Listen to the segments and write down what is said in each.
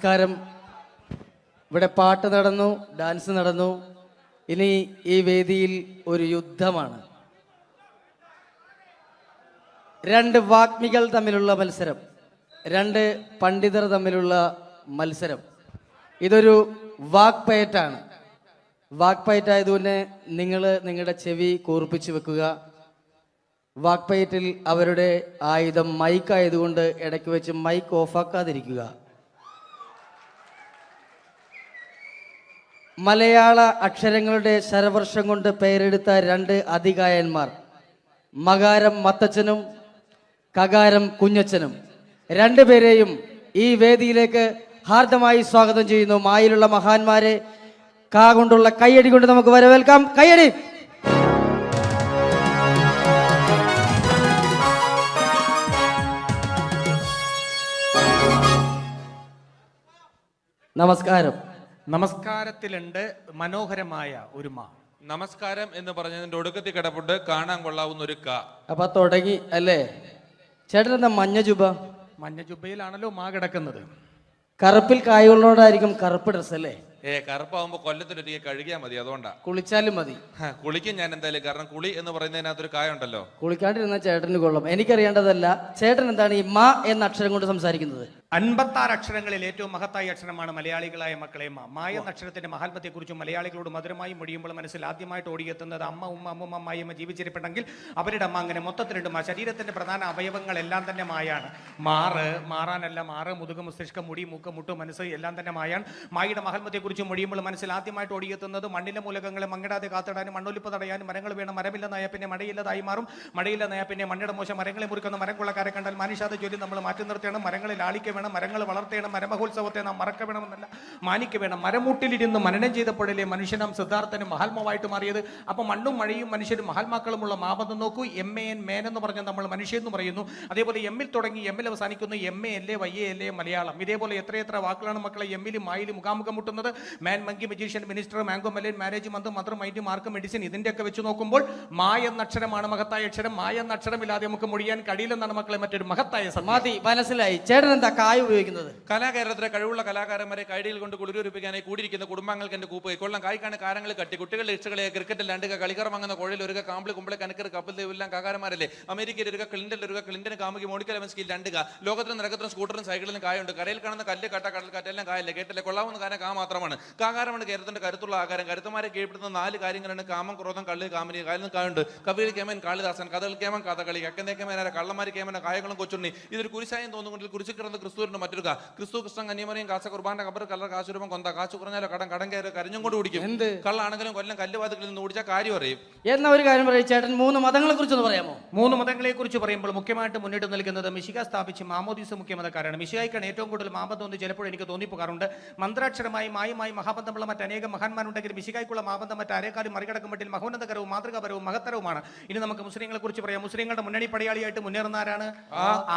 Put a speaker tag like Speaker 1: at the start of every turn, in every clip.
Speaker 1: നമസ്കാരം. ഇവിടെ പാട്ട് നടന്നു, ഡാൻസ് നടന്നു. ഇനി ഈ വേദിയിൽ ഒരു യുദ്ധമാണ്. രണ്ട് വാഗ്മികൾ തമ്മിലുള്ള മത്സരം, രണ്ട് പണ്ഡിതർ തമ്മിലുള്ള മത്സരം. ഇതൊരു വാക്പയറ്റാണ്. വാക്പയറ്റായതുകൊണ്ട് നിങ്ങൾ നിങ്ങളുടെ ചെവി കൂർപ്പിച്ച് വെക്കുക. വാക്പയറ്റിൽ അവരുടെ ആയുധം മൈക്കായതുകൊണ്ട് ഇടയ്ക്ക് വെച്ച് മൈക്ക് ഓഫാക്കാതിരിക്കുക. മലയാള അക്ഷരങ്ങളുടെ ശരവർഷം കൊണ്ട് പേരെടുത്ത രണ്ട് അതികായന്മാർ, മകാരം മത്തച്ഛനും കകാരം കുഞ്ഞച്ഛനും, രണ്ടുപേരെയും ഈ വേദിയിലേക്ക് ഹാർദമായി സ്വാഗതം ചെയ്യുന്നു. മായിലുള്ള മഹാന്മാരെ കാ കൊണ്ടുള്ള കയ്യടി കൊണ്ട് നമുക്ക് വരവേൽക്കാം. കയ്യടി. നമസ്കാരം.
Speaker 2: നമസ്കാരത്തിലുണ്ട് മനോഹരമായ ഒരു മാ.
Speaker 3: നമസ്കാരം എന്ന് പറഞ്ഞതിന്റെ ഒടുക്കത്തിൽ കിടപ്പുണ്ട് കാണാൻ കൊള്ളാവുന്ന ഒരു ക.
Speaker 1: അപ്പൊ തുടങ്ങി അല്ലേ? ചേട്ടൻ എന്താ മഞ്ഞ ജുബ?
Speaker 2: മഞ്ഞ ജുബയിലാണല്ലോ മാ കിടക്കുന്നത്.
Speaker 1: കറുപ്പിൽ കായുള്ളോടായിരിക്കും കറുപ്പ് ഡ്രസ് അല്ലേ?
Speaker 3: കറുപ്പാവുമ്പോ കൊല്ലത്തിലൊരിക്കൽ കഴുകിയാൽ മതി, അതുകൊണ്ടാ.
Speaker 1: കുളിച്ചാലും മതി.
Speaker 3: കുളിക്കും ഞാൻ എന്തായാലും, കാരണം കുളി എന്ന് പറയുന്നതിനകത്തൊരു കായുണ്ടല്ലോ.
Speaker 1: കുളിക്കാണ്ടിരുന്ന ചേട്ടന് കൊള്ളും. എനിക്കറിയേണ്ടതല്ല, ചേട്ടൻ എന്താണ് ഈ മാ എന്ന അക്ഷരം കൊണ്ട് സംസാരിക്കുന്നത്?
Speaker 2: 56 അക്ഷരങ്ങളിൽ ഏറ്റവും മഹത്തായ അക്ഷരമാണ് മലയാളികളായ മക്കളെ മാ. മായ എന്ന അക്ഷരത്തിന്റെ മഹാത്മ്യത്തെക്കുറിച്ചും മലയാളികളോട് മധുരമായി മൊഴിയുമ്പോൾ മനസ്സിൽ ആദ്യമായിട്ട് ഓടിയെത്തുന്നത് അമ്മ, ഉമ്മ, അമ്മുമ്മ, അമ്മായിയമ്മ ജീവിച്ചിരിപ്പുണ്ടെങ്കിൽ അവരുടെ അമ്മ. അങ്ങനെ മൊത്തത്തിലുണ്ട് മാ. ശരീരത്തിന്റെ പ്രധാന അവയവങ്ങളെല്ലാം തന്നെ മായാണ്. മാറ്, മാറാനല്ല, മാറ്, മുതുക, മസ്തിഷ്കം, മുടി, മൂക്ക്, മുട്ട്, മനസ്സ് എല്ലാം തന്നെ മായാണ്. മായയുടെ മഹാത്മ്യത്തെക്കുറിച്ച് മൊഴിയുമ്പോൾ മനസ്സിൽ ആദ്യമായിട്ട് ഓടിയെത്തുന്നത് മണ്ണിലെ മൂലകങ്ങളെ മങ്ങിടാതെ കാത്തിടാനും മണ്ണൊലിപ്പ് തടയാനും മരങ്ങൾ വേണം. മരമില്ലെന്നായ പിന്നെ മഴയില്ലതായി മാറും. മഴയില്ലെന്നായ പിന്നെ മണ്ണിയുടെ മോശം. മരങ്ങളെ മുറിക്കുന്ന മരം കൊള്ളക്കാരെ കണ്ടാൽ മാനുഷാദ ജോലി നമ്മൾ മാറ്റി നിർത്തണം. മരങ്ങളിൽ ആളിക്ക വേണം, മരങ്ങൾ വളർത്തേണം. മരമഹോത്സവത്തെ നാം മറക്ക വേണമെന്നല്ല, മാനിക്ക വേണം. മരമൂട്ടിലിരുന്ന് മനനം ചെയ്തപ്പോഴല്ലേ മനുഷ്യനാം സിദ്ധാർത്ഥനും മഹാത്മാവായിട്ട് മാറിയത്. അപ്പൊ മണ്ണും മഴയും മനുഷ്യരും മഹാത്മാക്കളുമുള്ള മാബന്ധം നോക്കൂ. MAN മേൻ എന്ന് പറഞ്ഞാൽ നമ്മൾ മനുഷ്യൻ എന്ന് പറയുന്നു. അതേപോലെ എമ്മിൽ തുടങ്ങി എമ്മിൽ അവസാനിക്കുന്നു. MA അല്ലേ, YA അല്ലേ മലയാളം. ഇതേപോലെ എത്രയെത്ര വാക്കുകളാണ് മക്കളെ എമ്മിലും മായിലും മുഖാമുഖം മുട്ടുന്നത്. Man, monkey, magician, minister, mango melon, marriage, month, mother, mind, mark, medicine. ഇതിന്റെയൊക്കെ വെച്ച് നോക്കുമ്പോൾ മായ എന്ന അക്ഷരമാണ് മഹത്തായ അക്ഷരം. മായ എന്ന അക്ഷരമില്ലാതെ നമുക്ക് മൊഴിയാൻ കഴിയില്ലെന്നാണ് മക്കളെ മറ്റൊരു മഹത്തായ സമാധി.
Speaker 1: മനസ്സിലായി. ചേട്ടൻ എന്താ കായ ഉപയോഗിക്കുന്നത്?
Speaker 3: കലാകാരത്തിലെ കഴിവുള്ള കലാകാരന്മാരെ കൈഡിയിൽ കൊണ്ട് കുളിരൂരിപ്പിക്കാനായി കൂടിയിരിക്കുന്ന കുടുംബങ്ങൾക്ക് എന്റെ കൂപ്പ് കൊള്ളാം. കായ്ക്കാണ് കാരങ്ങൾ കട്ടി കുട്ടികളുടെ ഇഷ്ടകളെ ക്രിക്കറ്റിൽ രണ്ട് കളിക്കർ വാങ്ങുന്ന കോഴിൽ ഒരു കാമ്പിളി കുമ്പളെ കനക്കർ കപ്പിൽ എല്ലാം കാകാരന്മാരല്ലേ. അമേരിക്കയിൽ ഒരു ക്ലിന്റൻ ഒരു ക്ലിന്റൻ കാമുകി മോണിക്ക ലെവൻസ്കിയിൽ രണ്ട് ലോകത്തിലും നിരക്കത്തിലും സ്കൂട്ടറും സൈക്കിളിലും കായുണ്ട്. കരയിൽ കാണുന്ന കല്ല് കട്ട കടൽ കാറ്റെല്ലാം കായല്ലേ. കേട്ടില്ലേ? കൊള്ളാവുന്ന കാര്യം കാ മാത്രമാണ്. കാകാരമാണ് കേരളത്തിന്റെ കരുത്തുള്ള ആകാരം. കരുത്തമാരെ കീഴ്പ്പെടുത്തുന്ന 4 കാര്യങ്ങളാണ് കാമം, ക്രോധം, കള്ളി, കാമനി. കായലിൽ കായുണ്ട്. കവിയിൽ കേമൻ, കാളിദാസൻ, കഥകൾ കേമൻ, കഥകളി, കക്കനെ കേമനാര, കള്ളമാരി കേമന, കായകളും കൊച്ചുണ്ണി. ഇതൊരു കുരിശായം തോന്നുകൊണ്ട് കുരിശു കിടന്ന് ക്രിസ്തുവിന്റെ മറ്റൊരു ക്രിസ്തു, കൃഷ്ണൻ, കന്യമറിയും, കാശ കുർബാന്റെ കബർ, കല്ലർ, കാശുരൂപം, കൊന്ത, കാശു കുറഞ്ഞാലോ കടം കയറി കരഞ്ഞും കൊണ്ട് കുടിക്കും. എന്ത് കള്ളാണെങ്കിലും കൊല്ലം കല്ലുവാതികളിൽ നിന്ന് ഓടിച്ചാൽ കാര്യം അറിയും.
Speaker 1: എന്ന ഒരു കാര്യം പറയും ചേട്ടൻ. 3 മതങ്ങളെ കുറിച്ചൊന്ന് പറയാമോ?
Speaker 2: 3 മതങ്ങളെ കുറിച്ച് പറയുമ്പോൾ മുഖ്യമായിട്ട് മുന്നിട്ട് നിൽക്കുന്നത് മിശിക സ്ഥാപിച്ച് മാമോദീസ മുഖ്യമതക്കാരാണ്. മിശികായിക്കാണ് ഏറ്റവും കൂടുതൽ മാബന്ധം എന്ന് ചിലപ്പോൾ എനിക്ക് തോന്നിപ്പോകാറുണ്ട്. മന്ത്രാക്ഷരമായി മായുമായി മഹാബന്ധമുള്ള മറ്റനേകം മഹാന്മാരുണ്ടെങ്കിൽ മിശികായ്ക്കുള്ള മാബന്ധം മറ്റാരേക്കാളും മറികടക്കും മട്ടിൽ മഹോന്നതകരവും മാതൃകാപരവും മഹത്തരവുമാണ്. ഇനി നമുക്ക് മുസ്ലിങ്ങളെ കുറിച്ച് പറയാം. മുസ്ലിങ്ങളുടെ മുന്നണി പടയാളിയായിട്ട് മുന്നേറുന്ന ആരാണ്?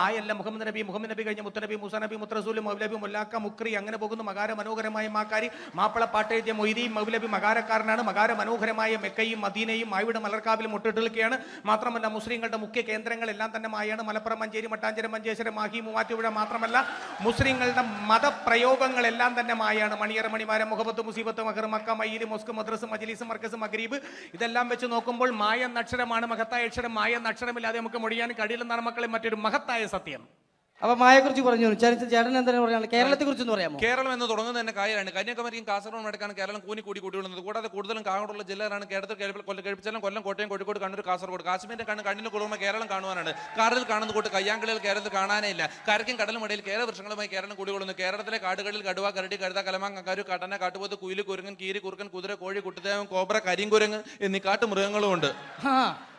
Speaker 2: ആയല്ല, മുഹമ്മദ് നബി, മുഹമ്മദ് നബി കഴിഞ്ഞ മുത്തനബി, മൂസാ നബി, മുത്തറസൂൽ, മൗലബി, മുല്ലാക്ക, മുക്രി, അങ്ങനെ പോകുന്നു. മകാര മനോഹരമായ മാക്കാരി, മാപ്പിള പാട്ടെഴുതിയ മൊയ്തീൻ മൗലബി മകാരക്കാരനാണ്. മകാര മനോഹരമായ മെക്കയും മദീനയും മായുടെ മലർക്കാവിലും മുട്ടിട്ട് നിൽക്കുകയാണ്. മാത്രമല്ല മുസ്ലിങ്ങളുടെ മുഖ്യ കേന്ദ്രങ്ങളെല്ലാം തന്നെ മായാണ്. മലപ്പുറം, മഞ്ചേരി, മട്ടാഞ്ചേരി, മഞ്ചേശ്വരം, മാഹി, മൂവാറ്റുപുഴ. മാത്രമല്ല മുസ്ലിങ്ങളുടെ മതപ്രയോഗങ്ങളെല്ലാം തന്നെ മായാണ്. മണിയറ, മണിമാരം, മുഹബത്ത്, മുസീബത്ത്, മഹർ, മക്ക, മയ്യിൽ, മൊസ്ക്, മദ്രസ്, മജ്ലിസ്, മർക്കസ്, മഗ്രീബ്. ഇതെല്ലാം വെച്ച് നോക്കുമ്പോൾ മായ എന്ന അക്ഷരമാണ് മഹത്തായ അക്ഷരം. മായ എന്ന അക്ഷരമില്ലാതെ നമുക്ക് മൊഴിയാൻ കഴിയില്ലെന്നാണ് മക്കളെ മറ്റൊരു മഹത്തായ സത്യം.
Speaker 1: അപ്പൊ മായയെ കുറിച്ച് പറഞ്ഞു. ചേട്ടൻ എന്താണ് പറയാനുള്ളത്? കേരളത്തെ കുറിച്ചൊന്ന് പറയാമോ?
Speaker 3: കേരളം എന്ന് തുടങ്ങുന്നത് തന്നെ കായലാണ്. കന്യാകുമാരിക്കും കാസർഗോഡ് നടക്കാണ് കേരളം കൂടി കൂടിയുള്ളത്. കൂടാതെ കൂടുതലും കാകോടുള്ള ജില്ലകളാണ്. കേരളത്തിൽ കഴിപ്പിച്ചാലും കൊല്ലം, കോട്ടയം, കോഴിക്കോട്, കണ്ണൂർ, കാസർഗോഡ്. കാശ്മീരിന്റെ കണ്ണിന് കുളിർമ കേരളം കാണുവാനാണ്. കാറിൽ കാണുന്ന കൂട്ട് കയ്യാങ്കളികൾ കേരളത്തിൽ കാണാനേ ഇല്ല. കരയ്ക്കും കടലും ഇടയിൽ കേരള വൃക്ഷങ്ങളുമായി കേരളം കൂടികൊള്ളുന്നു. കേരളത്തിലെ കാടുകളിൽ കടുവ, കരടി, കഴുത, കലമാ, കക്കാരു, കാട്ടന, കാട്ടുപോത്ത്, കുയില്, കുരങ്ങൻ, കീരി, കുറുക്കൻ, കുതിര, കോഴി, കുട്ടിദേവൻ, കോബ്ര, കരിങ്കുരങ്ങ് എന്നീ കാട്ടുമൃഗങ്ങളും ഉണ്ട്.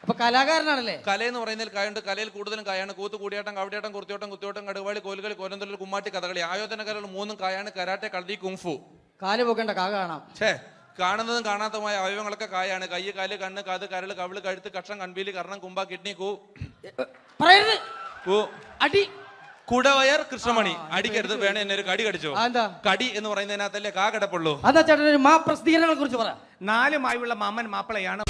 Speaker 1: അപ്പൊ കലാകാരനാണല്ലേ?
Speaker 3: കലയെന്ന് പറയുന്നതിൽ കായുണ്ട്. കലയിൽ കൂടുതലും കായാണ്. കൂത്ത്, കൂടിയാട്ടം, കവടിയാട്ടം, കുർത്തിയോട്ടം, കുത്തിയോട്ടം, കടുവാളി, കോലുകളി, കോലന്തൊല്ലൽ, കുമ്മാട്ടി, കഥകളി. ആയോധനകലകൾ 3 കായാണ്. കരാട്ടെ, കളരി, കുങ്ഫു.
Speaker 1: കാല് പോക്കേണ്ട കാ കാണാം.
Speaker 3: കാണുന്നതും കാണാത്തതുമായ അവയവങ്ങളൊക്കെ കായാണ്. കൈ, കാല്, കണ്ണ്, കാത്, കരള്, കവിള്, കഴുത്ത്, കക്ഷം, കൺപീലി, കർണം, കുമ്പ, കിഡ്നി, അടി, കുടവയർ, കൃഷ്ണമണി. അടിക്കരുത്, വേണേ എന്നെ ഒരു കടി കടിച്ചോ. കടി എന്ന് പറയുന്നതിനകത്തല്ലേ കാ കിടപ്പുള്ളൂ.
Speaker 1: അതാ ചേട്ടൻ ഒരു മാ പ്രസിദ്ധീകരണങ്ങളെ കുറിച്ച് പറ.
Speaker 2: 4 മായുള്ള മാമൻ മാപ്പിളയാണ്.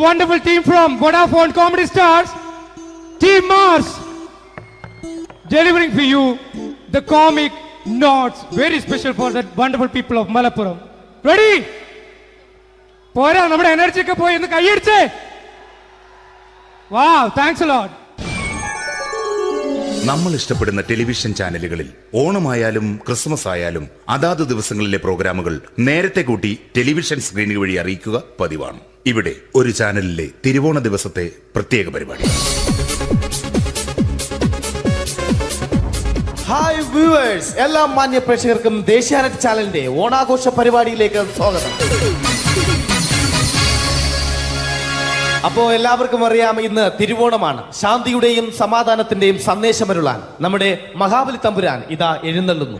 Speaker 4: wonderful team from Vodafone Comedy Stars, Team Mars, delivering for you the comic notes, very special for the wonderful people of Malappuram. Ready? പോരാ, നമ്മുടെ എനർജി ഒക്കെ പോയി ഒന്ന് കൈയടിച്ചേ. Wow, thanks a lot.
Speaker 5: നമ്മൾ ഇഷ്ടപ്പെടുന്ന ടെലിവിഷൻ ചാനലുകളിൽ ഓണമായാലും ക്രിസ്മസ് ആയാലും അതാത് ദിവസങ്ങളിലെ പ്രോഗ്രാമുകൾ നേരത്തെ കൂട്ടി ടെലിവിഷൻ സ്ക്രീനുകൾ വഴി അറിയിക്കുക പതിവാണ്. ഇവിടെ ഒരു ചാനലിലെ തിരുവോണ ദിവസത്തെ പ്രത്യേക പരിപാടി.
Speaker 6: ഹായ് വ്യൂവേഴ്സ്, എല്ലാ മാന്യ പ്രേക്ഷകർക്കും ദേശീയാനെറ്റ് ചാനലിന്റെ ഓണാഘോഷ പരിപാടിയിലേക്ക് സ്വാഗതം. അപ്പോ എല്ലാവർക്കും അറിയാം, ഇന്ന് തിരുവോണമാണ്. ശാന്തിയുടെയും സമാധാനത്തിന്റെയും സന്ദേശമരുളാൻ നമ്മുടെ മഹാബലി തമ്പുരാൻ ഇതാ എഴുന്നള്ളുന്നു.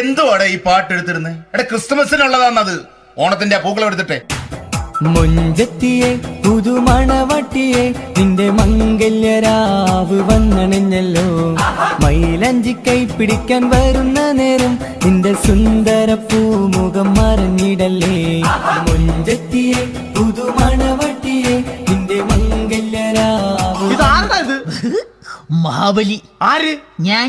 Speaker 5: എന്തുവാടാ ഈ പാട്ട് എടുത്തിരുന്നത്? എടാ, ക്രിസ്മസിനുള്ളതാണത്. ഓണത്തിന്റെ പൂക്കളം എടുത്തിട്ടെ.
Speaker 7: മുഞ്ചത്തിയെ പുതുമണവട്ടിയെ നിന്റെ മംഗല്യരാവ് വന്നണിഞ്ഞല്ലോ. മൈലഞ്ചി കൈ പിടിക്കാൻ വരുന്ന നേരം നിന്റെ സുന്ദര പൂമുഖം മറിഞ്ഞിടല്ലേ. മുഞ്ചത്തിയെ പുതുമണവട്ടിയെ നിന്റെ മംഗല്യരാവ്.
Speaker 6: ഇതാരടാ ഇത്?
Speaker 8: മഹാബലി.
Speaker 6: ആര്?
Speaker 8: ഞാൻ.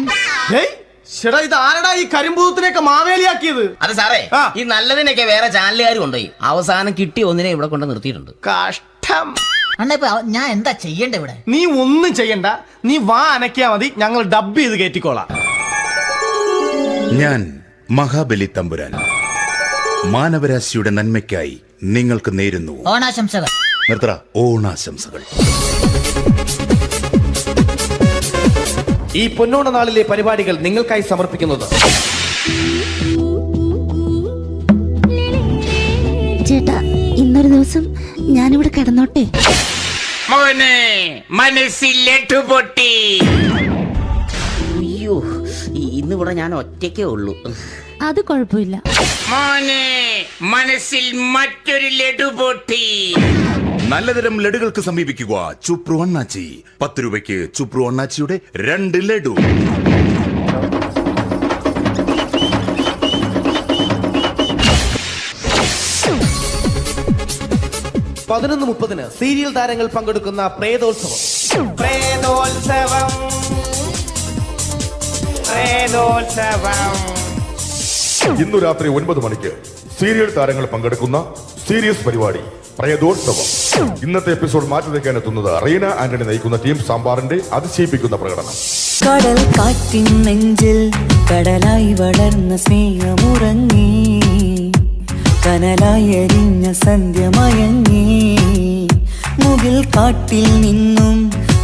Speaker 6: ചേട്ടാ, ഇത് ആരടാ ഈ കരിമ്പൂത്തിനെയൊക്കെ മാവേലിയാക്കിയത്?
Speaker 8: അത് സാറേ, ഈ നല്ലതിനൊക്കെ വേറെ ചാനലുകാർ കൊണ്ടുപോയി അവസാനം കിട്ടി ഒന്നിനെ ഇവിടെ കൊണ്ട് നിർത്തിയിട്ടുണ്ട്.
Speaker 6: കഷ്ടം.
Speaker 8: അണ്ണ ഇപ്പൊ ഞാൻ എന്താ ചെയ്യണ്ട ഇവിടെ?
Speaker 6: നീ ഒന്നും ചെയ്യണ്ട, നീ വാ അനക്കിയാ മതി, ഞങ്ങൾ ഡബ് ചെയ്ത് കയറ്റിക്കോളാം.
Speaker 5: ഞാൻ മഹാബലി തമ്പുരാൻ മാനവരാശിയുടെ നന്മയ്ക്കായി നിങ്ങൾക്ക് നേരുന്നു
Speaker 8: ഓണാശംസകൾ.
Speaker 5: നിർത്തറ ഓണാശംസകൾ.
Speaker 6: ഈ പൊന്നോണ നാളിലെ പരിപാടികൾ നിങ്ങൾക്കായി സമർപ്പിക്കുന്നത്
Speaker 9: ചേട്ടാ, ഇന്നൊരു ദിവസം ഞാനിവിടെ കിടന്നോട്ടെ.
Speaker 8: അയ്യോ, ഇന്നിവിടെ ഞാൻ ഒറ്റയ്ക്കേ ഉള്ളൂ.
Speaker 9: അത് കുഴപ്പമില്ല.
Speaker 10: മനസ്സിൽ മറ്റൊരു ലഡു പൊട്ടി.
Speaker 5: നല്ലതരം ലഡുകൾക്ക് സമീപിക്കുക ചുപ്രു അണ്ണാച്ചി. 10 രൂപയ്ക്ക് ചുപ്രു അണ്ണാച്ചിയുടെ 2 ലഡു.
Speaker 6: (11:30) സീരിയൽ താരങ്ങൾ പങ്കെടുക്കുന്ന പ്രേതോത്സവം.
Speaker 11: ഇന്നു രാത്രി 9 മണിക്ക് സീരിയൽ താരങ്ങൾ പങ്കെടുക്കുന്ന സീരിയസ് പരിപാടി പ്രേതോത്സവം. ഇന്നത്തെ എപ്പിസോഡ് മാറ്റി വയ്ക്കാൻ എത്തുന്നത് റീന ആന്റണി നയിക്കുന്ന ടീം സാമ്പാറിന്റെ അതിശയിപ്പിക്കുന്ന പ്രകടനം.
Speaker 7: കടൽ കാറ്റിൻ നെഞ്ചിൽ കടലായി വളർന്ന സ്നേഹമുറങ്ങി, കനലായി എരിഞ്ഞ സന്ധ്യ മയങ്ങി. മുകിൽ കാട്ടിൽ നിന്നും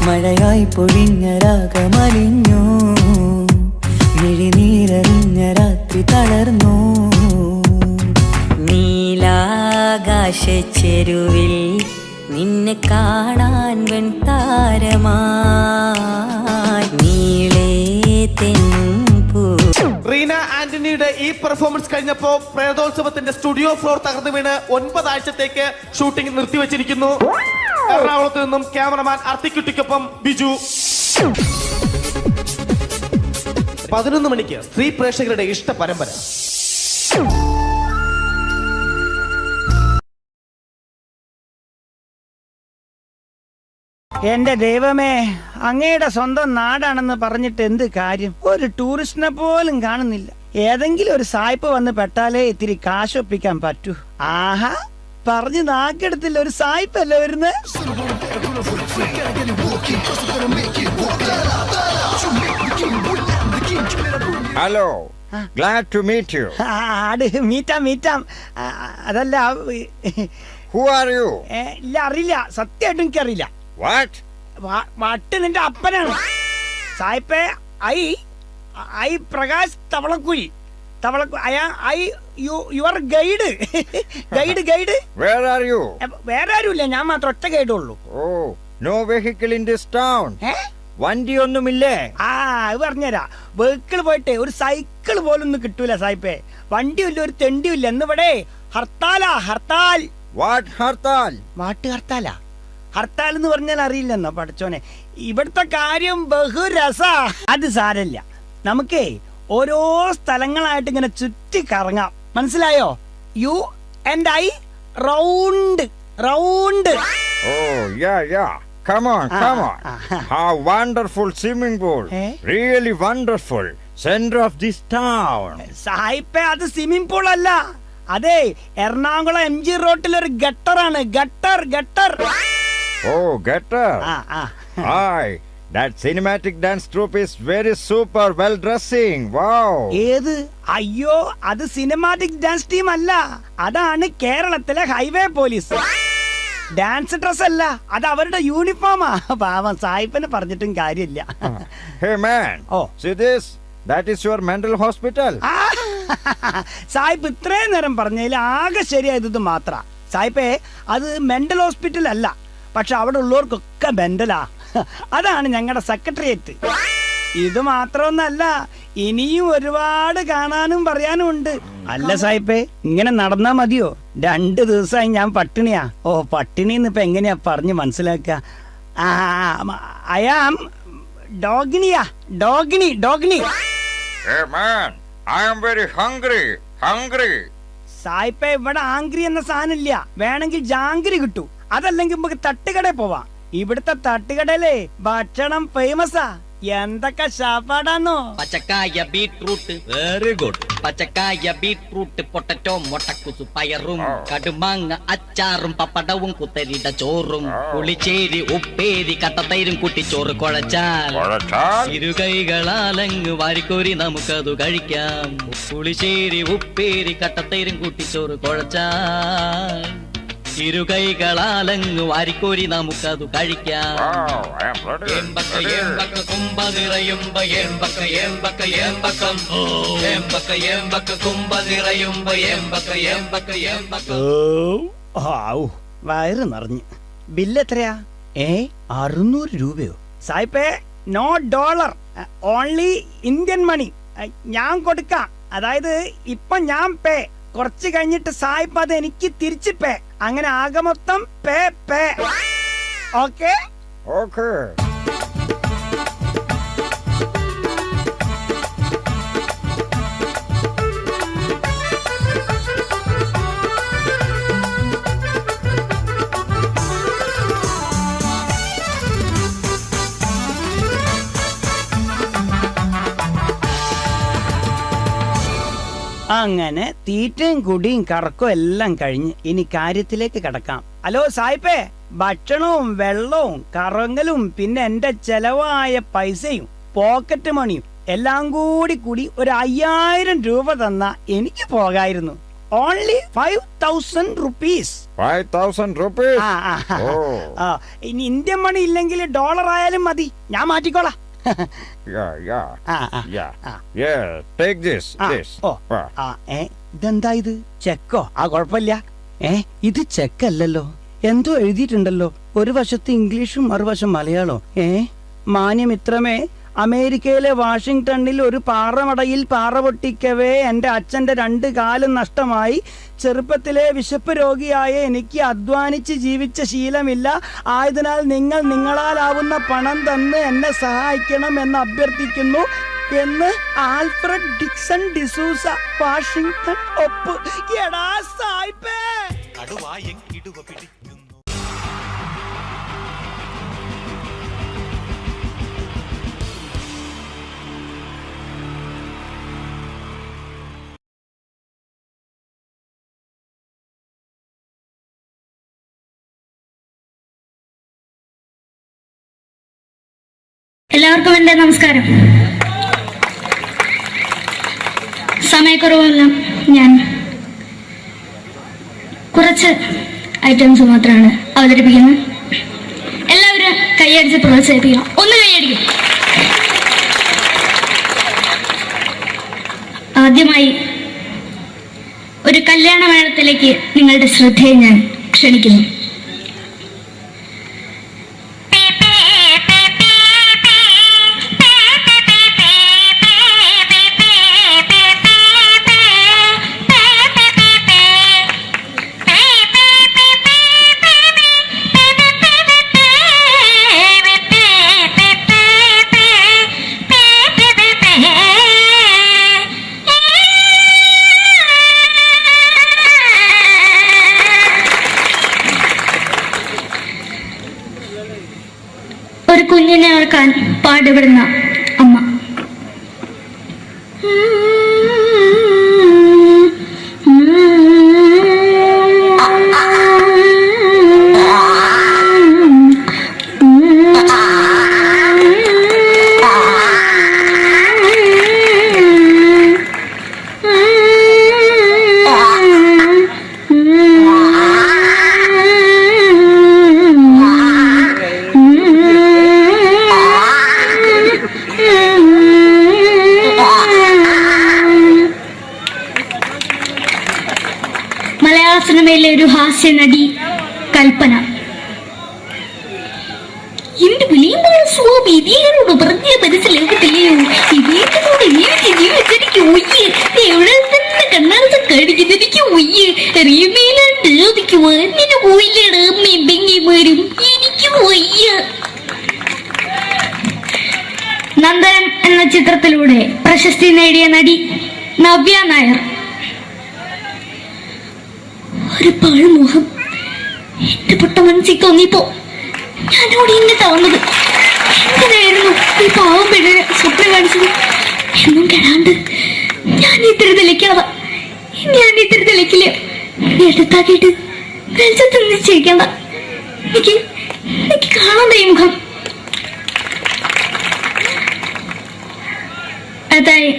Speaker 7: മഴയായി പൊഴിഞ്ഞ രാഗമലിഞ്ഞു, മിഴിനീരറിഞ്ഞ രാത്രി തളർന്നു. നീലാകാശച്ചെരുവിൽ നിന്നെ കാണാൻ വെൺതാരമായി നീളേ തെൻപൂ.
Speaker 6: റീന ആന്റണിയുടെ ഈ പെർഫോമൻസ് കഴിഞ്ഞപ്പോ പ്രേതോത്സവത്തിന്റെ സ്റ്റുഡിയോ ഫ്ലോർ തകർന്നു വീണ് 9 ആഴ്ചത്തേക്ക് ഷൂട്ടിംഗ് നിർത്തിവെച്ചിരിക്കുന്നു. എറണാകുളത്ത് നിന്നും ക്യാമറമാൻ അർത്തിക്കുട്ടിക്കൊപ്പം ബിജു. 11 മണിക്ക് സ്ത്രീ പ്രേക്ഷകരുടെ ഇഷ്ട പരമ്പര.
Speaker 12: എന്റെ ദൈവമേ, അങ്ങയുടെ സ്വന്തം നാടാണെന്ന് പറഞ്ഞിട്ട് എന്ത് കാര്യം? ഒരു ടൂറിസ്റ്റിനെ പോലും കാണുന്നില്ല. ഏതെങ്കിലും ഒരു സായിപ്പ് വന്ന് പെട്ടാലേ ഇത്തിരി കാശൊപ്പിക്കാൻ പറ്റൂ. ആഹാ, പറഞ്ഞു നാക്കെടുത്തില്ല, ഒരു സായിപ്പല്ലേ വരുന്നത്?
Speaker 13: Hello, glad to meet you.
Speaker 12: മീറ്റാം. അതല്ല,
Speaker 13: Who are you?
Speaker 12: ഇല്ല, അറിയില്ല, സത്യമായിട്ടും എനിക്കറിയില്ല.
Speaker 13: What?
Speaker 12: വട്ട് നിന്റെ അപ്പനാണ് സായിപ്പേ. I Prakash Thavalakkuzhi. Your guide. Guide.
Speaker 13: Where are you?
Speaker 12: വേറെ ആരുമില്ല, ഞാൻ മാത്രം ഒറ്റ ഗൈഡേ ഉള്ളൂ.
Speaker 13: Oh, no vehicle in this town. വണ്ടി ഒന്നുമില്ലേ?
Speaker 12: അത് പറഞ്ഞുതരാ. വെഹിക്കിൾ പോയിട്ട് ഒരു സൈക്കിൾ പോലും ഒന്നും കിട്ടൂല സായിപ്പേ. വണ്ടിയില്ല, ഒരു തെണ്ടിയില്ല. എന്നിവിടെ ഹർത്താലാ, ഹർത്താൽ.
Speaker 13: What ഹർത്താൽ?
Speaker 12: വാട്ട് ഹർത്താലാ? ഹർത്താൽ എന്ന് പറഞ്ഞാൽ അറിയില്ലെന്നോ പഠിച്ചോനെ? ഇവിടുത്തെ കാര്യം ബഹുരസാ. അത് സാരല്ല, നമുക്കേ ഓരോ സ്ഥലങ്ങളായിട്ട് ഇങ്ങനെ ചുറ്റി കറങ്ങാം. മനസ്സിലായോ? You and I round round.
Speaker 13: Oh, yeah. Come on. How wonderful swimming pool. Really wonderful. Center of this town.
Speaker 12: സായിപ്പേ, അത് സ്വിമ്മിംഗ് പൂൾ അല്ല, അതെ എറണാകുളം MG റോട്ടിലൊരു ഗട്ടറാണ്. Gutter.
Speaker 13: Oh, gutter. Hi. That cinematic dance troupe is very super well dressing. Wow.
Speaker 12: ഏത്? അയ്യോ, അത് cinematic dance team അല്ല, അതാണ് കേരളത്തിലെ ഹൈവേ പോലീസ്. ഡാൻസ് ഡ്രസ് അല്ല, അത് അവരുടെ യൂണിഫോമാ. പാവം സായിപ്പന് പറഞ്ഞിട്ടും കാര്യമില്ല.
Speaker 13: Hey man.
Speaker 12: Oh.
Speaker 13: See this? That is your mental hospital.
Speaker 12: സായിപ്പ് ഇത്രയും നേരം പറഞ്ഞതിൽ ആകെ ശരിയായത് മാത്ര. സായിപ്പേ, അത് മെന്റൽ ഹോസ്പിറ്റൽ അല്ല, പക്ഷെ അവിടെ ഉള്ളവർക്കൊക്കെ മെന്റലാ. അതാണ് ഞങ്ങളുടെ സെക്രട്ടേറിയറ്റ്. ഇത് മാത്രമൊന്നല്ല, ഇനിയും ഒരുപാട് കാണാനും പറയാനും ഉണ്ട്. അല്ല സായിപ്പേ, ഇങ്ങനെ നടന്നാ മതിയോ? 2 ദിവസമായി ഞാൻ പട്ടിണിയാ. ഓ, പട്ടിണിന്ന് ഇപ്പൊ എങ്ങനെയാ പറഞ്ഞ് മനസ്സിലാക്കുക? ഐ ആം ഡോഗിനി.
Speaker 13: Hey man, I am very hungry.
Speaker 12: സായിപ്പേ, ഇവിടെ ആംഗ്രി എന്ന സാധനം ഇല്ല. വേണമെങ്കിൽ ജാങ്കിരി കിട്ടൂ. അതല്ലെങ്കിൽ നമുക്ക് തട്ടുകടയിൽ പോവാം. ഇവിടുത്തെ തട്ടുകടയിലെ ഭക്ഷണം ഫേമസാ. എന്തൊക്കെ ഷാപ്പാടാന്നോ?
Speaker 8: പച്ചക്കായ ബീട്രൂട്ട് വെരി ഗുഡ്. പച്ചക്കായ ബീട്രൂട്ട് പൊട്ടറ്റോ മൊട്ടക്കുസു പയറും കടുമാങ്ങ അച്ചാറും പപ്പടവും കുത്തരിയുടെ ചോറും പുളിച്ചേരി ഉപ്പേരി കട്ടത്തൈരും കുട്ടിച്ചോറ് കുഴച്ചാൽ ഇരുകൈകളാലങ്ങ് വാരിക്കോരി നമുക്കത് കഴിക്കാം. പുളിച്ചേരി ഉപ്പേരി കട്ടത്തൈരും കുട്ടിച്ചോറ് കുഴച്ചാൽ ഇരുകൈകളാലങ്ങ് വാരിക്കോരി നമുക്കത് കഴിക്കാം. കുമ്പ നിറയുമ്പ കുമ്പ നിറയുമ്പ.
Speaker 12: വയറ് നിറഞ്ഞ്. ബില്ല് എത്രയാ? 600 രൂപയോ? സായിപ്പേ, no dollar, only Indian money. ഞാൻ കൊടുക്കാം. അതായത് ഇപ്പൊ ഞാൻ പേ, കുറച്ച് കഴിഞ്ഞിട്ട് സായിപ്പ് അത് എനിക്ക് തിരിച്ച് പേ. അങ്ങനെ ആകെ മൊത്തം പേ. ഓക്കെ. അങ്ങനെ തീറ്റയും കുടിയും കറക്കവും എല്ലാം കഴിഞ്ഞ് ഇനി കാര്യത്തിലേക്ക് കടക്കാം. ഹലോ സായിപ്പേ, ഭക്ഷണവും വെള്ളവും കറങ്ങലും പിന്നെ എന്റെ ചെലവായ പൈസയും പോക്കറ്റ് മണിയും എല്ലാം കൂടി ഒരു 5000 രൂപ തന്നാ എനിക്ക് പോകായിരുന്നു. Only 5000 rupees.
Speaker 13: 5000 rupees?
Speaker 12: ഇനി ഇന്ത്യൻ മണി ഇല്ലെങ്കിൽ ഡോളർ ആയാലും മതി, ഞാൻ മാറ്റിക്കോളാം.
Speaker 13: Take this.
Speaker 12: ഇതെന്താ ഇത്? ചെക്കോ? കുഴപ്പമില്ല. ഇത് ചെക്കല്ലല്ലോ, എന്തോ എഴുതിയിട്ടുണ്ടല്ലോ. ഒരു വശത്ത് ഇംഗ്ലീഷും മറുവശം മലയാളം. മാന്യമിത്രമേ, അമേരിക്കയിലെ വാഷിംഗ്ടണിൽ ഒരു പാറമടയിൽ പാറ പൊട്ടിക്കവേ എന്റെ അച്ഛന്റെ 2 കാലും നഷ്ടമായി. ചെറുപ്പത്തിലെ വിശപ്പ് രോഗിയായ എനിക്ക് അധ്വാനിച്ച് ജീവിച്ച ശീലമില്ല. ആയതിനാൽ നിങ്ങൾ നിങ്ങളാലാവുന്ന പണം തന്ന് എന്നെ സഹായിക്കണം എന്ന് അഭ്യർത്ഥിക്കുന്നു എന്ന് ആൽഫ്രഡ് ഡിക്സൺ ഡിസൂസ, വാഷിംഗ്ടൺ. ഒപ്പ്. എടാ സായിപ്പേ,
Speaker 9: എല്ലാവർക്കും എൻ്റെ നമസ്കാരം. സമയക്കുറവല്ല, ഞാൻ കുറച്ച് ഐറ്റംസ് മാത്രമാണ് അവതരിപ്പിക്കുന്നത്. എല്ലാവരും കൈയടിച്ച് പ്രോത്സാഹിപ്പിക്കണം. ഒന്ന് കൈയടിക്കും. ആദ്യമായി ഒരു കല്യാണ മേളത്തിലേക്ക് നിങ്ങളുടെ ശ്രദ്ധയെ ഞാൻ ക്ഷണിക്കുന്നു. മറക്കാൻ പാടുപെടുന്ന അമ്മ. മലയാള സിനിമയിലെ ഒരു ഹാസ്യ നടി കൽപ്പന. എന്റെ വിളിയുമ്പോൾ സ്വാമി ഇതിനോട് പറഞ്ഞ മനസ്സിലാകത്തില്ലയോ? ഇതിനോട് ജീവിച്ചെനിക്ക് ഒയ്യ്, എവിടെ തന്നെ കണ്ണാർച്ച കടിക്കുന്നത് എനിക്ക് ഒയ്യ്, റിയമയിലാണ്ട് ചോദിക്കുവാൻ നിന്നെ പോയില്ലേടാ അമ്മയും പെങ്ങിമാരും, എനിക്ക് ഒയ്യ. നന്ദനം എന്ന ചിത്രത്തിലൂടെ പ്രശസ്തി നേടിയ നടി നവ്യ നായർ. ഒരു പാഴ്മുഖം എന്റെ പൊട്ട മനസ്സിൽ തോന്നിയപ്പോ ഞാനോട് ഇങ്ങോട്ടാ വന്നത്. എങ്ങനെയായിരുന്നു ഈ പാവം പെണ്ണ് സ്വപ്നം കാണിച്ചത്? എന്നും കെടാണ്ട് ഞാൻ ഇത്തിരി തെളിക്കാതെ ഞാൻ ഇത്തിരി തെളിക്കില്ല. എടുത്താക്കിയിട്ട് വെളിച്ചത്ത് നിശ്ചയിക്കണ്ട. എനിക്ക് കാണാൻ ഈ മുഖം. അതായി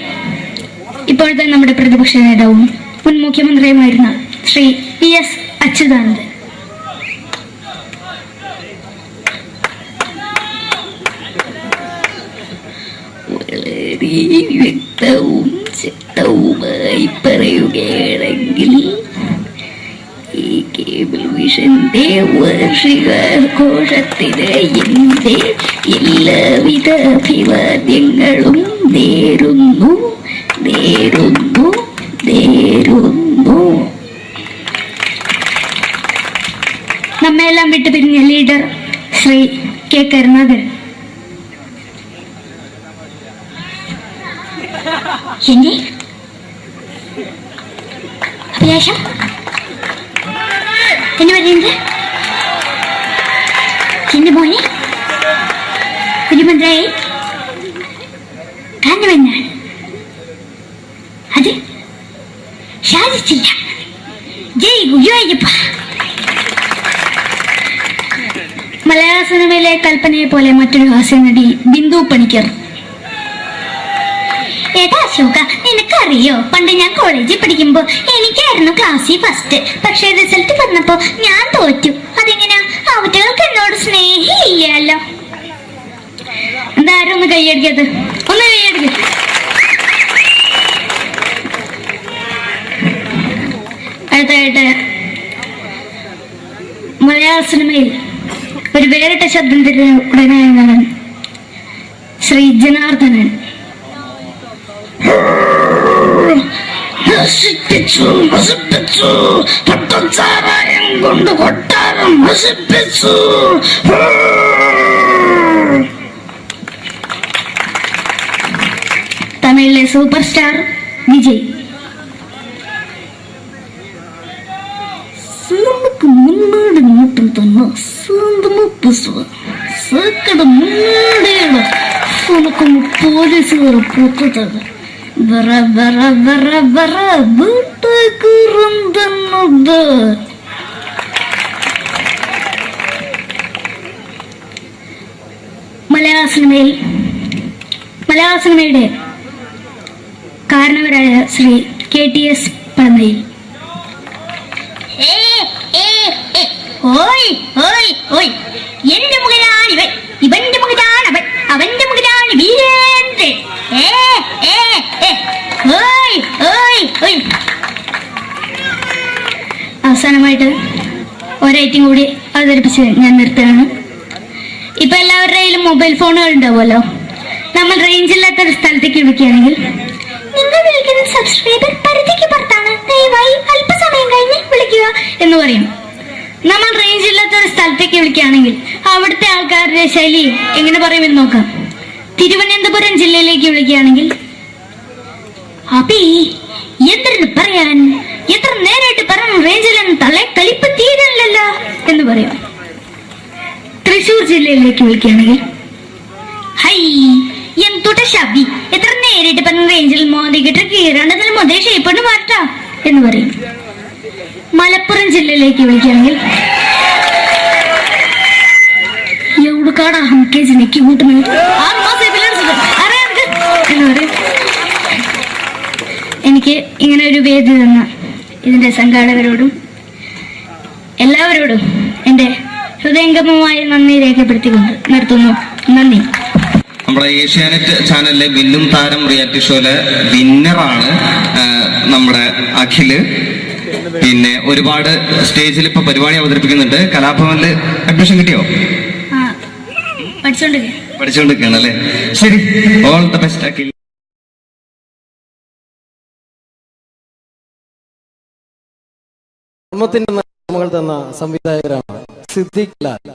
Speaker 9: ഇപ്പോഴത്തെ നമ്മുടെ പ്രതിപക്ഷ നേതാവും മുൻ മുഖ്യമന്ത്രിയുമായിരുന്ന ശ്രീ PS അച്യുതാനന്ദൻ. വളരെ വ്യക്തവും ശക്തവുമായി പറയുകയാണെങ്കിൽ ഈ കേബിൾ വിഷന്റെ വാർഷികാഘോഷത്തിന് എന്റെ എല്ലാവിധ അഭിവാദ്യങ്ങളും നേരുന്നു. നമ്മെല്ലാം വിട്ടുപിരിഞ്ഞ ലീഡർ ശ്രീ കെ കരുണാകരൻ. എന്റെ അഭിലാഷം എന്നെ പറയുന്നത് എന്റെ മോനെ കുരുമന്ത്രായി കാരണവെന്നാണ്. അത് സാധിച്ചില്ല. ജയ് ഗുരുവായൂരപ്പ. മലയാള സിനിമയിലെ കൽപ്പനയെ പോലെ മറ്റൊരു ഹാസ്യ നടി ബിന്ദു പണിക്കർ. ഏട്ടാ അശോക, നിനക്കറിയോ പണ്ട് ഞാൻ കോളേജിൽ പഠിക്കുമ്പോ എനിക്കായിരുന്നു ക്ലാസ്സിൽ ഫസ്റ്റ്. പക്ഷെ റിസൾട്ട് വന്നപ്പോ ഞാൻ തോറ്റു. അതെങ്ങനെയാ? അവറ്റകൾക്ക് എന്നോട് സ്നേഹമില്ലല്ലോ. എന്താരും ഒന്ന് കൈയടിക്കത്, ഒന്ന് കൈയടിക്ക. അടുത്തായിട്ട് മലയാള സിനിമയിൽ ഒരു വേറിട്ട ശബ്ദം ഉടനായ നടൻ ശ്രീ ജനാർദ്ദനൻ. കൊണ്ട് കൊട്ടാരം നശിപ്പിച്ചു. തമിഴിലെ സൂപ്പർ സ്റ്റാർ വിജയ്. നമുക്ക് മുന്നോട് നോട്ടം തന്നെ പോലീസുകാർ പൊട്ടത് മലയാള സിനിമയുടെ കാരണവരായ ശ്രീ KTS പഴമയിൽ. എന്റെ മകനാണ് ഇവൻ, ഇവന്റെ മകനാണ് അവൻ, അവന്റെ മകനാണ് വീരേന്ദ്രൻ. അവസാനമായിട്ട് ഒരൈറ്റം കൂടി അവതരിപ്പിച്ച് ഞാൻ നിർത്തുകയാണ്. ഇപ്പൊ എല്ലാവരുടെ കയ്യിലും മൊബൈൽ ഫോണുകൾ ഉണ്ടാവുമല്ലോ. നമ്മൾ റേഞ്ച് ഇല്ലാത്ത ഒരു സ്ഥലത്തേക്ക് വിളിക്കുകയാണെങ്കിൽ നിങ്ങൾ വിളിക്കുന്ന സബ്സ്ക്രൈബർ പരിധിക്ക് പുറത്താണ്, ദയവായി അല്പസമയം കഴിഞ്ഞ് വിളിക്കുക എന്ന് പറയും. നമ്മൾ റേഞ്ച് ഇല്ലാത്ത ഒരു സ്ഥലത്തേക്ക് വിളിക്കുകയാണെങ്കിൽ അവിടുത്തെ ആൾക്കാരുടെ ശൈലി എങ്ങനെ പറയുമെന്ന് നോക്കാം. തിരുവനന്തപുരം ജില്ലയിലേക്ക് വിളിക്കുകയാണെങ്കിൽ അപ്പി എന്തിനു പറയാൻ, എത്ര നേരായിട്ട് പറഞ്ഞു റേഞ്ചിലെന്ന് തള്ളെ കളിപ്പ് തീരല്ലോ എന്ന് പറയും. തൃശൂർ ജില്ലയിലേക്ക് വിളിക്കുകയാണെങ്കിൽ കാര്യമായിട്ട് പറഞ്ഞ റേഞ്ചിൽ മോദിക്കിട്ട് കീറാണ്ടതിൽ മൊതേ ഷേപ്പണ് മാറ്റാ എന്ന് പറയും. മലപ്പുറം ജില്ലയിലേക്ക് വിളിക്കുകയാണെങ്കിൽ എവിടുക്കാടാ ഹംകെ ജില്ലക്ക് കൂട്ടുന്നത് എനിക്ക് ഇങ്ങനെ ഒരു വേദി തന്ന ഇതിന്റെ സംഘാടകരോടും എല്ലാവരോടും എന്റെ ഹൃദയംഗമമായ നന്ദി രേഖപ്പെടുത്തിക്കൊണ്ട് നിർത്തുന്നു. നന്ദി.
Speaker 14: നമ്മുടെ ഏഷ്യാനെറ്റ് ചാനലിലെ വില്ലും താരം റിയാലിറ്റി ഷോയിലെ വിന്നറാണ് നമ്മുടെ അഖില്. പിന്നെ ഒരുപാട് സ്റ്റേജിൽ ഇപ്പൊ പരിപാടി അവതരിപ്പിക്കുന്നുണ്ട്. കലാഭവനില് അഡ്മിഷൻ കിട്ടിയോ? പഠിച്ചോണ്ടിരിക്കുകയാണ് അല്ലേ? ശരി, ഓൾ ദ ബെസ്റ്റ് അഖിൽ.
Speaker 1: നമ്മൾ തന്ന സംവിധായകരാണ് സിദ്ദിഖ് ലാൽ.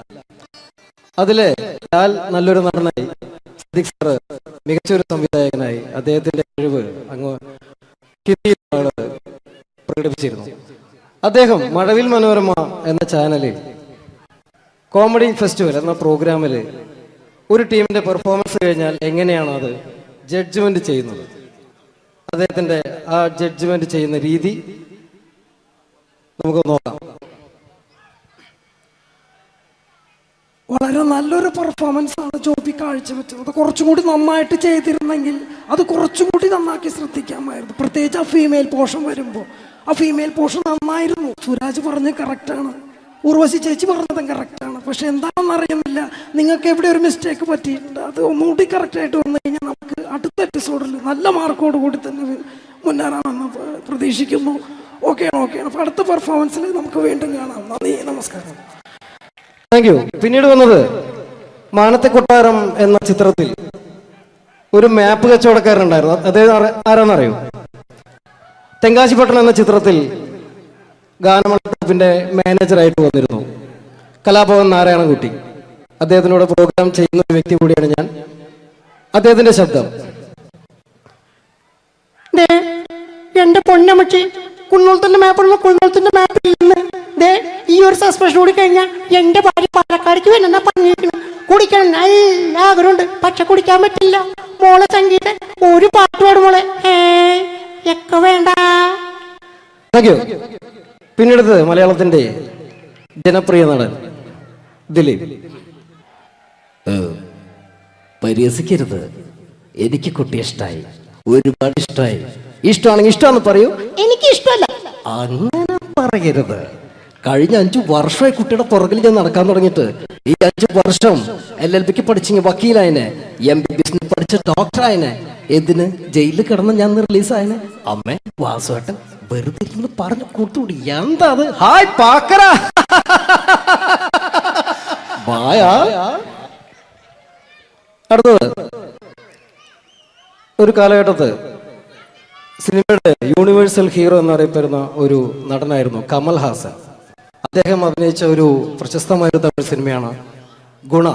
Speaker 1: അതില് ലാൽ നല്ലൊരു നടനായി, സിദ്ദിഖ് സാറ് മികച്ചൊരു സംവിധായകനായി അദ്ദേഹത്തിന്റെ കഴിവ് അങ്ങ് ഹിന്ദിയിലാണ് പ്രകടിപ്പിച്ചിരുന്നു. അദ്ദേഹം മഴവിൽ മനോരമ എന്ന ചാനലിൽ കോമഡി ഫെസ്റ്റിവൽ എന്ന പ്രോഗ്രാമിൽ ഒരു ടീമിന്റെ പെർഫോമൻസ് കഴിഞ്ഞാൽ എങ്ങനെയാണ് അത് ജഡ്ജ്മെന്റ് ചെയ്യുന്നത്, അദ്ദേഹത്തിന്റെ ആ ജഡ്ജ്മെന്റ് ചെയ്യുന്ന രീതി നമുക്ക് നോക്കാം.
Speaker 15: വളരെ നല്ലൊരു പെർഫോമൻസ് ആണ് ജോബി കാഴ്ചവെച്ചത്. കുറച്ചും കൂടി നന്നായിട്ട് ചെയ്തിരുന്നെങ്കിൽ അത് കുറച്ചും കൂടി നന്നാക്കി ശ്രദ്ധിക്കാമായിരുന്നു. പ്രത്യേകിച്ച് ആ ഫീമെയിൽ പോർഷൻ വരുമ്പോൾ ആ ഫീമെയിൽ പോർഷൻ നന്നായിരുന്നു. സുരാജ് പറഞ്ഞത് കറക്റ്റാണ്, ഉർവശി ചേച്ചി പറഞ്ഞതും കറക്റ്റാണ്. പക്ഷെ എന്താണെന്ന് അറിയുന്നില്ല, നിങ്ങൾക്ക് എവിടെ ഒരു മിസ്റ്റേക്ക് പറ്റിയിട്ടുണ്ട്. അത് ഒന്നുകൂടി കറക്റ്റായിട്ട് വന്നു കഴിഞ്ഞാൽ നമുക്ക് അടുത്ത എപ്പിസോഡിൽ നല്ല മാർക്കോട് കൂടി തന്നെ മുന്നേറാമെന്ന് പ്രതീക്ഷിക്കുന്നു. ഓക്കെയാണ്. അപ്പോൾ അടുത്ത പെർഫോമൻസിൽ നമുക്ക് വീണ്ടും കാണാം. നന്ദി, നമസ്കാരം.
Speaker 1: Thank you. പിന്നീട് വന്നത് മാനത്തെ കൊട്ടാരം എന്ന ചിത്രത്തിൽ ഒരു മാപ്പ് കച്ചവടക്കാരനുണ്ടായിരുന്നു. അദ്ദേഹം ആരാന്നറിയോ? തെങ്കാശിപ്പട്ടണം എന്ന ചിത്രത്തിൽ ഗാനമണ്ഡലത്തിന്റെ മാനേജറായിട്ട് വന്നിരുന്നു കലാഭവൻ നാരായണൻകുട്ടി. അദ്ദേഹത്തിനോട് പ്രോഗ്രാം ചെയ്യുന്ന ഒരു വ്യക്തി കൂടിയാണ് ഞാൻ. അദ്ദേഹത്തിന്റെ ശബ്ദം.
Speaker 15: എന്റെ പൊന്നമ്മച്ചി, കുന്നോളത്തിന്റെ മാപ്പുള്ള കുന്നോളത്തിന്റെ മാപ്പിൽ നിന്ന് ഈ ഒരു സസ്പെൻഷൻ കൂടി കഴിഞ്ഞാൽ എന്റെ ഭാര്യ പാലക്കാടേക്ക് വരുന്ന പറഞ്ഞിരിക്കുന്നു. കുടിക്കണം നല്ല ആഗ്രഹമുണ്ട്, പക്ഷെ കുടിക്കാൻ പറ്റില്ല. മോളെ സംഗീത ഒരു പാട്ട് പാടും മോളെ. ഒക്കെ വേണ്ട.
Speaker 1: Thank you. പിന്നീട് മലയാളത്തിന്റെ ജനപ്രിയ നടൻ ദിലീപ്. പരിഹസിക്കരുത്, എനിക്ക് കുട്ടിയെ ഇഷ്ടമായി, ഒരുപാട് ഇഷ്ടമായി. ഇഷ്ടമാണെങ്കിൽ ഇഷ്ടമാണെന്ന് പറയൂ. എനിക്ക് ഇഷ്ടമല്ല അങ്ങനെ പറയരുത്. കഴിഞ്ഞ 5 വർഷമായി കുട്ടിയുടെ പുറകിൽ ഞാൻ നടക്കാൻ തുടങ്ങിയിട്ട്. ഈ 5 വർഷം LLBക്ക് പഠിച്ചെങ്കിൽ വക്കീലായനെ, MBBS പഠിച്ച ഡോക്ടറായനെ, എന്തിന് ജയിലിൽ കിടന്ന് ഞാൻ റിലീസായനെ. അമ്മേ വാസുവേട്ടൻ വെറുതെ ഇരുന്ന് പറഞ്ഞു കൂട്ടുകൂടി. എന്താ അത്? ഹായ് പാക്കര വായാ. അടുത്തത് ഒരു കാലഘട്ടത്ത് സിനിമയുടെ യൂണിവേഴ്സൽ ഹീറോ എന്നറിയപ്പെടുന്ന ഒരു നടനായിരുന്നു കമൽ ഹാസൻ. അദ്ദേഹം അഭിനയിച്ച ഒരു പ്രശസ്തമായ തമിഴ് സിനിമയാണ് ഗുണ.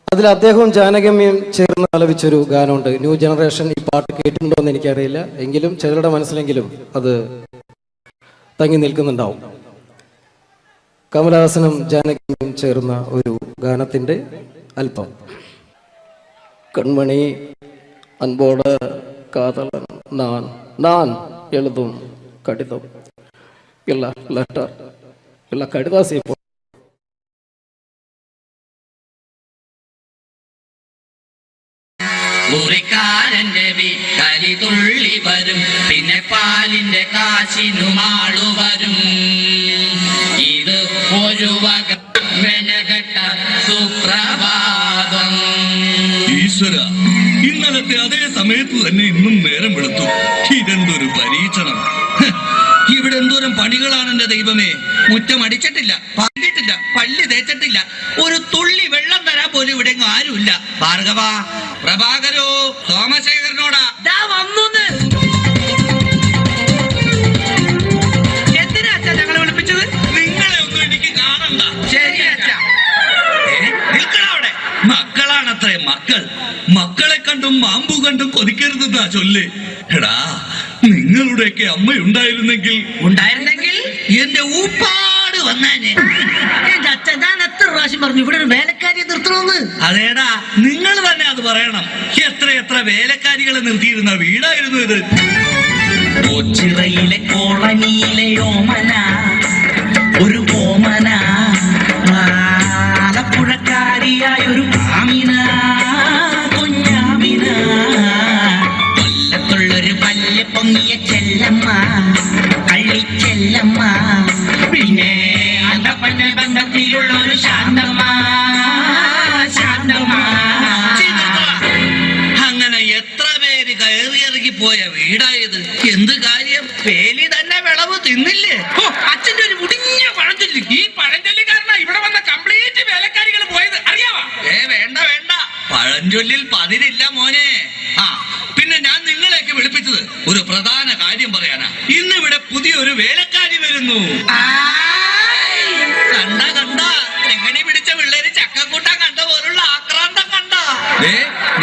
Speaker 1: അതിൽ അദ്ദേഹവും ജാനകമ്മയും ചേർന്ന് ആലപിച്ചൊരു ഗാനമുണ്ട്. ന്യൂ ജനറേഷൻ ഈ പാട്ട് കേട്ടിട്ടുണ്ടോ എന്ന് എനിക്കറിയില്ല, എങ്കിലും ചിലരുടെ മനസ്സിലെങ്കിലും അത് തങ്ങി നിൽക്കുന്നുണ്ടാവും. കമൽഹാസനും ജാനകമ്മയും ചേർന്ന ഒരു ഗാനത്തിന്റെ അല്പം. കൺമണി അൻപോട് കാതലൻ நான் எழுதும் கடிதம் இல்ல லெட்டர் இல்ல കടിതാസി
Speaker 10: മുറിക്കാരന്റെ വീട്ടലി തുള്ളി വരും, പിന്നെ പാലിന്റെ കാശിനുമാളു വരും. ഇത് ഒരു വക വെനകെട്ട സുപ്രഭാതം.
Speaker 16: ഈശ്വര, ഇന്നലത്തെ അതേ സമയത്ത് തന്നെ ഇന്നും നേരം വെളുത്തു. ഇതെന്തൊരു പരീക്ഷണം! ഇവിടെ എന്തോരം പണികളാണ് എന്റെ ദൈവമേ. മുറ്റം അടിച്ചിട്ടില്ല, പറഞ്ഞിട്ടില്ല, പല്ല് തേച്ചിട്ടില്ല, ഒരു തുള്ളി വെള്ളം തരാൻ പോലും ഇവിടെ ആരുമില്ല. ഭാർഗവ, പ്രഭാകരോ, സോമശേഖരനോടാ വന്നു. എന്തിനാ അച്ഛാ ഞങ്ങളെ വിളിപ്പിച്ചത്? നിങ്ങളെ ഒന്നും എനിക്ക് കാണണ്ട. ശരി അച്ഛാ. നിൽക്കണവിടെ. മക്കളാണത്രേ മക്കൾ. മക്കളെ കണ്ടും മാമ്പു കണ്ടും കൊതിക്കരുതെന്നാ ചൊല്ല്. എടാ, നിങ്ങളുടെയൊക്കെ അമ്മയുണ്ടായിരുന്നെങ്കിൽ എന്റെ ഊപ്പാട് വന്നേനെ. എന്റെ അച്ഛൻ, ഞാൻ എത്ര പ്രാവശ്യം പറഞ്ഞു ഇവിടെ ഒരു വേലക്കാരി വേലക്കാരിയെ നിർത്തണമെന്ന്? അതേടാ, നിങ്ങൾ തന്നെ അത് പറയണം. എത്ര വേലക്കാരികളെ നിർത്തിയിരുന്ന വീടായിരുന്നു ഇത്.
Speaker 10: ഓച്ചിറയിലെ കോളനിയിലെ ഓമന, ഒരു ഓമന, ആലപ്പുഴക്കാരിയായ ഒരു ആമിന, കുഞ്ഞാമിന, കൊല്ലത്തുള്ളൊരു പല്ല് പൊങ്ങിയ ചെല്ലമ്മ, കള്ളിച്ചെല്ലമ്മ, പിന്നെ അന്തപ്പന്ന ബന്ധത്തിലുള്ള ഒരു ശാന്തമ്മ, ശാന്തമ്മ.
Speaker 16: അങ്ങനെ എത്ര പേര് കയറിയിറങ്ങി പോയ വീടായത്. എന്ത് കാര്യം, വേലി തന്നെ വിളവ് തിന്നില്ലേ?
Speaker 3: അച്ഛന്റെ ഒരു മുടിഞ്ഞ പഴഞ്ചൊല്ലി. ഈ പഴഞ്ചൊല്ലി കാരണം ഇവിടെ വന്ന കംപ്ലീറ്റ് വേലക്കാരികൾ പോയത് അറിയാവാ?
Speaker 16: വേണ്ട പഴഞ്ചൊല്ലിൽ പതിരില്ല മോനെ. ആ പിന്നെ ഞാൻ നിങ്ങളെയൊക്കെ വിളിപ്പിച്ചത് ഒരു പ്രധാന കാര്യം പറയാനാ. ഇന്നിവിടെ പുതിയൊരു വേലക്കാരി വരുന്നു. കണ്ട എങ്ങനെ പിടിച്ച പിള്ളേര് ചക്കക്കൂട്ടാൻ കണ്ട പോലുള്ള ആക്രാന്തം കണ്ട.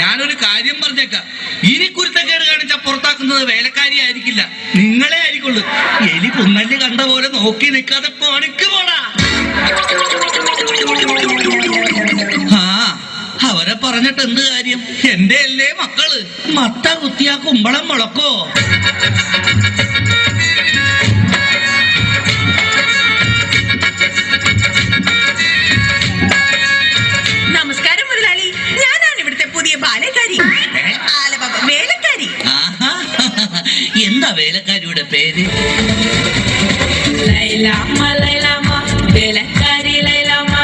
Speaker 16: ഞാനൊരു കാര്യം പറഞ്ഞേക്കാം, ഇനി കുരുത്തക്കേട് കാണിച്ച പുറത്താക്കുന്നത് വേലക്കാരി ആയിരിക്കില്ല, നിങ്ങളെ ആയിരിക്കുള്ളൂ. എലി പുന്നല് കണ്ട പോലെ നോക്കി നിൽക്കാതെ പണിക്ക് പോടാ. അവരെ പറഞ്ഞിട്ട് എന്ത് കാര്യം? എന്റെ അല്ലേ മക്കള്. മത്ത കുത്തിയാ കുമ്പളം മുളക്കോ?
Speaker 17: നമസ്കാരം മുതലാളി, ഞാനാണ് ഇവിടുത്തെ പുതിയ ബാലക്കാരി, വേലക്കാരി.
Speaker 16: എന്താ വേലക്കാരിയുടെ പേര്?
Speaker 17: ലൈലാമ്മ ലൈലാമ്മ, വേലക്കാരി ലൈലാമ്മ,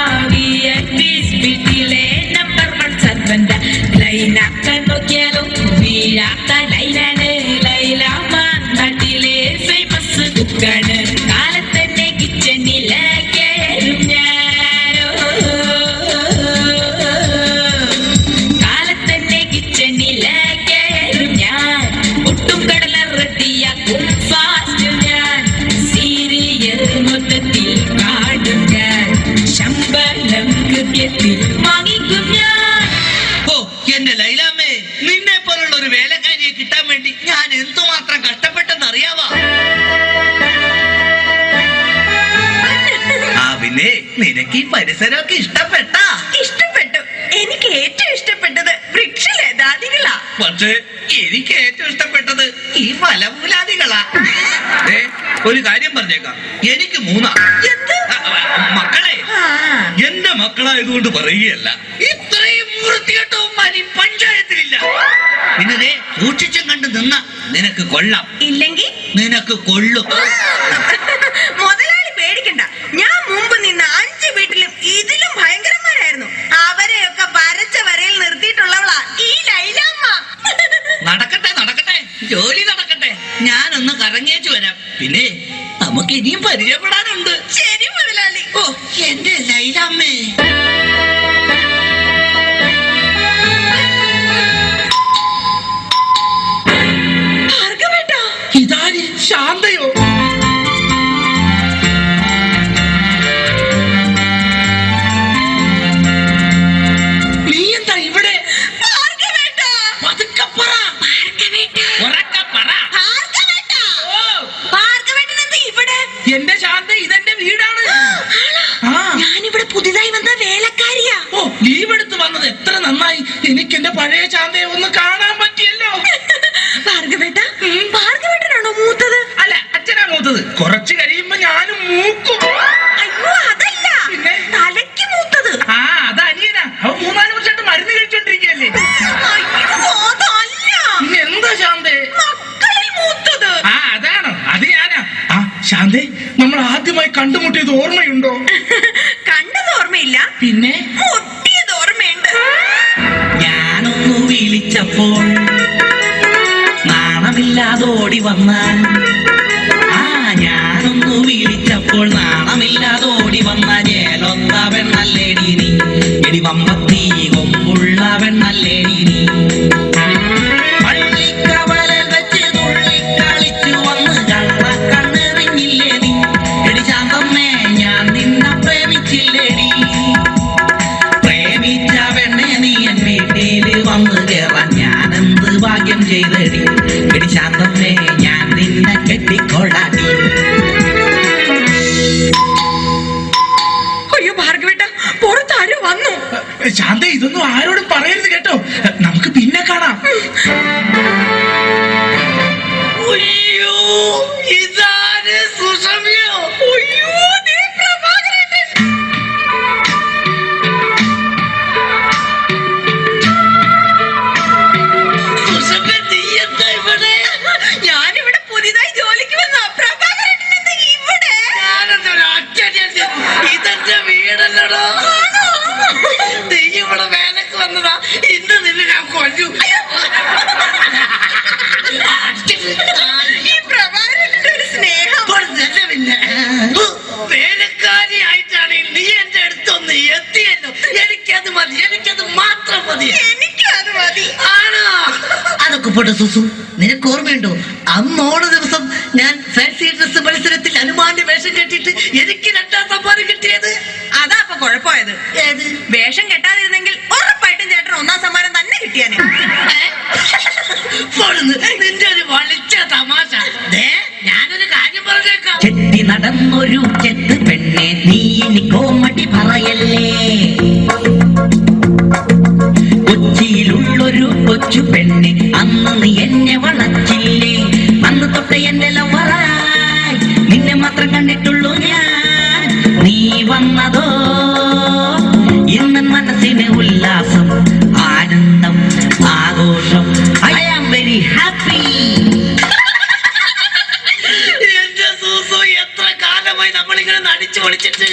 Speaker 17: വീട്ടിലെ നമ്പർ 1 സർവന്റ. ലൈനാക്കാൻ നോക്കിയാലും വീഴാത്ത ലൈലാണ് ലൈലാമ്മ, നാട്ടിലെ ഫേമസ് കുക്കാണ്. കാലത്തന്നെ കിച്ചണിലേക്ക് ഞാനോ, കാലത്തന്നെ കിച്ചണിലേക്ക് ഞാൻ. ഒട്ടും കടല റെഡിയാക്കും ഫാസ്റ്റ് ഞാൻ, സീരിയൽ മൊത്തത്തിൽ കാടും ഞാൻ, ശമ്പളം കൃത്യത്തിൽ വാങ്ങിക്കും ഞാൻ.
Speaker 16: ഓ എന്റെ ലൈലാമ്മേ, നിന്നെ പോലുള്ള ഒരു വേലക്കാരിയെ കിട്ടാൻ വേണ്ടി ഞാൻ എന്തുമാത്രം കഷ്ടപ്പെട്ടെന്ന് അറിയാവാ? പിന്നെ നിനക്ക് ഈ പരിസരമൊക്കെ ഇഷ്ടപ്പെട്ടാ?
Speaker 17: ഇഷ്ടപ്പെട്ടു. എനിക്ക് ഏറ്റവും ഇഷ്ടപ്പെട്ടത് വൃക്ഷലതാദികളാ.
Speaker 16: പക്ഷേ എനിക്ക് ഏറ്റവും ഇഷ്ടപ്പെട്ടത് ഈ ഫലമൂലാദികളാ. ഒരു കാര്യം പറഞ്ഞേക്കാം, എനിക്ക് 3 മക്കളെ. എന്റെ മക്കളായതുകൊണ്ട് പറയുകയല്ല, ഇത്രയും വൃത്തികെട്ടവും പഞ്ചായത്തിലില്ല. പിന്നെ സൂക്ഷിച്ചും കണ്ട് നിന്ന നിനക്ക് കൊള്ളാം, ഇല്ലെങ്കിൽ നിനക്ക് കൊള്ളും.
Speaker 17: മുതലാളി പേടിക്കണ്ട, ഞാൻ മുമ്പ് നിന്ന 5 വീട്ടിലും ഇതിലും ഭയങ്കരന്മാരായിരുന്നു. അവരെയൊക്കെ വരച്ച വരയിൽ നിർത്തിയിട്ടുള്ളവളാ ഈ ലൈലാമ്മ.
Speaker 16: നടക്കട്ടെ, ജോലി നടക്കട്ടെ. ഞാനൊന്ന് കറങ്ങിയേച്ചു വരാം. പിന്നെ നമുക്ക് ഇനിയും പരിചയപ്പെടാനുണ്ട്.
Speaker 17: ശരി മുതലാളി.
Speaker 16: ഓ എന്റെ ലൈലാമ്മേ. ഇതാര്? ശാന്തയോ? നീ എന്താ ഇവിടെ? പതുക്കെ പറ. ഉറക്കെ പറ. എന്റെ ശാന്ത, ഇതെന്റെ വീടാണ്.
Speaker 17: ഞാനിവിടെ പുതിയതായി വന്ന വേലക്കാരിയാ.
Speaker 16: ഓ ലീവ് എടുത്ത് വന്നത് എത്ര നന്നായി. എനിക്ക് എന്റെ പഴയ ശാന്തയെ ഒന്ന് കാണാൻ പറ്റിയല്ലോ.
Speaker 17: ഭാർഗവേട്ടനാണോ മൂത്തത്?
Speaker 16: അല്ല, അച്ഛനാ മൂത്തത്. കുറച്ച് കഴിയുമ്പോ ഞാനും മൂക്കും.
Speaker 17: അയ്യോ അതല്ല, തലയ്ക്ക് മൂത്തത്.
Speaker 16: ആ അത് അനിയനാ. അവ 3-4 വർഷമായിട്ട് മരുന്ന് കഴിച്ചോണ്ടിരിക്കല്ലേ. എന്താ ശാന്തേ?
Speaker 17: മക്കളിൽ മൂത്തത്.
Speaker 16: ആ അതാണോ? അത് ഞാനാ. ആ ശാന്തേ, നമ്മൾ ആദ്യമായി കണ്ടുമുട്ടിയത് ഓർമ്മയുണ്ടോ?
Speaker 17: കണ്ടത് ഓർമ്മയില്ല,
Speaker 16: പിന്നെ
Speaker 17: മുട്ടിയത് ഓർമ്മയുണ്ട്.
Speaker 10: ഞാനൊന്നു വിളിച്ചപ്പോൾ നാണമില്ലാതോടി വന്നാൽ, ഞാനൊന്നു വിളിച്ചപ്പോൾ നാണമില്ലാതോടി വന്ന ജേലൊത്ത പെണ്ണല്ലേടി നീ, എടി വമ്പത്തി കൊമ്പുള്ള പെണ്ണല്ലേടി നീ. പള്ളിക്കവലൽ വെച്ച് തുള്ളിക്കളിച്ചു വന്ന് കണ്ണെറിഞ്ഞില്ലേ നീ, എടി ശാന്തമ്മേ ഞാൻ നിന്നെ പ്രേമിച്ചില്ലേടി. പ്രേമിച്ച പെണ്ണെ നീ എൻ വീട്ടിൽ വന്ന് കേറാൻ ഞാനെന്ത് ഭാഗ്യം ചെയ്തടി, എടി ശാന്തമ്മേ ഞാൻ നിന്നെ കെട്ടിക്കൊള്ളാടി.
Speaker 17: അയ്യോ ഭാർഗവേട്ട, പുറത്താരും വന്നു.
Speaker 16: ശാന്ത ഇതൊന്നും ആരോടും പറയരുത് കേട്ടോ. നമുക്ക് പിന്നെ കാണാം. അയ്യോ, ഇതാണ് സുഷമ്യോ. അയ്യോ,
Speaker 17: ഞാനിവിടെ പുതിയതായി ജോലിക്ക് വന്ന പ്രഭാകരൻ ഇവിടെ.
Speaker 16: ഇതെന്റെ വീടല്ലടോ. നീ ഇവിടെ വേലക്ക് വന്നതാ. ഇന്ന് നിന്നെ ഞാൻ കൊല്ലു.
Speaker 17: ഈ പ്രഭാകരന്റെ ഒരു സ്നേഹം.
Speaker 16: പിന്നെ വേലക്കാരിയായിട്ടാണെങ്കിൽ നീ എന്റെ അടുത്തൊന്ന് എത്തിയല്ലോ. എനിക്കത് മതി, എനിക്കത് മാത്രം മതി.
Speaker 17: എനിക്കത് മതി.
Speaker 16: ആണോ?
Speaker 8: അതൊക്കെ പോട്ടെ സുസു, നിനക്ക് ഓർമ്മയുണ്ടോ അന്ന് ഓണ ദിവസം ഞാൻ ഫാൻസി ഡ്രസ് മത്സരത്തിൽ ഹനുമാന്റെ വേഷം കെട്ടിയിട്ട് എനിക്ക് 2ാം സമ്മാനം കിട്ടിയത്?
Speaker 17: അതാ അപ്പൊ കുഴപ്പമായത്.
Speaker 8: ഏത്?
Speaker 17: വേഷം കെട്ടാതിരുന്നെങ്കിൽ ഉറപ്പായിട്ടും ചേട്ടൻ 1ാം സമ്മാനം തന്നെ കിട്ടിയാനെ.
Speaker 16: നിന്റെ ഒരു വളിച്ച തമാശ. ഞാനൊരു കാര്യം പറഞ്ഞേക്കാം.
Speaker 10: ചെത്തി നടന്നൊരു ചെത്ത് പെണ്ണെ, നീ ഇനി കോമഡി പറയല്ലേ. കൊച്ചിയിലുള്ളൊരു കൊച്ചു പെണ്ണെ, അന്ന് നീ എന്നെ വളച്ചില്ലേ. അന്ന് തൊട്ട് എന്റെ ലവറായി നിന്നെ മാത്രം കണ്ടിട്ടുള്ളൂ ഞാൻ. നീ വന്നതോ ഇന്ന് മനസ്സിന് ഉല്ലാസം, ആനന്ദം, ആഘോഷം. I am very happy.
Speaker 16: എന്റെ സൂസു, എത്ര കാലമായി നമ്മളിങ്ങനെ നടിച്ചു പൊളിച്ചിട്ട്.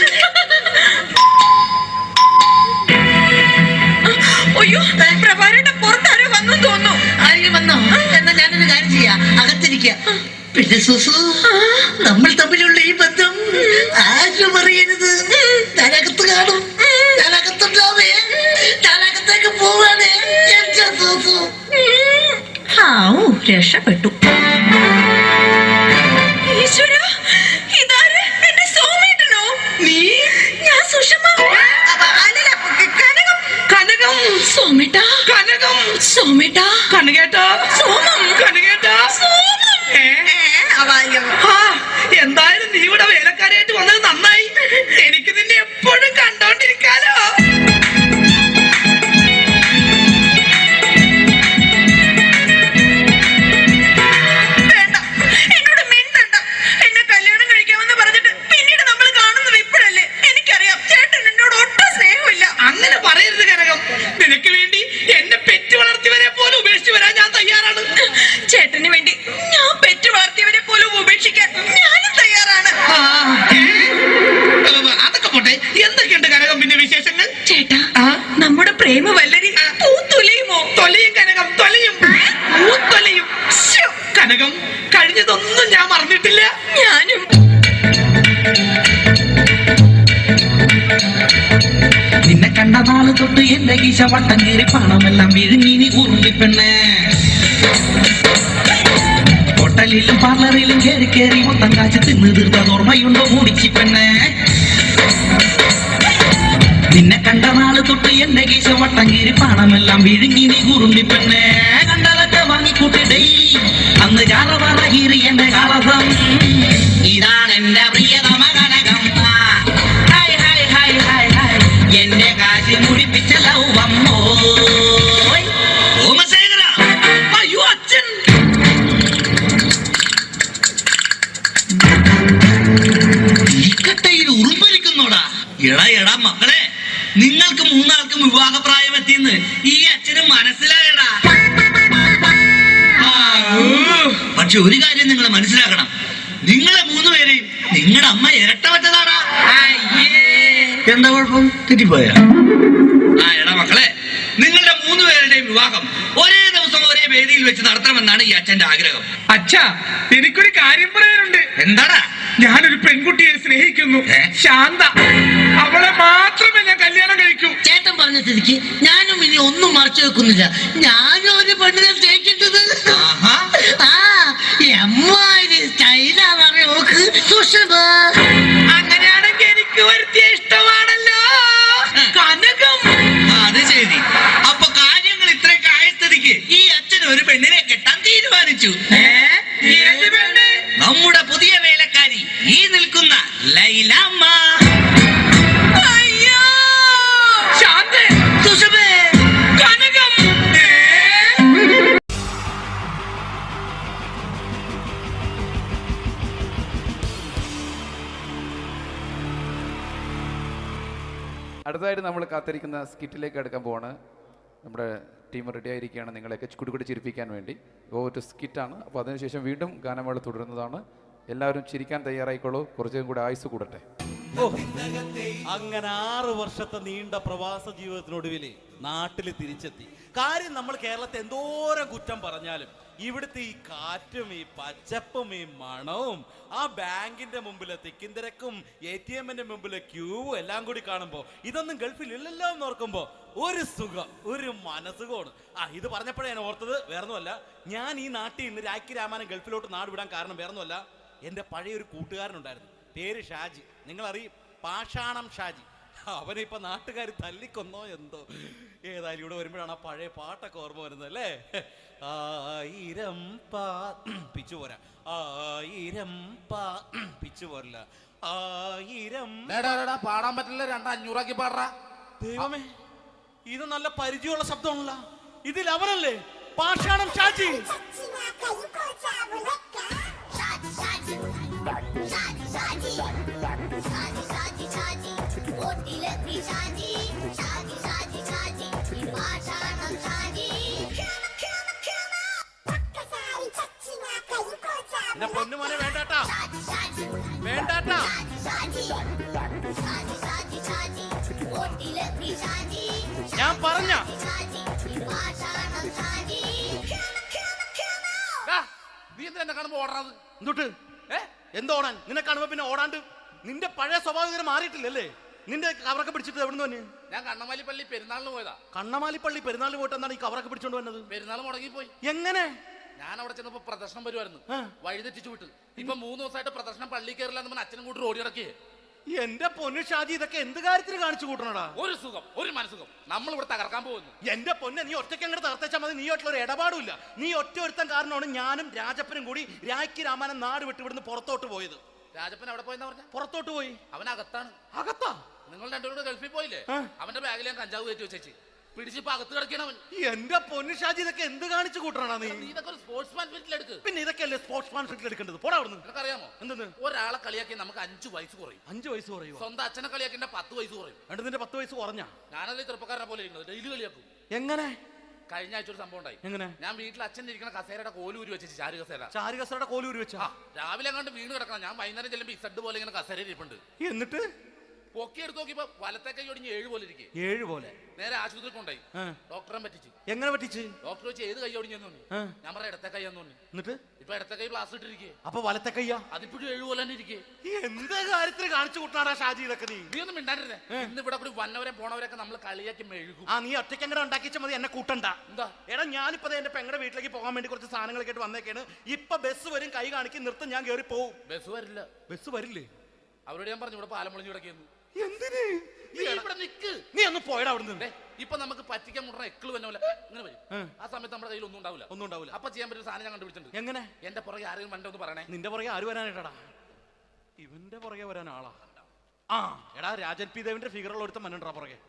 Speaker 17: അയ്യോ, പ്രഭാകരന്റെ പുറത്താരോ വന്നു തോന്നുന്നു.
Speaker 8: ആരെങ്കിലും വന്നോ? എന്നാ ഞാനൊരു കാര്യം ചെയ്യാം, അകത്തിരിക്കുക. പിന്നെ സുസു, നമ്മൾ തമ്മിലുള്ള ഈ ബന്ധം ആരും അറിയരുത്. ഞാനകത്ത് കാണും, ഞാനകത്തുണ്ടാവേ, ഞാനകത്തേക്ക് പോവാണേ എന്റെ സുസു.
Speaker 17: രക്ഷപ്പെട്ടു. ഈശ്വര, ഇതാര്? എന്റെ സോമേട്ടനോ?
Speaker 16: നീ?
Speaker 17: ഞാൻ സുഷമ. അല്ലല്ല, കനകം.
Speaker 16: കനകം.
Speaker 17: സോമേട്ട.
Speaker 16: കനകം.
Speaker 17: സോമേട്ട.
Speaker 16: കനകേട്ടാ.
Speaker 17: സോമം.
Speaker 16: കനകേട്ടാ.
Speaker 17: സോമം.
Speaker 16: എന്തായാലും നീ ഇവിടെ വേലക്കാരായിട്ട് വന്നത് നന്നായി. എനിക്ക് നിന്നെ എപ്പോഴും കണ്ടോണ്ടിരിക്കാലോ.
Speaker 17: വേണ്ട, എന്നോട് മിണ്ടണ്ട. എന്നെ കല്യാണം കഴിക്കാമെന്ന് പറഞ്ഞിട്ട് പിന്നീട് നമ്മൾ കാണുന്നത് ഇപ്പോഴല്ലേ. എനിക്കറിയാം ചേട്ടൻ എന്നോട് ഒട്ടും സ്നേഹമില്ല.
Speaker 16: അങ്ങനെ പറയരുത് കനകം. നിനക്ക് വേണ്ടി എന്നെ പെറ്റു വളർത്തിയവരെ പോലും ഉപേക്ഷിച്ച് വരാൻ ഞാൻ തയ്യാറാണ്.
Speaker 17: ചേട്ടന് വേണ്ടി ഞാൻ പെറ്റു വളർത്തിയവരെ പോലും ഉപേക്ഷിക്കാൻ ഞാനും തയ്യാറാണ്.
Speaker 16: അതൊക്കെ പോട്ടെ, എന്തൊക്കെയുണ്ട് കനകം പിന്നെ വിശേഷങ്ങൾ?
Speaker 17: ചേട്ടാ, നമ്മുടെ പ്രേമ വല്ലരി പൂത്തൊലിയുമോ?
Speaker 16: തൊലയും കനകം, തൊലയും, പൂത്തൊലയും. കനകം, കഴിഞ്ഞതൊന്നും ഞാൻ മറന്നിട്ടില്ല.
Speaker 17: ഞാനും.
Speaker 10: നിന്നെ കണ്ട നാള് തൊട്ട് എന്റെ കീശ വട്ടം കീറി പണമെല്ലാം വിഴുങ്ങി ഉറുമ്പിപ്പെണ്ണേ. ഹോട്ടലിലും പാർലറിലും കയറി കയറി മൊത്തം കാശ് തിന്ന് തീർത്ത ഓർമ്മയുണ്ടോ മൂടിച്ചി പെണ്ണേ. നിന്നെ കണ്ട നാള് തൊട്ട് എന്റെ കീശ വട്ടം കീറി പണമെല്ലാം വിഴുങ്ങി നീ ഉറുമ്പിപ്പെണ്ണേ. കണ്ടതൊക്കെ വാങ്ങിക്കൂട്ടി ഡെയിലി അന്ന് ചാറവാറ കീറി എന്റെ കളസം. ഇതാണ് എന്റെ പ്രിയതമ Kanakam. Hi hi hi hi hi, എന്റെ കാശ് മുടിപ്പിച്ച ലൗവമ്മോ.
Speaker 16: ഓമശേഖര, അയ്യോ അച്ഛൻ. ഇക്കട്ടയിൽ ഉറുമ്പരിക്കുന്നോടാ. എടാ മക്കളെ, നിങ്ങൾക്ക് 3ആൾക്കും വിവാഹപ്രായം എത്തിയെന്ന് ഈ അച്ഛന് മനസ്സിലായടാ. പക്ഷെ ഒരു കാര്യം നിങ്ങൾ മനസ്സിലാക്കണം, നിങ്ങളെ 3 പേരെയും നിങ്ങളുടെ അമ്മ ഇരട്ട വെച്ചതാടാ. എന്താ കുഴപ്പം? തെറ്റിപ്പോയ? എടാ മക്കളെ, നിങ്ങളുടെ 3 പേരുടെയും വിവാഹം ഒരേ ദിവസം ഒരേ വേദിയിൽ വെച്ച് നടത്തണമെന്നാണ് ഈ അച്ഛന്റെ ആഗ്രഹം.
Speaker 6: അച്ഛാ, എനിക്കൊരു കാര്യം പറയാനുണ്ട്.
Speaker 16: എന്താടാ?
Speaker 6: ഞാനൊരു പെൺകുട്ടിയെ സ്നേഹിക്കുന്നു, ശാന്ത. അവളെ മാത്രമേ ഞാൻ കല്യാണം കഴിക്കൂ.
Speaker 8: ചേട്ടൻ പറഞ്ഞ സ്ഥിതിക്ക് ഞാനും ഇനി ഒന്നും മറച്ചു വെക്കുന്നില്ല. ഞാനും ഒരു പെണ്ണിനെ സ്നേഹിക്കുന്നത്. സ്റ്റൈലാണെന്നറിയ നോക്ക് സുഷമ.
Speaker 16: അങ്ങനെയാണെങ്കിൽ എനിക്ക് വരുത്തിയ ഇഷ്ടമാണല്ലോ കനകം. അത് ശരി. അപ്പൊ കാര്യങ്ങൾ ഇത്രയൊക്കെ ആയ സ്ഥിതിക്ക് ഈ അച്ഛൻ ഒരു പെണ്ണിനെ കെട്ടാൻ തീരുമാനിച്ചു. നമ്മുടെ പുതിയ വേലക്കാരി ഈ നിൽക്കുന്ന ലൈലാമ്മ.
Speaker 17: അയ്യോ,
Speaker 16: ശാന്തേ,
Speaker 3: അടുത്തതായിട്ട് നമ്മൾ കാത്തിരിക്കുന്ന സ്കിറ്റിലേക്ക് അടുക്കാൻ പോവാണ്. നമ്മുടെ ടീം റെഡി ആയിരിക്കുകയാണ് നിങ്ങളെയൊക്കെ കുടുകുടി ചിരിപ്പിക്കാൻ വേണ്ടി. ഒരു സ്കിറ്റാണ്. അപ്പോൾ അതിനുശേഷം വീണ്ടും ഗാനമേള തുടരുന്നതാണ്. എല്ലാവരും ചിരിക്കാൻ തയ്യാറായിക്കോളൂ. കുറച്ചും കൂടെ ആയുസ് കൂടട്ടെ.
Speaker 18: അങ്ങനെ 6 വർഷത്തെ നീണ്ട പ്രവാസ ജീവിതത്തിനൊടുവിൽ നാട്ടിൽ തിരിച്ചെത്തി. കാര്യം നമ്മൾ കേരളത്തെ എന്തോരം കുറ്റം പറഞ്ഞാലും ഇവിടുത്തെ ഈ കാറ്റും ഈ പച്ചപ്പും ഈ മണവും ആ ബാങ്കിന്റെ മുമ്പിലെ തിക്കും തിരക്കും ATM-ന്റെ മുമ്പിലെ ക്യൂവും എല്ലാം കൂടി കാണുമ്പോൾ ഇതൊന്നും ഗൾഫിൽ ഇല്ലല്ലോ എന്ന് ഓർക്കുമ്പോൾ ഒരു സുഖം, ഒരു മനസ്സുഖമാണ്. ഇത് പറഞ്ഞപ്പോഴേ ഞാൻ ഓർത്തത് വേറൊന്നുമല്ല, ഞാൻ ഈ നാട്ടിൽ നിന്ന് രാഖി രാമാനം ഗൾഫിലോട്ട് നാട് വിടാൻ കാരണം വേറൊന്നുമല്ല, എൻ്റെ പഴയൊരു കൂട്ടുകാരനുണ്ടായിരുന്നു, പേര് ഷാജി. നിങ്ങളറിയും, പാഷാണം ഷാജി. അവനെ ഇപ്പൊ നാട്ടുകാർ തല്ലിക്കൊന്നോ എന്തോ. ഏതായാലും ഇവിടെ വരുമ്പോഴാണ് ആ പഴയ പാട്ടൊക്കെ ഓർമ്മ വരുന്നത് അല്ലേ. 1000 പിച്ചു പോരാ, 1000 പിച്ചു പോരില്ല, 1000
Speaker 3: പാടാൻ പറ്റില്ല, 200 പാടാ.
Speaker 18: ദൈവമേ, ഇത് നല്ല പരിചയമുള്ള ശബ്ദമാണല്ലോ. ഇതിൽ അവനല്ലേ പാഷാണം ഷാജി. പൊന്നുമോനെ വേണ്ടാട്ടാ, വേണ്ടാട്ടാ. ഞാൻ പറഞ്ഞ
Speaker 3: നീ എന്താ എന്നെ കാണുമ്പോ ഓടാത്?
Speaker 18: എന്തൊട്ട് എന്തോടാൻ? നിന്നെ കാണുമ്പോ പിന്നെ ഓടാണ്ട് നിന്റെ പഴയ സ്വഭാവം മാറിയിട്ടില്ലല്ലേ? നിന്റെ കവറൊക്കെ പിടിച്ചിട്ട് എവിടെ നിന്ന് തന്നെ?
Speaker 3: ഞാൻ കണ്ണമാലിപ്പള്ളി പെരുന്നാളിന് പോയതാ.
Speaker 18: കണ്ണമാലിപ്പള്ളി പെരുന്നാളിന് പോയിട്ട് എന്താണ് ഈ കവറൊക്കെ പിടിച്ചോണ്ട് വന്നത്?
Speaker 3: പെരുന്നാൾ മുടങ്ങിപ്പോയി.
Speaker 18: എങ്ങനെ?
Speaker 3: ഞാൻ അവിടെ ചെന്നപ്പോ പ്രദർശനം വരുമായിരുന്നു, വഴിതെറ്റിച്ചു വിട്ടു. ഇപ്പൊ 3 ദിവസമായിട്ട് പ്രദർശനം പള്ളി കയറില്ല എന്ന് അച്ഛനും കൂട്ടി ഓടി ഇറക്കിയേ.
Speaker 18: എന്റെ പൊന്നു ഷാജി, ഇതൊക്കെ എന്ത് കാര്യത്തിന് കാണിച്ചു കൂട്ടണടാ?
Speaker 3: ഒരു സുഖം, ഒരു മനസുഖം. നമ്മൾ ഇവിടെ തകർക്കാൻ പോകുന്നു.
Speaker 18: എന്റെ പൊന്നെ, നീ ഒറ്റയ്ക്ക് അങ്ങോട്ട് തകർത്തേച്ചാൽ മതി. നീ ഒറ്റ ഒരു ഇടപാടുമില്ല. നീ ഒറ്റ ഒരുത്തൻ കാരണമാണ് ഞാനും രാജപ്പനും കൂടി രാഖി രാമാനം നാട് വിട്ട് ഇവിടുന്ന് പുറത്തോട്ട് പോയത്.
Speaker 3: രാജപ്പൻ എവിടെ പോയെന്നാ പറഞ്ഞ?
Speaker 18: പുറത്തോട്ട് പോയി.
Speaker 3: അവനകത്താണ്.
Speaker 18: അകത്താ?
Speaker 3: നിങ്ങൾ രണ്ടുപേരും ഗൾഫിൽ പോയില്ലേ? അവന്റെ ബാഗിൽ ഞാൻ കഞ്ചാവ് കയറ്റി വെച്ചേച്ച് പിടിച്ചിപ്പോ അകത്ത് കിടക്കണവൻ.
Speaker 18: എന്റെ പൊന്നു ഷാജി, ഇതൊക്കെ എന്ത് കാണിച്ചു കൂട്ടണ നീ?
Speaker 3: ഇതൊക്കെ ഒരു സ്പോർട്സ്മാൻ ഫീൽഡിൽ എടുക്ക്.
Speaker 18: പിന്നെ ഇതൊക്കെയല്ലേ സ്പോർട്സ്മാൻ ഫീൽഡിൽ എടുക്കേണ്ടത്? പോടാ അവിടുന്ന്.
Speaker 3: നിനക്കറിയാമോ എന്തെന്ന്? ഒരാളെ കളിയാക്കി നമുക്ക് 5 വയസ്സ് കുറയും.
Speaker 18: 5 വയസ്സ് കുറയും?
Speaker 3: സ്വന്തം അച്ഛനെ കളിയാക്കി 10 വയസ്സ് കുറയും.
Speaker 18: എന്നിട്ട് നിന്റെ 10 വയസ്സ് കുറഞ്ഞ?
Speaker 3: ഞാനല്ലേ ചെറുപ്പക്കാരനെ പോലെ ഇരിക്കുന്നത്, ഡെയിലി കളിയാക്കും.
Speaker 18: എങ്ങനെ?
Speaker 3: കഴിഞ്ഞ ആഴ്ച ഒരു സംഭവം ഉണ്ടായി.
Speaker 18: എങ്ങനെ?
Speaker 3: ഞാൻ വീട്ടിൽ അച്ഛൻ ഇരിക്കുന്ന കസേരയുടെ കോലൂരി വെച്ചു. ചാരു
Speaker 18: കസേരയുടെ കോലൂരി വെച്ചാ?
Speaker 3: രാവിലെ അങ്ങോട്ട് വീണ് കിടക്കണം. ഞാൻ വൈകുന്നേരം ചെല്ലുമ്പോ ഇസഡ് പോലെ ഇങ്ങനെ കസേര ഇരിപ്പുണ്ട്.
Speaker 18: എന്നിട്ട്
Speaker 3: പൊക്കി എടുത്ത് നോക്കിയപ്പോ വലത്തെ കൈ ഒടിഞ്ഞ് 7 പോലെ ഇരിക്കും.
Speaker 18: 7 പോലെ?
Speaker 3: നേരെ ആശുപത്രി കൊണ്ടായി. ഡോക്ടറെ പറ്റിച്ച്.
Speaker 18: എങ്ങനെ പറ്റിച്ച്?
Speaker 3: ഡോക്ടർ വെച്ച് ഏത് കൈ ഒടിഞ്ഞെന്ന് തോന്നി. ഞാൻ പറയാം ഇടത്തെ കൈ എന്ന് തോന്നി.
Speaker 18: എന്നിട്ട്
Speaker 3: ഇപ്പൊ ഇടത്തെ കൈ പ്ലാസ്റ്റർ ഇട്ടിരിക്കേ.
Speaker 18: അപ്പൊ വലത്തെ കയ്യാ?
Speaker 3: അതിപ്പോഴും 7 പോലെ തന്നെ ഇരിക്കേ.
Speaker 18: എന്ത് കാര്യത്തിന് കാണിച്ചു കൂട്ടാടാ ഷാജി ഇതൊക്കെ?
Speaker 3: നീ ഒന്നും മിണ്ടാണ്ടിരുന്നേ. ഇന്ന് ഇവിടെ കൂടി വന്നവരെ പോണവരൊക്കെ നമ്മൾ കളിയാക്കി മെഴുകും.
Speaker 18: നീ ഒറ്റയ്ക്ക് അങ്ങനെ ഉണ്ടാക്കിച്ച മതി, എന്നെ കൂട്ടണ്ട.
Speaker 3: എന്താ?
Speaker 18: എടാ, ഞാനിപ്പോ എന്റെ പെങ്ങളുടെ വീട്ടിലേക്ക് പോകാൻ വേണ്ടി കുറച്ച് സാധനങ്ങളൊക്കെ ആയിട്ട് വന്നേക്കാണ്. ഇപ്പൊ ബസ് വരും, കൈ കാണിക്കും, നിർത്തും, ഞാൻ കയറി പോവും.
Speaker 3: ബസ് വരില്ല.
Speaker 18: ബസ് വരില്ലേ?
Speaker 3: അവരോട് ഞാൻ പറഞ്ഞു ഇവിടെ പാലം പൊളിഞ്ഞു കിടക്കുന്നു.
Speaker 18: എന്തിന്?
Speaker 3: ഇവിടെ നിക്ക്.
Speaker 18: നീ ഒന്ന് പോയടാ അവിടുന്ന്.
Speaker 3: ഇപ്പൊ നമുക്ക് പറ്റിക്കാൻ മുട എക്കള് വന്നോല ഇങ്ങനെ വരും. ആ സമയത്ത് നമ്മുടെ കയ്യിൽ ഒന്നും ഉണ്ടാവില്ല. അപ്പൊ ചെയ്യാൻ പറ്റുന്ന സാധനം ഞാൻ കണ്ടുപിടിച്ചിട്ടുണ്ട്.
Speaker 18: എങ്ങനെ?
Speaker 3: എന്റെ പുറകെ ആരെങ്കിലും വണ്ടി ഒന്ന് പറയണേ.
Speaker 18: നിന്റെ പുറകെ ആര് വരാനായിട്ടാടാ? ഇവന്റെ പുറകെ വരാൻ ആളാ. എടാ, രാജൻ പി ദേവിന്റെ ഫിഗറുള്ള ഒരുത്ത മനുണ്ടാ പുറകെ.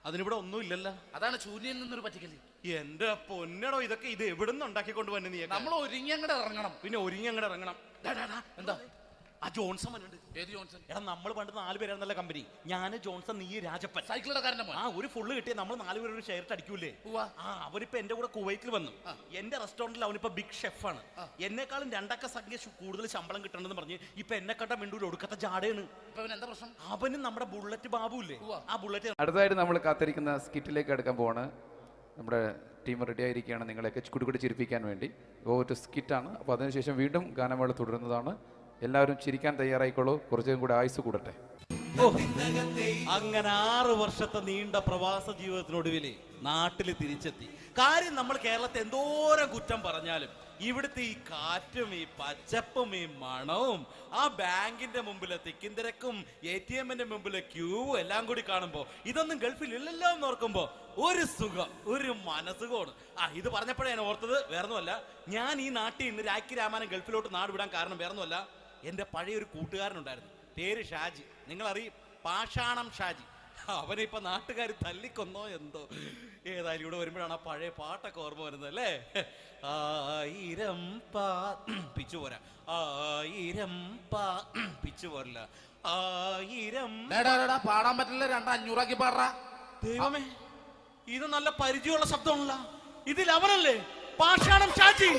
Speaker 18: അതിനിവിടെ ഒന്നും ഇല്ലല്ലോ.
Speaker 3: അതാണ് ശൂന്യൻ നിന്നൊരു പറ്റിക്കല്.
Speaker 18: എന്റെ പൊന്നടോ, ഇതൊക്കെ ഇത് എവിടുന്ന് ഉണ്ടാക്കിക്കൊണ്ട് വന്നെ നീ?
Speaker 3: നമ്മൾ ഒരുങ്ങി അങ്ങോട്ട് ഇറങ്ങണം.
Speaker 18: പിന്നെ ഒരുങ്ങി അങ്ങോട്ട് ഇറങ്ങണം.
Speaker 3: എന്താ?
Speaker 18: ആ ജോൺസൺ വന്നുണ്ട്.
Speaker 3: ഏത് ജോൺസൺ?
Speaker 18: എടാ, നമ്മൾ പണ്ട് 4 പേരായിരുന്നല്ല കമ്പനി. ഞാന് ജോൺസൺ, നീ രാജപ്പൻ.
Speaker 3: സൈക്കിളുടെ കാരണം.
Speaker 18: ഒരു ഫുള്ള് കിട്ടിയ നമ്മൾ 4 പേര് ഒരു ഷെയർ അടിക്കൂലേ? അവനിപ്പോ എന്റെ കൂടെ കുവൈറ്റിൽ വന്നു. എന്റെ റെസ്റ്റോറന്റിൽ അവനിപ്പോ ബിഗ് ഷെഫാണ്. എന്നെക്കാളും 2 അക്ക സംഖ്യ കൂടുതൽ ശമ്പളം കിട്ടണമെന്ന് പറഞ്ഞ് ഇപ്പൊ എന്നെ കണ്ട മിണ്ടൂല, ഒടുക്കത്തെ ജാടയാണ്.
Speaker 3: എന്താ പ്രശ്നം?
Speaker 18: അവനും നമ്മുടെ ബുള്ളറ്റ് ബാബു ഇല്ലേ, ആ ബുള്ളറ്റ്.
Speaker 3: അടുത്തതായിട്ട് നമ്മൾ കാത്തിരിക്കുന്ന സ്കിറ്റിലേക്ക് അടുക്കാൻ പോവാണ്. നമ്മുടെ ടീം റെഡി ആയിരിക്കുകയാണ് നിങ്ങളെയൊക്കെ കുടുകുടി ചിരിപ്പിക്കാൻ വേണ്ടി. ഒരു സ്കിറ്റാണ്. അപ്പോൾ അതിനുശേഷം വീണ്ടും ഗാനമേള തുടരുന്നതാണ്. എല്ലാവരും ചിരിക്കാൻ തയ്യാറായിക്കോളൂ. കുറച്ചും കൂടെ ആയുസ് കൂടട്ടെ.
Speaker 18: അങ്ങനെ 6 വർഷത്തെ നീണ്ട പ്രവാസ ജീവിതത്തിനൊടുവിൽ നാട്ടിൽ തിരിച്ചെത്തി. കാര്യം നമ്മൾ കേരളത്തെ എന്തോരം കുറ്റം പറഞ്ഞാലും ഇവിടുത്തെ ഈ കാറ്റും ഈ പച്ചപ്പും ഈ മണവും ആ ബാങ്കിന്റെ മുമ്പിലെ തിക്കും തിരക്കും ATM-ന്റെ മുമ്പിലെ ക്യൂവും എല്ലാം കൂടി കാണുമ്പോ ഇതൊന്നും ഗൾഫിൽ ഇല്ലല്ലോ എന്ന് ഓർക്കുമ്പോ ഒരു സുഖം, ഒരു മനസുഖമാണ്. ഇത് പറഞ്ഞപ്പോഴേ ഞാൻ ഓർത്തത് വേറൊന്നുമല്ല, ഞാൻ ഈ നാട്ടിൽ നിന്ന് രാഖി രാമായണം ഗൾഫിലോട്ട് നാട് വിടാൻ കാരണം വേറൊന്നുമല്ല, എൻ്റെ പഴയ ഒരു കൂട്ടുകാരനുണ്ടായിരുന്നു, പേര് ഷാജി. നിങ്ങളറിയും, പാഷാണം ഷാജി. അവനിപ്പോ നാട്ടുകാർ തല്ലിക്കൊന്നോ എന്തോ. ഏതായാലും ഇവിടെ വരുമ്പോഴാണ് ആ പഴയ പാട്ടൊക്കെ ഓർമ്മ വരുന്നത് അല്ലേ. ആയിരം പിച്ചു പോരാ, ആയിരം പിച്ചു പോരല്ല, ആയിരം
Speaker 19: പാടാൻ പറ്റില്ല, 200 പാടാ.
Speaker 18: ദൈവമേ, ഇത് നല്ല പരിചയമുള്ള ശബ്ദമാണല്ലോ. ഇതിൽ അവനല്ലേ പാഷാണം ഷാജി?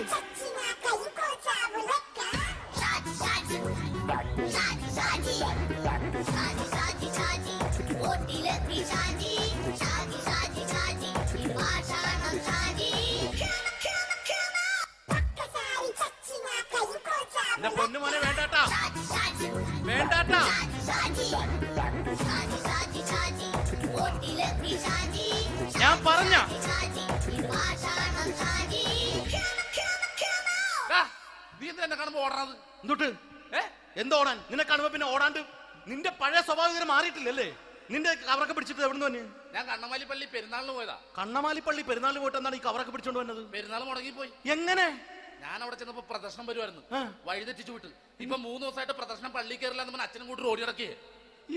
Speaker 18: എന്റെ പൊന്നുമോനെ വേണ്ടാട്ടാ, വേണ്ടാട്ടാ. ഞാൻ പറഞ്ഞ
Speaker 19: നീ എന്തിനാ കാണുമ്പോ ഓടണത്?
Speaker 18: എന്തൊട്ട് എന്തോടാൻ? നിന്നെ കാണുമ്പോ പിന്നെ ഓടാണ്ട് നിന്റെ പഴയ സ്വഭാവം ഇങ്ങനെ മാറിയിട്ടില്ലല്ലേ? നിന്റെ കവറൊക്കെ പിടിച്ചിട്ട് എവിടുന്ന് തന്നെ?
Speaker 19: ഞാൻ കണ്ണമാലിപ്പള്ളി പെരുന്നാളിന് പോയതാ.
Speaker 18: കണ്ണമാലിപ്പള്ളി പെരുന്നാളിന് പോയിട്ട് എന്താണ് ഈ കവറൊക്കെ പിടിച്ചോണ്ട് വന്നത്?
Speaker 19: പെരുന്നാൾ മുടങ്ങിപ്പോയി.
Speaker 18: എങ്ങനെ?
Speaker 19: ഞാൻ അവിടെ ചെന്നപ്പോ പ്രദർശനം വരുമായിരുന്നു, വഴിതെറ്റിച്ചു വിട്ടു. ഇപ്പൊ 3 ദിവസമായിട്ട് പ്രദർശനം പള്ളി കയറില്ല എന്ന് അച്ഛനും കൂട്ടി ഓടി നടക്കേ.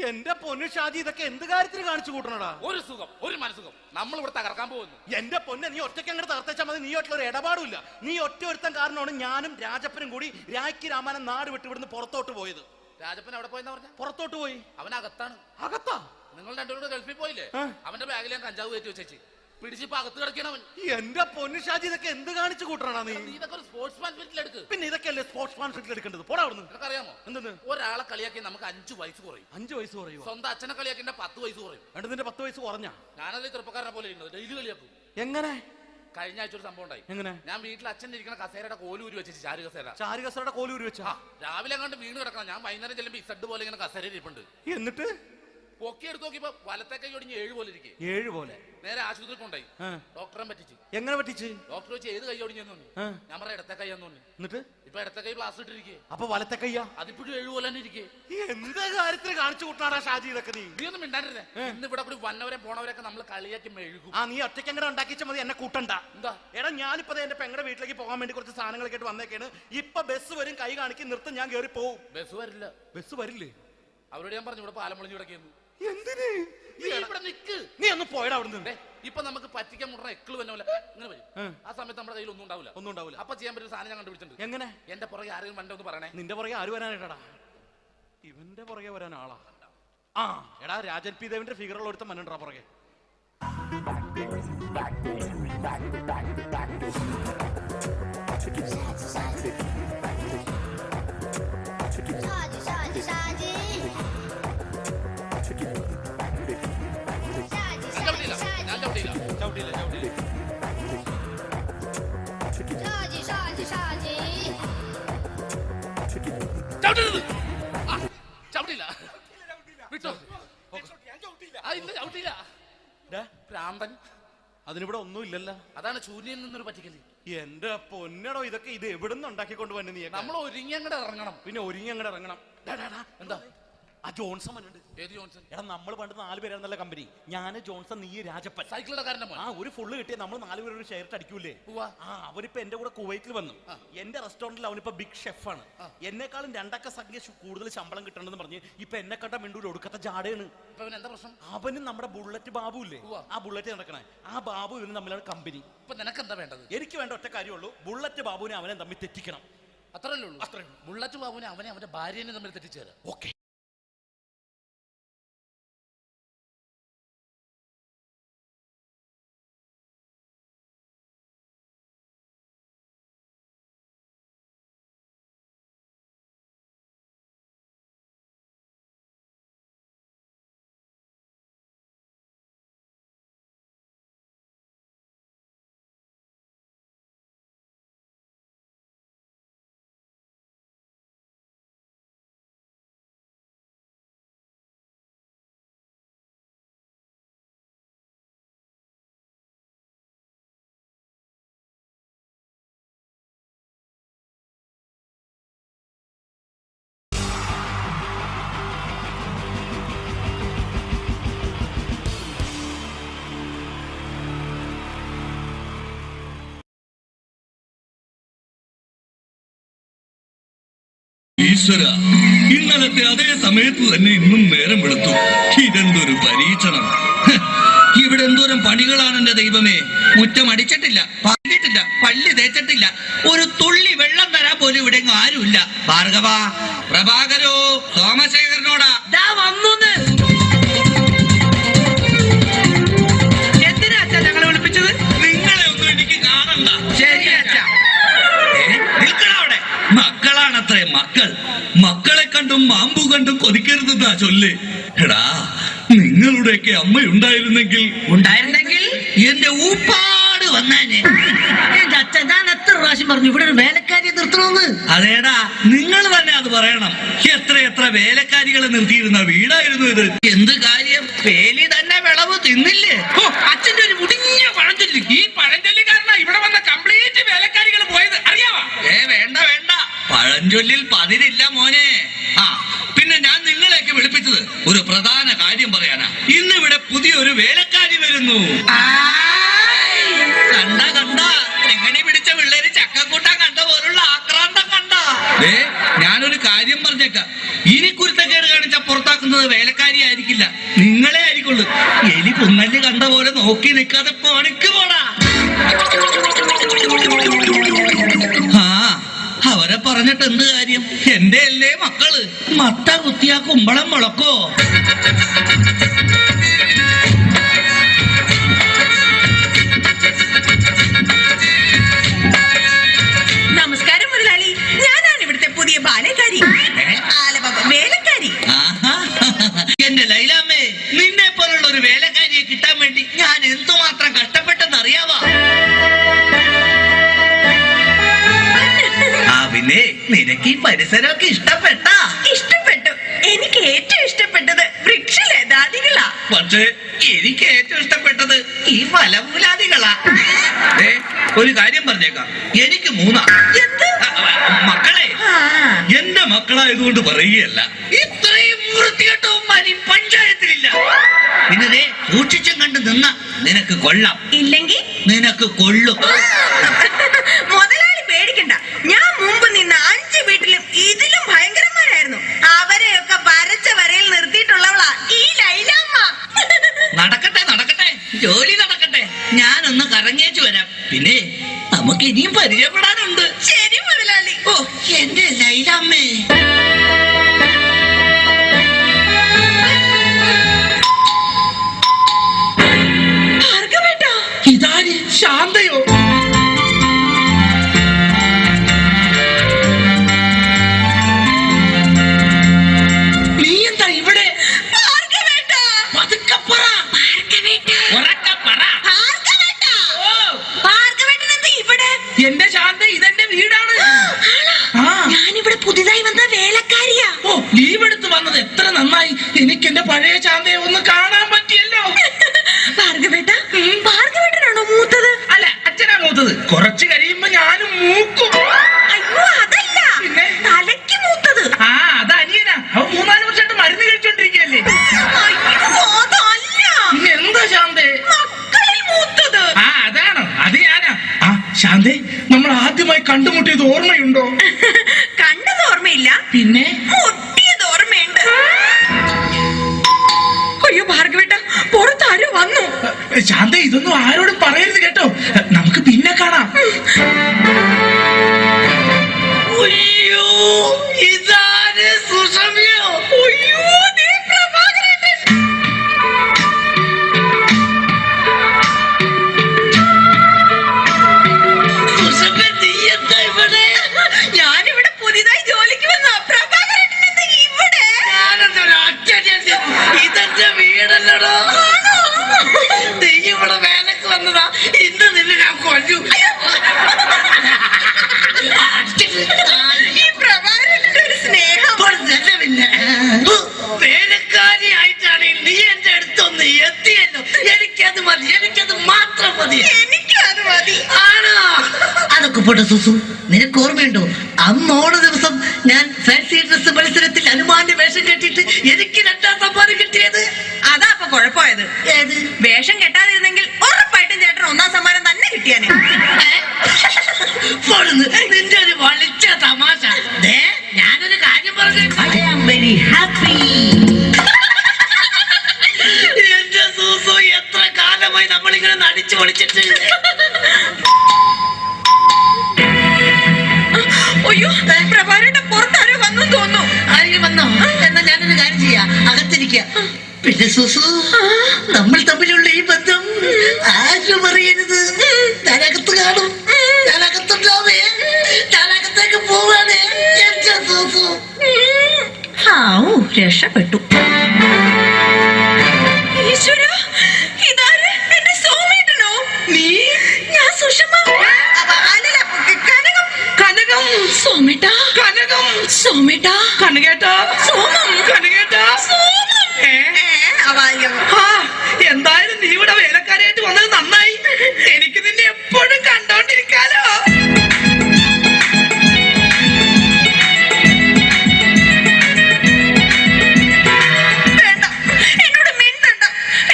Speaker 18: എന്റെ പൊന്നു ഷാജി, ഇതൊക്കെ എന്ത് കാര്യത്തിന് കാണിച്ചു കൂട്ടണടാ?
Speaker 19: ഒരു സുഖം, ഒരു മനസുഖം. നമ്മൾ ഇവിടെ തകർക്കാൻ പോകുന്നു.
Speaker 18: എന്റെ പൊന്നെ, നീ ഒറ്റയ്ക്ക് അങ്ങോട്ട് തകർത്തേച്ചാൽ മതി. നീ ഒറ്റ ഒരു ഇടപാടുമില്ല. നീ ഒറ്റ ഒരുത്തൻ കാരണമാണ് ഞാനും രാജപ്പനും കൂടി രാഖി രാമായണം നാട് വിട്ട് ഇവിടുന്ന് പുറത്തോട്ട് പോയത്.
Speaker 19: രാജപ്പൻ എവിടെ പോയെന്നാ പറഞ്ഞ?
Speaker 18: പുറത്തോട്ട് പോയി.
Speaker 19: അവനകത്താണ്.
Speaker 18: അകത്താ?
Speaker 19: നിങ്ങൾ രണ്ടുപേരും ഗൾഫിൽ പോയില്ലേ? അവന്റെ ബാഗിൽ ഞാൻ കഞ്ചാവ് കയറ്റി വെച്ചേച്ച് പിടിച്ചിപ്പോ അകത്ത് കിടക്കണവൻ.
Speaker 18: എന്റെ പൊന്നു ഷാജി, ഇതൊക്കെ എന്ത് കാണിച്ചു കൂട്ടണ നീ?
Speaker 19: ഇതൊക്കെ ഒരു സ്പോർട്സ്മാൻ സ്പിരിറ്റിൽ എടുക്ക്.
Speaker 18: പിന്നെ ഇതൊക്കെയല്ലേ സ്പോർട്സ്മാൻ സ്പിരിറ്റിൽ എടുക്കേണ്ടത്? പോടാ അവിടുന്ന്.
Speaker 19: നിനക്കറിയാമോ
Speaker 18: എന്തെന്ന്?
Speaker 19: ഒരാളെ കളിയാക്കി നമുക്ക് 5 വയസ്സ് കുറയും.
Speaker 18: 5 വയസ്സ് കുറയും?
Speaker 19: സ്വന്തം അച്ഛനെ കളിയാക്കി 10 വയസ്സ് കുറയും.
Speaker 18: നിന്റെ 10 വയസ്സ് കുറഞ്ഞ?
Speaker 19: ഞാനത് ചെറുപ്പക്കാരനെ പോലെ ഇരുന്നത് ഡെയിലി കളിയാക്കും.
Speaker 18: എങ്ങനെ?
Speaker 19: കഴിഞ്ഞ ആഴ്ച ഒരു സംഭവം ഉണ്ടായി.
Speaker 18: എങ്ങനെ?
Speaker 19: ഞാൻ വീട്ടിൽ അച്ഛൻ ഇരിക്കുന്ന കസേരയുടെ കോലൂരി വെച്ചു. ചാരു
Speaker 18: കസേരയുടെ കോലൂരി വെച്ചാ?
Speaker 19: രാവിലെ അങ്ങോട്ട് വീണ് കിടക്കണം. ഞാൻ വൈകുന്നേരം ചെല്ലുമ്പോ ഇസഡ് പോലെ ഇങ്ങനെ കസേര ഇരിപ്പുണ്ട്.
Speaker 18: എന്നിട്ട്
Speaker 19: പൊക്കി എടുത്ത് നോക്കിയപ്പോ വലത്തെ കൈ ഒടിഞ്ഞ് 7 പോലെ ഇരിക്കും.
Speaker 18: 7 പോലെ?
Speaker 19: നേരെ ആശുപത്രി കൊണ്ടായി. ഡോക്ടറെ പറ്റിച്ച്.
Speaker 18: എങ്ങനെ പറ്റിച്ച്?
Speaker 19: ഡോക്ടർ വെച്ച് ഏത് കൈ ഒടിഞ്ഞെന്ന് തോന്നി. ഞാൻ പറഞ്ഞ ഇടത്തെ കൈയാന്ന് തോന്നി.
Speaker 18: എന്നിട്ട്
Speaker 19: ഇപ്പൊ ഇടത്തെ കൈ പ്ലാസ്റ്റർ ഇട്ടിരിക്കേ.
Speaker 18: അപ്പൊ വലത്തെ കൈയാ?
Speaker 19: അതിപ്പോഴും 7 പോലെ തന്നെ ഇരിക്കേ.
Speaker 18: എന്ത് കാര്യത്തിന് കാണിച്ചു കൂട്ടാടാ ഷാജി ഇതൊക്കെ?
Speaker 19: നീ ഒന്നും മിണ്ടാണ്ടിരുന്നേ. ഇന്ന് ഇവിടെ കൂടി വന്നവരെ പോണവരൊക്കെ നമ്മൾ കളിയാക്കി മെഴുകും.
Speaker 18: നീ ഒറ്റയ്ക്ക് എങ്ങനെ ഉണ്ടാക്കിച്ച മതി, എന്നെ കൂട്ടണ്ട.
Speaker 19: എന്താ?
Speaker 18: എടാ, ഞാനിപ്പോ എന്റെ പെങ്ങളുടെ വീട്ടിലേക്ക് പോകാൻ വേണ്ടി കുറച്ച് സാധനങ്ങളൊക്കെ ആയിട്ട് വന്നേക്കാണ്. ഇപ്പൊ ബസ് വരും, കൈ കാണിക്കും, നിർത്തും, ഞാൻ കയറി പോവും.
Speaker 19: ബസ് വരില്ല.
Speaker 18: ബസ് വരില്ലേ?
Speaker 19: അവരോട് ഞാൻ പറഞ്ഞു ഇവിടെ പാലം പൊളിഞ്ഞു കിടക്കുന്നു.
Speaker 18: എന്തിന്?
Speaker 19: ഇവിടെ നിക്ക്.
Speaker 18: നീ ഒന്ന് പോയടാ അവിടുന്ന്.
Speaker 19: ഇപ്പൊ നമുക്ക് പറ്റിക്കാൻ മുട്ട എക്കള് തന്നെ പോലെ ഇങ്ങനെ വരും. ആ സമയത്ത് നമ്മുടെ കയ്യിൽ ഒന്നും ഉണ്ടാവില്ല. അപ്പൊ ചെയ്യാൻ പറ്റുന്ന സാധനം ഞാൻ കണ്ടുപിടിച്ചിട്ടുണ്ട്.
Speaker 18: എങ്ങനെ?
Speaker 19: എന്റെ പുറകെ ആരെങ്കിലും വണ്ടി ഒന്ന് പറയണേ.
Speaker 18: നിന്റെ പുറകെ ആര് വരാനായിട്ടാ? ഇവന്റെ പുറകെ വരാൻ ആളാ? എടാ, രാജൻ പി ദേവിന്റെ ഫിഗറുള്ള ഒരുത്തം മനുണ്ടാ പുറകെ. അതിനിവിടെ ഒന്നും ഇല്ലല്ലോ.
Speaker 19: അതാണ് ശൂന്യൻ നിന്നൊരു പറ്റിക്കല്.
Speaker 18: എന്റെ പൊന്നടോ, ഇതൊക്കെ ഇത് എവിടുന്ന് ഉണ്ടാക്കിക്കൊണ്ട് വന്നു നീ?
Speaker 19: നമ്മൾ ഒരുങ്ങി അങ്ങോട്ട് ഇറങ്ങണം.
Speaker 18: പിന്നെ ഒരുങ്ങി അങ്ങോട്ട് ഇറങ്ങണം.
Speaker 19: എന്താ?
Speaker 18: ആ ജോൺസൺ വന്നിട്ടുണ്ട്.
Speaker 19: ഏത് ജോൺസൺ?
Speaker 18: എടാ, നമ്മൾ പണ്ട് 4 പേരായിരുന്നല്ല കമ്പനി. ഞാൻ, ജോൺസൺ, നീ, രാജപ്പൻ.
Speaker 19: സൈക്കിളുടെ കാരന്റെ മോൻ.
Speaker 18: ഒരു ഫുള്ള് കിട്ടിയ നമ്മൾ 4 പേര് ഒരു ഷെയർ അടിക്കൂലേ? അവനിപ്പോ എന്റെ കൂടെ കുവൈറ്റിൽ വന്നു. എന്റെ റെസ്റ്റോറന്റിൽ അവനിപ്പോ ബിഗ് ഷെഫാണ്. എന്നെക്കാളും 2 സംഖ്യ കൂടുതൽ ശമ്പളം കിട്ടണമെന്ന് പറഞ്ഞ് ഇപ്പൊ എന്നെ കണ്ട മിണ്ടൂര് ഒടുക്കത്തെ ജാടയാണ്.
Speaker 19: എന്താ പ്രശ്നം?
Speaker 18: അവനും നമ്മുടെ ബുള്ളറ്റ് ബാബു ഇല്ലേ, ആ ബുള്ളറ്റ് നടക്കണേ, ആ ബാബു ഇവനും തമ്മിലാണ് കമ്പനി.
Speaker 19: ഇപ്പൊ നിനക്ക് എന്താ വേണ്ടത്?
Speaker 18: എനിക്ക് വേണ്ട ഒറ്റ കാര്യമുള്ളൂ, ബുള്ളറ്റ് ബാബുവിനെ അവനെ തമ്മിൽ തെറ്റിക്കണം.
Speaker 19: അത്രയല്ലേ ഉള്ളൂ? ബുള്ളറ്റ് ബാബുവിനെ അവന്റെ ഭാര്യനെ തമ്മിൽ തെറ്റിച്ചേരാം.
Speaker 18: ഓക്കെ.
Speaker 16: ഈശ്വര, ഇന്നലത്തെ അതേ സമയത്ത് തന്നെ ഇന്നും നേരം വെളുത്തു. ഇതെന്തൊരു പരീക്ഷണം! ഇവിടെ എന്തോരം പണികളാണ് എന്റെ ദൈവമേ. മുറ്റം അടിച്ചിട്ടില്ല, പറഞ്ഞിട്ടില്ല, പല്ല് തേച്ചിട്ടില്ല, ഒരു തുള്ളി വെള്ളം തരാൻ പോലും ഇവിടെ ആരുമില്ല. ഭാർഗവ, പ്രഭാകരോ, സോമശേഖരനോടാ വന്നു. എന്തിനാ അച്ഛാ ഞങ്ങളെ വിളിപ്പിച്ചത്? നിങ്ങളെ ഒന്നും എനിക്ക് കാണണ്ട. ശരി അച്ഛാ. നിൽക്കണവിടെ. മക്കളാണത്രേ മക്കൾ. മക്കളെ കണ്ടും മാമ്പു കണ്ടും കൊതിക്കരുതെന്നാ ചൊല്ല്. എടാ, നിങ്ങളുടെയൊക്കെ അമ്മയുണ്ടായിരുന്നെങ്കിൽ എന്റെ ഊപ്പാട് വന്നേനെ.
Speaker 8: എന്റെ അച്ഛൻ ഞാൻ എത്ര പ്രാവശ്യം പറഞ്ഞു ഇവിടെ ഒരു വേലക്കാരിയെ നിർത്തണമെന്ന്.
Speaker 16: അതേടാ, നിങ്ങൾ തന്നെ അത് പറയണം. എത്ര വേലക്കാരികളെ നിർത്തിയിരുന്ന വീടായിരുന്നു ഇത്.
Speaker 8: എന്ത് കാര്യം? വേലി തന്നെ വിളവ് തിന്നില്ലേ?
Speaker 16: അച്ഛന്റെ ഒരു മുടിഞ്ഞ പഴഞ്ചൊല്ലി. ഈ പഴഞ്ചൊല്ലി കാരണം ഇവിടെ വന്ന കംപ്ലീറ്റ് വേലക്കാരികൾ പോയത് അറിയാവാ?
Speaker 8: വേണ്ട
Speaker 16: പഴഞ്ചൊല്ലിൽ പതിരില്ല മോനെ. പിന്നെ ഞാൻ നിങ്ങളെയൊക്കെ വിളിപ്പിച്ചത് ഒരു പ്രധാന കാര്യം പറയാനാ. ഇന്നിവിടെ പുതിയൊരു വേലക്കാരി വരുന്നു. കണ്ട എങ്ങനെ പിടിച്ച പിള്ളേര് ചക്കക്കൂട്ടാൻ കണ്ട പോലുള്ള ആക്രാന്തം കണ്ട. ഞാനൊരു കാര്യം പറഞ്ഞേക്കാം, ഇനി കുരുത്തക്കേട് കാണിച്ച പുറത്താക്കുന്നത് വേലക്കാരി ആയിരിക്കില്ല, നിങ്ങളെ ആയിരിക്കുള്ളൂ. എലി പുന്നല് കണ്ട പോലെ നോക്കി നിൽക്കാതെ പണിക്ക് പോടാ. അവരെ പറഞ്ഞിട്ട് എന്ത് കാര്യം? എന്റെ അല്ലേ മക്കള്. മത്ത കുത്തിയാ കുമ്പളം മുളക്കോ?
Speaker 17: നമസ്കാരം മുതലാളി, ഞാനാണ് ഇവിടുത്തെ പുതിയ ബാലക്കാരി, വേലക്കാരി.
Speaker 16: എന്റെ ലൈലാമ്മേ, നിന്നെ പോലുള്ള ഒരു വേലക്കാരിയെ കിട്ടാൻ വേണ്ടി ഞാൻ എന്തുമാത്രം കഷ്ടപ്പെട്ടെന്ന് അറിയാവാ? പിന്നെ നിനക്ക് ഈ പരിസരമൊക്കെ
Speaker 17: ഇഷ്ടപ്പെട്ടു. എനിക്ക് ഏറ്റവും ഇഷ്ടപ്പെട്ടത് വൃക്ഷലതാദികളാ.
Speaker 16: പക്ഷേ എനിക്ക് ഏറ്റവും ഇഷ്ടപ്പെട്ടത് ഈ ഫലമൂലാദികളാ. ഒരു കാര്യം പറഞ്ഞേക്കാം, എനിക്ക് 3 മക്കളെ. എന്റെ മക്കളായതുകൊണ്ട് പറയുകയല്ല, ഇത്രയും വൃത്തികെട്ടവന്മാരി പഞ്ചായത്തിലില്ല. പിന്നെ സൂക്ഷിച്ചും കണ്ട് നിന്ന നിനക്ക് കൊള്ളാം,
Speaker 17: ഇല്ലെങ്കിൽ
Speaker 16: നിനക്ക് കൊള്ളും.
Speaker 17: മുതലാളി പേടിക്കണ്ട, ഞാൻ മുമ്പ് നിന്ന 5 വീട്ടിലും ഇതിലും ഭയങ്കരന്മാരായിരുന്നു. അവരെയൊക്കെ വരച്ച വരയിൽ നിർത്തിയിട്ടുള്ളവളാ ഈ ലൈലാമ്മ.
Speaker 16: നടക്കട്ടെ, ജോലി നടക്കട്ടെ. ഞാനൊന്ന് കറങ്ങിയേച്ചു വരാം. പിന്നെ നമുക്ക് ഇനിയും പരിചയപ്പെടാനുണ്ട്.
Speaker 17: ശരി മുതലാളി.
Speaker 16: ഓ എന്റെ ലൈലാമ്മേ. ഇതാര്? ശാന്തയോ? നീ എന്താ ഇവിടെ? എന്റെ ശാന്ത, ഇതെന്റെ വീടാണ്.
Speaker 17: ഞാനിവിടെ പുതിയതായി വന്ന വേലക്കാരിയാ.
Speaker 16: ഓ, ലീവ് എടുത്ത് വന്നത് എത്ര നന്നായി. എനിക്ക് എന്റെ പഴയ ശാന്തയെ ഒന്ന് കാണാൻ പറ്റിയല്ലോ.
Speaker 17: ഭാർഗവേട്ടനാണോ മൂത്തത്?
Speaker 16: അല്ല, അച്ഛനാ മൂത്തത്. കുറച്ച് കഴിയുമ്പോ ഞാനും മൂക്കും.
Speaker 17: അയ്യോ, അതല്ല, തലയ്ക്ക് മൂത്തത്.
Speaker 16: അത് അനിയനാ. അവൻ 3-4 വർഷമായിട്ട് മരുന്ന് കഴിച്ചോണ്ടിരിക്കല്ലേ. എന്താ ശാന്തേ?
Speaker 17: മക്കളിൽ മൂത്തത്.
Speaker 16: അതാണോ? അത് ഞാനാ. ശാന്തേ, നമ്മൾ ആദ്യമായി കണ്ടുമുട്ടിയത് ഓർമ്മയുണ്ടോ?
Speaker 17: കണ്ടത് ഓർമ്മയില്ല,
Speaker 16: പിന്നെ
Speaker 17: മുട്ടിയത് ഓർമ്മയുണ്ട്. അയ്യോ ഭാർഗവേട്ട, പുറത്താരോ വന്നു.
Speaker 16: ശാന്ത, ഇതൊന്നും ആരോടും പറയരുത് കേട്ടോ. നമുക്ക് പിന്നെ കാണാം. അയ്യോ, ഇതാര്? സുഷമയോ?
Speaker 17: അയ്യോ, പ്രഭാകരേട്ടൻ. ഞാനിവിടെ പുതിയതായി ജോലിക്ക് വന്ന പ്രഭാകരേട്ടൻ എന്താ ഇവിടെ?
Speaker 16: ഇതെന്റെ വീടല്ലടോ. നീ ഇവിടെ വേലക്ക് വന്നതാ. ഇന്ന് നിന്നെ ഞാൻ കൊല്ലു.
Speaker 17: ഈ പ്രഭാകരേട്ടന്റെ ഒരു സ്നേഹം.
Speaker 16: പിന്നെ വേലക്കാരിയായിട്ടാണ് നീ എന്റെ അടുത്തൊന്ന് എത്തിയല്ലോ. എനിക്കത് മതി, എനിക്കത് മാത്രം മതി.
Speaker 17: എനിക്കത് മതി.
Speaker 16: ആണോ?
Speaker 8: അതൊക്കെ പോട്ടെ സുസു, നിനക്ക് ഓർമ്മയുണ്ടോ അന്ന് ഓണ ദിവസം ഞാൻ ഫാൻസി ഡ്രസ് മത്സരത്തിൽ ഹനുമാന്റെ വേഷം കെട്ടിയിട്ട് എനിക്ക് 2ാം സമ്മാനം കിട്ടിയത്?
Speaker 17: അതാ അപ്പൊ കുഴപ്പമായത്.
Speaker 8: ഏത്?
Speaker 17: വേഷം കെട്ടാതിരുന്നെങ്കിൽ ഉറപ്പായിട്ടും ചേട്ടൻ 1ാം സമ്മാനം തന്നെ കിട്ടിയാനെ.
Speaker 8: നിന്റെ ഒരു വളിച്ച തമാശ. ഞാനൊരു കാര്യം ഐ ആം വെരി ഹാപ്പി. എന്റെ സൂസു, എത്ര കാലമായി നമ്മളിങ്ങനെ നടിച്ചു പൊളിച്ചിട്ട്.
Speaker 17: അയ്യോ, പ്രഭാരേട്ടൻ പുറത്താരോ വന്നു തോന്നുന്നു.
Speaker 8: ആരെങ്കിലും വന്നോ? എന്നാ ഞാനൊരു കാര്യം ചെയ്യാം, അകത്തിരിക്കുക. പിന്നെ സുസു, നമ്മൾ തമ്മിലുള്ള ഈ ബന്ധം ആരും അറിയരുത്. ഞാനകത്ത് കാണും, ഞാനകത്തുണ്ടാവേ, ഞാനകത്തേക്ക് പോവാണേ എന്റെ സുസു.
Speaker 17: രക്ഷപ്പെട്ടു. ഈശ്വര, ഇതാര്? എന്റെ സോമേട്ടനോ? നീ? ഞാൻ സുഷമ. അല്ലല്ല, കനകം. കനകം. സോമേട്ട. കനകം. സോമേട്ട. കനകേട്ട. സോമം. കനകേട്ട. സോമം.
Speaker 8: എന്തായാലും നീ ഇവിടെ വേലക്കാരായിട്ട് വന്നത് നന്നായി. എനിക്ക് നിന്നെ എപ്പോഴും കണ്ടോണ്ടിരിക്കാലോ.
Speaker 17: വേണ്ട, എന്നോട് മിണ്ടണ്ട.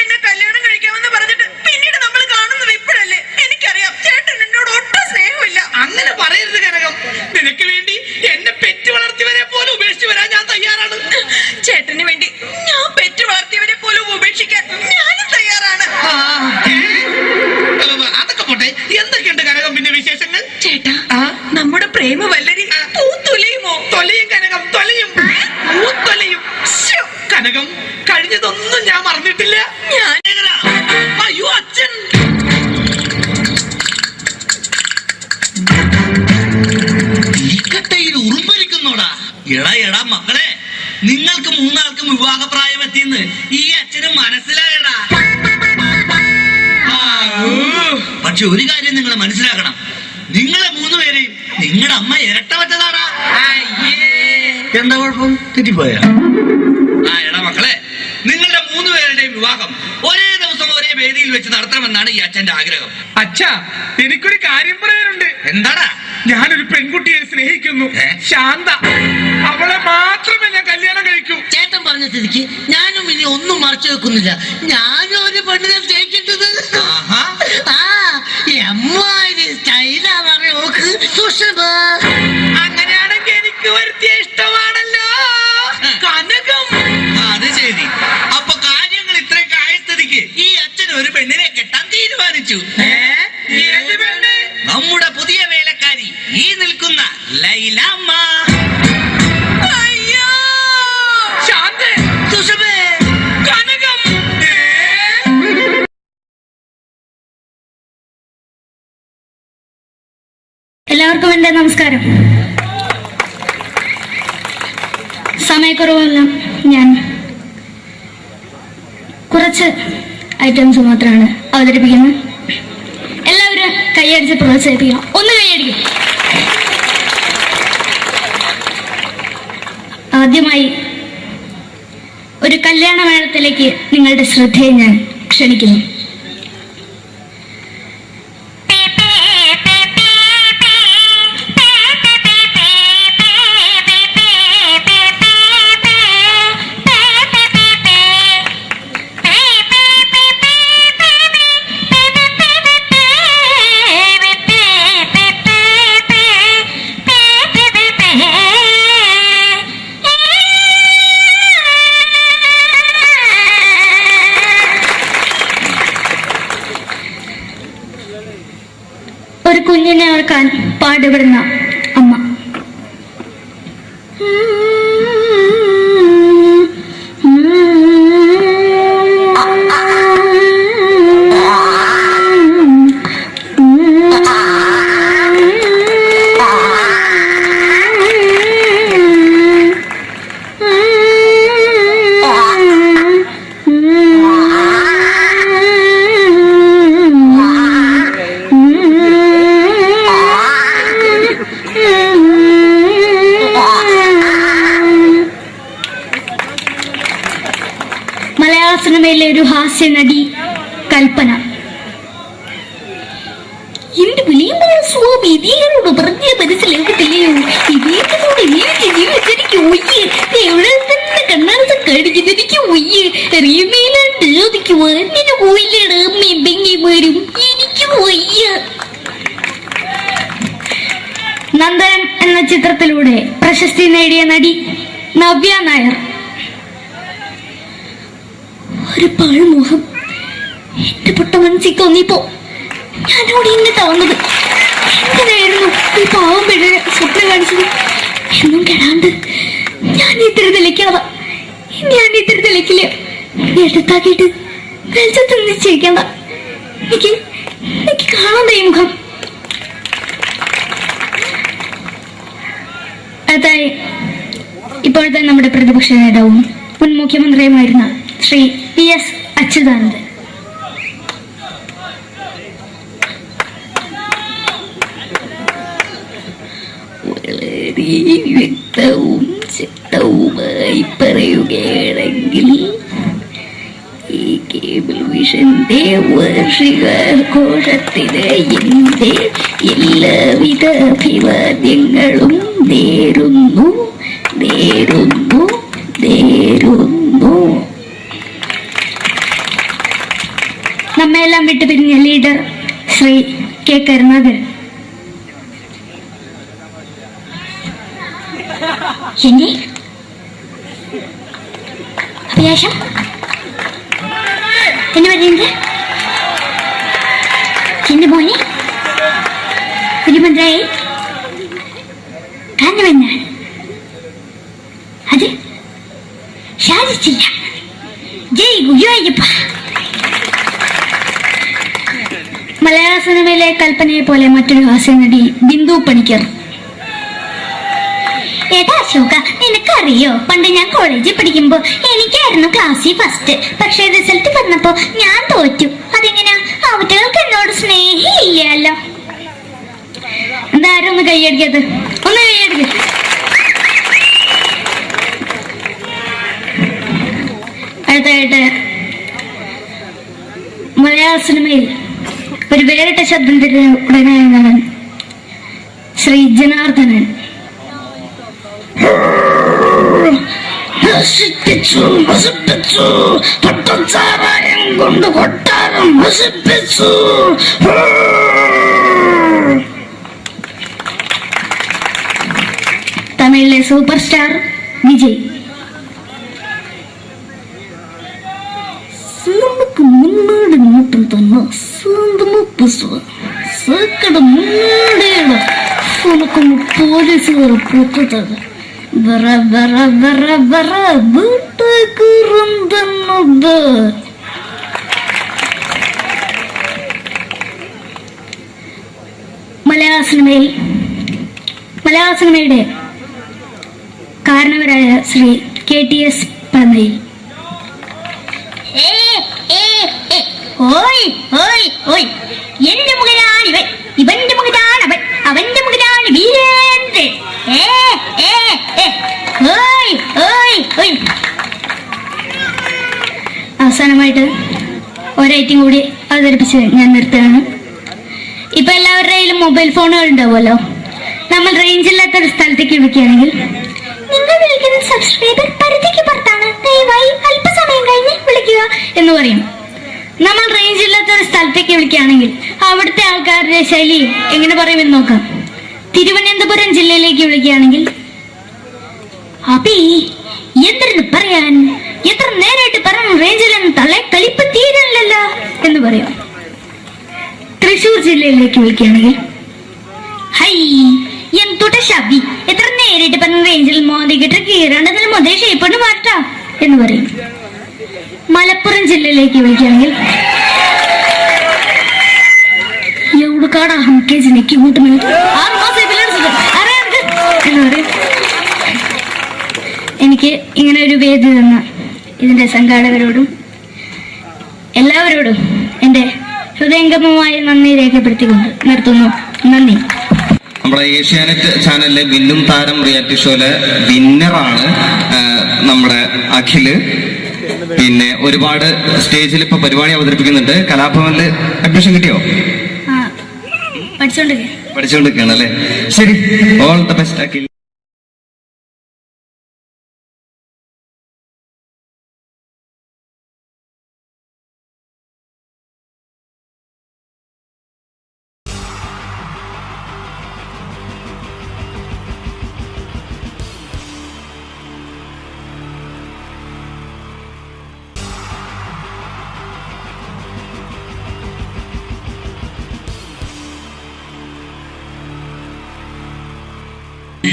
Speaker 17: എന്നെ കല്യാണം കഴിക്കാമെന്ന് പറഞ്ഞിട്ട് പിന്നീട് നമ്മൾ കാണുന്നത് ഇപ്പോഴല്ലേ? എനിക്കറിയാം ചേട്ടൻ എന്നോട് ഒട്ടും സ്നേഹമില്ല.
Speaker 8: അങ്ങനെ പറയരുത് കനകം. നിനക്ക് വേണ്ടി എന്നെ പെറ്റു വളർത്തിയവരെ പോലും ഉപേക്ഷിച്ചു വരാൻ ഞാൻ തയ്യാറാണ്.
Speaker 17: ചേട്ടന് വേണ്ടി ഞാൻ പെറ്റു വളർത്തിയവരെ പോലും ഉപേക്ഷിക്കാൻ ഞാനും തയ്യാറാണ്.
Speaker 8: അതൊക്കെ പോട്ടെ, എന്തൊക്കെയുണ്ട് കനകം പിന്നെ വിശേഷങ്ങൾ?
Speaker 17: ചേട്ടാ, നമ്മുടെ പ്രേമ വല്ലരി പൂത്തൊലിയുമോ?
Speaker 8: തൊലയും കനകം, തൊലയും, പൂത്തൊലയും. കനകം, കഴിഞ്ഞതൊന്നും ഞാൻ മറന്നിട്ടില്ല.
Speaker 17: ഞാൻ
Speaker 8: അയ്യോ അച്ഛൻ. തീക്കട്ടയിൽ ഉറുമ്പരിക്കുന്നോടാ. എടാ മക്കളെ, നിങ്ങൾക്ക് മൂന്നാൾക്കും വിവാഹപ്രായം എത്തിയെന്ന് ഈ അച്ഛന് മനസ്സിലായടാ. പക്ഷെ ഒരു കാര്യം നിങ്ങൾ മനസ്സിലാക്കണം, നിങ്ങളെ മൂന്നുപേരെയും നിങ്ങളുടെ അമ്മ ഇരട്ടവറ്റതാടാ. എന്താ കുഴപ്പം? തെറ്റിപ്പോയ? എടാ മക്കളെ, നിങ്ങളുടെ മൂന്നുപേരുടെയും വിവാഹം ഒരേ ദിവസം ഒരേ വേദിയിൽ വെച്ച് നടത്തണമെന്നാണ് ഈ അച്ഛന്റെ ആഗ്രഹം.
Speaker 6: അച്ഛാ, എനിക്കൊരു കാര്യം പറയാനുണ്ട്.
Speaker 8: എന്താടാ?
Speaker 6: ഞാനൊരു പെൺകുട്ടിയെ സ്നേഹിക്കുന്നു, ശാന്ത. അവളെ മാത്രമേ ഞാൻ കല്യാണം കഴിക്കൂ.
Speaker 8: ചേട്ടൻ പറഞ്ഞ സ്ഥിതിക്ക് ഞാനും ഇനി ഒന്നും മറച്ചു വെക്കുന്നില്ല. ഞാനും ഒരു പെണ്ണിനെ സ്നേഹിക്കുന്നത്. അങ്ങനെയാണെങ്കിൽ എനിക്ക് വരുത്തിയ ഇഷ്ടമാണല്ലോ കനകം. അത് ശരി. അപ്പൊ കാര്യങ്ങൾ ഇത്രയൊക്കെ ആയ സ്ഥിതിക്ക് ഈ അച്ഛൻ ഒരു പെണ്ണിനെ കെട്ടാൻ തീരുമാനിച്ചു. ഏത് പെണ്ണ്? നമ്മുടെ പുതിയ വേലക്കാരി, ഈ നിൽക്കുന്ന ലൈലാമ്മ.
Speaker 17: അയ്യോ,
Speaker 8: ശാന്തേ, സുഷമേ, കനകം.
Speaker 9: എല്ലാവർക്കും എൻ്റെ നമസ്കാരം. സമയക്കുറവല്ല, ഞാൻ കുറച്ച് ഐറ്റംസ് മാത്രമാണ് അവതരിപ്പിക്കുന്നത്. എല്ലാവരും കൈയടിച്ച് പ്രോത്സാഹിപ്പിക്കണം. ഒന്ന് കൈയടിക്കും. ആദ്യമായി ഒരു കല്യാണ മേളത്തിലേക്ക് നിങ്ങളുടെ ശ്രദ്ധയെ ഞാൻ ക്ഷണിക്കുന്നു. ഒരു കുഞ്ഞിനെ ഓർക്കാൻ പാടുപെടുന്ന അമ്മ. സിനിമയിലെ ഒരു ഹാസ്യ നടി കൽപ്പന. എന്റെ വിളിയുമ്പോൾ സ്വാമി ഇതിനോട് പറഞ്ഞ മനസ്സിലാക്കത്തില്ലയോ? ഇതേറ്റോട് എനിക്ക് ജീവിച്ചെനിക്ക് ഒയ്യ്, എവിടെ തന്നെ കണ്ണാടത്ത് കടിക്കുന്നത് എനിക്ക് ഒയ്യ്. റീമയിലാണ്ട് ചോദിക്കുവാൻ എന്നെ പോയില്ലേടാ അമ്മയും പെങ്ങിമാരും, എനിക്ക് ഒയ്യ. നന്ദനം എന്ന ചിത്രത്തിലൂടെ പ്രശസ്തി നേടിയ നടി നവ്യ നായർ. ഒരു പഴുമുഖം എന്റെ പൊട്ട മനസ്സിൽ തോന്നിയപ്പോ ഞാനോട് ഇന്നിട്ടാ വന്നത്. എന്തിനായിരുന്നു ഈ പാവം പെണ്ണിനെ സ്വപ്നം കാണിച്ചത്? എന്നും കെടാണ്ട് ഞാൻ ഇത്തിരി തെളിക്കാതാ. ഞാൻ ഇത്തിരി തെളിക്കില്ല. എടുത്താക്കിയിട്ട് വെളിച്ചത്ത് നിശ്ചയിക്കണ്ട. എനിക്ക് കാണാൻ ഈ മുഖം. അതായി ഇപ്പോഴത്തെ നമ്മുടെ പ്രതിപക്ഷ നേതാവും മുൻ മുഖ്യമന്ത്രിയുമായിരുന്ന ശ്രീ PS അച്യുതാനന്ദൻ. വളരെ വ്യക്തവും ശക്തവുമായി പറയുകയാണെങ്കിൽ ഈ കേബിൾ വിഷന്റെ വാർഷികാഘോഷത്തിന് എന്റെ എല്ലാവിധ അഭിവാദ്യങ്ങളും നേരുന്നു. നമ്മെല്ലാം വിട്ടുപിരിഞ്ഞ ലീഡർ ശ്രീ K. കരുണാകരൻ. എന്റെ അഭിലാഷം എന്നെ പറയുന്നത് എന്റെ മോനെ മുഖ്യമന്ത്രിയായി കാരണമെന്നാണ്. അത് സാധിച്ചില്ല. ജയ് ഗുരുവായൂരപ്പ. മലയാള സിനിമയിലെ കൽപ്പനയെ പോലെ മറ്റൊരു ഹാസ്യനടി ബിന്ദു പണിക്കർ. ഏട്ടാ അശോക, നിനക്കറിയോ പണ്ട് ഞാൻ കോളേജിൽ പഠിക്കുമ്പോ എനിക്കായിരുന്നു ക്ലാസ്സിൽ ഫസ്റ്റ്. പക്ഷെ റിസൾട്ട് വന്നപ്പോ ഞാൻ തോറ്റു. അതെങ്ങനെയാ? അവറ്റകൾക്ക് എന്നോട് സ്നേഹമില്ലല്ലോ. എന്താരും ഒന്ന് കൈയടിക്കത്? ഒന്ന് കൈയടിക്ക. അടുത്തായിട്ട് മലയാള സിനിമയിൽ ഒരു വേറിട്ട ശബ്ദത്തിന്റെ ഉടനെയാണ് ശ്രീ ജനാർദ്ദനൻ. പട്ടച്ചാറായം കൊണ്ട് കൊട്ടാരം നശിപ്പിച്ചു. തമിഴിലെ സൂപ്പർ സ്റ്റാർ വിജയ്. നമുക്ക് മുന്നാടി നോട്ടം തന്ന സേക്കട മുന്നാടിയാണ് ഉനക്കൊന്ന് പോലീസുകാർ പൂത്തത്. മലയാള സിനിമയുടെ കാരണവരായ ശ്രീ KTS പ്രണയ്. എന്റെ മകനാണ് ഇവൻ, ഇവന്റെ മകനാണ് അവൻ, അവന്റെ മകനാണ് വീരേന്ദ്രൻ. അവസാനമായിട്ട് ഒരൈറ്റം കൂടി അവതരിപ്പിച്ച് ഞാൻ നിർത്തുകയാണ്. ഇപ്പൊ എല്ലാവരുടെ കയ്യിലും മൊബൈൽ ഫോണുകൾ ഉണ്ടാവുമല്ലോ. നമ്മൾ റേഞ്ച് ഇല്ലാത്തൊരു സ്ഥലത്തേക്ക് വിളിക്കുകയാണെങ്കിൽ നിങ്ങൾ വിളിക്കുന്ന സബ്സ്ക്രൈബർ പരിധിക്ക് പുറത്താണ്, ദയവായി അല്പസമയം കഴിഞ്ഞ് വിളിക്കുക എന്ന് പറയും. നമ്മൾ റേഞ്ച് ഇല്ലാത്തൊരു സ്ഥലത്തേക്ക് വിളിക്കുകയാണെങ്കിൽ അവിടുത്തെ ആൾക്കാരുടെ ശൈലി എങ്ങനെ പറയുമെന്ന് നോക്കാം. തിരുവനന്തപുരം ജില്ലയിലേക്ക് വിളിക്കുകയാണെങ്കിൽ അപ്പി എന്തിനു പറയാൻ, എത്ര നേരമായിട്ട് പറഞ്ഞു റേഞ്ചിലെന്ന് തള്ളെ കളിപ്പ് തീരല്ലോ എന്ന് പറയാം. തൃശൂർ ജില്ലയിലേക്ക് വിളിക്കുകയാണെങ്കിൽ ഹൈ എന്തുട്ട ശബി, എത്ര നേരിട്ട് പറഞ്ഞ റേഞ്ചിൽ മോദിക്കിട്ട് കീറാണ്ടതിന് മുതൽ ഷേപ്പോട്ട് മാറ്റാം എന്ന് പറയും. മലപ്പുറം ജില്ലയിലേക്ക് വിളിക്കുകയാണെങ്കിൽ എവിടുക്കാടാ ഹംകെ ജില്ലക്ക് ഇങ്ങോട്ട് എന്ന് പറയും. എനിക്ക് ഇങ്ങനെ ഒരു വേദി തന്ന ഇതിന്റെ സംഘാടകരോടും എല്ലാവരോടും എന്റെ ഹൃദയംഗമമായ നന്ദി രേഖപ്പെടുത്തിക്കൊണ്ട് നിർത്തുന്നു. നന്ദി.
Speaker 14: നമ്മുടെ ഏഷ്യാനെറ്റ് ചാനലിലെ വില്ലും താരം റിയാലിറ്റി ഷോയിലെ വിന്നറാണ് നമ്മുടെ അഖില്. പിന്നെ ഒരുപാട് സ്റ്റേജിൽ ഇപ്പൊ പരിപാടി അവതരിപ്പിക്കുന്നുണ്ട്. കലാഭവനില് അഡ്മിഷൻ കിട്ടിയോ? പഠിച്ചുകൊണ്ടിരിക്കുകയാണ് അല്ലേ? ശരി, ഓൾ ദ ബെസ്റ്റ് അഖിൽ.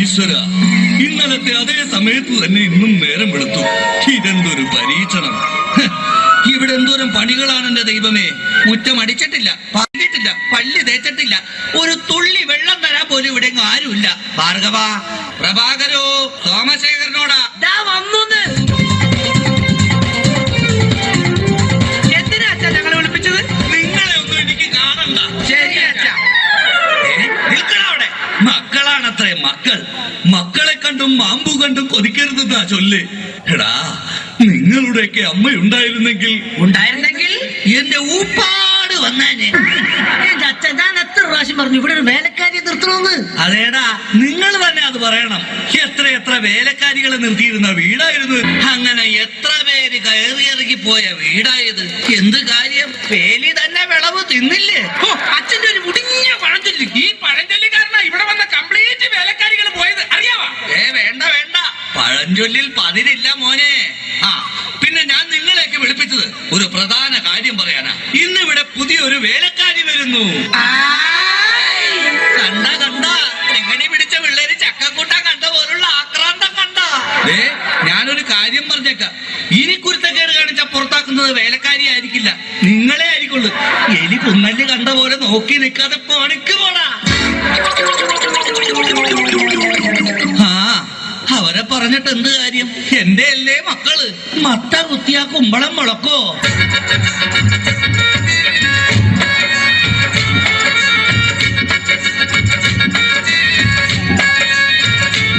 Speaker 16: ഈശ്വര, ഇന്നലത്തെ അതേ സമയത്ത് തന്നെ ഇന്നും നേരം വെളുത്തു. ഇതെന്തൊരു പരീക്ഷണം! ഇവിടെ എന്തോരം പണികളാണ് എന്റെ ദൈവമേ. മുറ്റം അടിച്ചിട്ടില്ല, പറഞ്ഞിട്ടില്ല, പല്ല് തേച്ചിട്ടില്ല, ഒരു തുള്ളി വെള്ളം തരാൻ പോലും ഇവിടെ ആരുമില്ല. ഭാർഗവ, പ്രഭാകരോ, സോമശേഖരനോടാ
Speaker 17: എന്തിനാ അച്ഛാ ഞങ്ങളെ വിളിപ്പിച്ചത്?
Speaker 16: നിങ്ങളെ ഒന്നും എനിക്ക് കാണണ്ട.
Speaker 17: ശരി അച്ഛാ.
Speaker 16: നിൽക്കണവിടെ. മക്കളാണത്രേ മക്കൾ. മക്കളെ കണ്ടും മാമ്പു കണ്ടും കൊതിക്കരുതെന്നാ ചൊല്ല്. എടാ, നിങ്ങളുടെയൊക്കെ അമ്മയുണ്ടായിരുന്നെങ്കിൽ
Speaker 8: എന്റെ ഊപ്പാട് വന്നേനെ. എന്റെ അച്ഛൻ ഞാൻ എത്ര പ്രാവശ്യം പറഞ്ഞു ഇവിടെ ഒരു വേലക്കാരിയെ നിർത്തണമെന്ന്.
Speaker 16: അതേടാ, നിങ്ങൾ തന്നെ അത് പറയണം. എത്ര എത്ര വേലക്കാരികളെ നിർത്തിയിരുന്ന വീടായിരുന്നു. അങ്ങനെ എത്ര പേര് കയറിയിറങ്ങി പോയ വീടായത്. എന്ത് കാര്യം, വേലി തന്നെ വിളവ് തിന്നില്ലേ?
Speaker 17: അച്ഛന്റെ ഒരു മുടിഞ്ഞ പഴഞ്ചൊല്ലി. ഈ പഴഞ്ചൊല്ലി കാരണം ഇവിടെ വന്ന കംപ്ലീറ്റ് വേലക്കാരികൾ പോയത് അറിയാവാ?
Speaker 16: വേണ്ട വേണ്ട, പഴഞ്ചൊല്ലിൽ പതിരില്ല മോനെ. ആ, പിന്നെ ഞാൻ നിങ്ങളെയൊക്കെ വിളിപ്പിച്ചത് ഒരു പ്രധാന കാര്യം പറയാനാ. ഇന്നിവിടെ പുതിയൊരു വേലക്കാരി വരുന്നു. കണ്ട കണ്ട, എങ്ങനെ പിടിച്ച പിള്ളേര് ചക്കക്കൂട്ട കണ്ട പോലുള്ള ആക്രാന്തം കണ്ട. ഞാനൊരു കാര്യം പറഞ്ഞേക്കാം, ഇനി കുരുത്തക്കേട് കാണിച്ച പുറത്താക്കുന്നത് വേലക്കാരി ആയിരിക്കില്ല, നിങ്ങളെ ആയിരിക്കുള്ളൂ. എലി പുന്നല് കണ്ട പോലെ നോക്കി നിൽക്കാതെ പണിക്ക് പോടാ. അവരെ പറഞ്ഞിട്ട് എന്ത് കാര്യം? എന്റെ അല്ലേ മക്കള്. മത്ത കുത്തിയാ കുമ്പളം മുളക്കോ?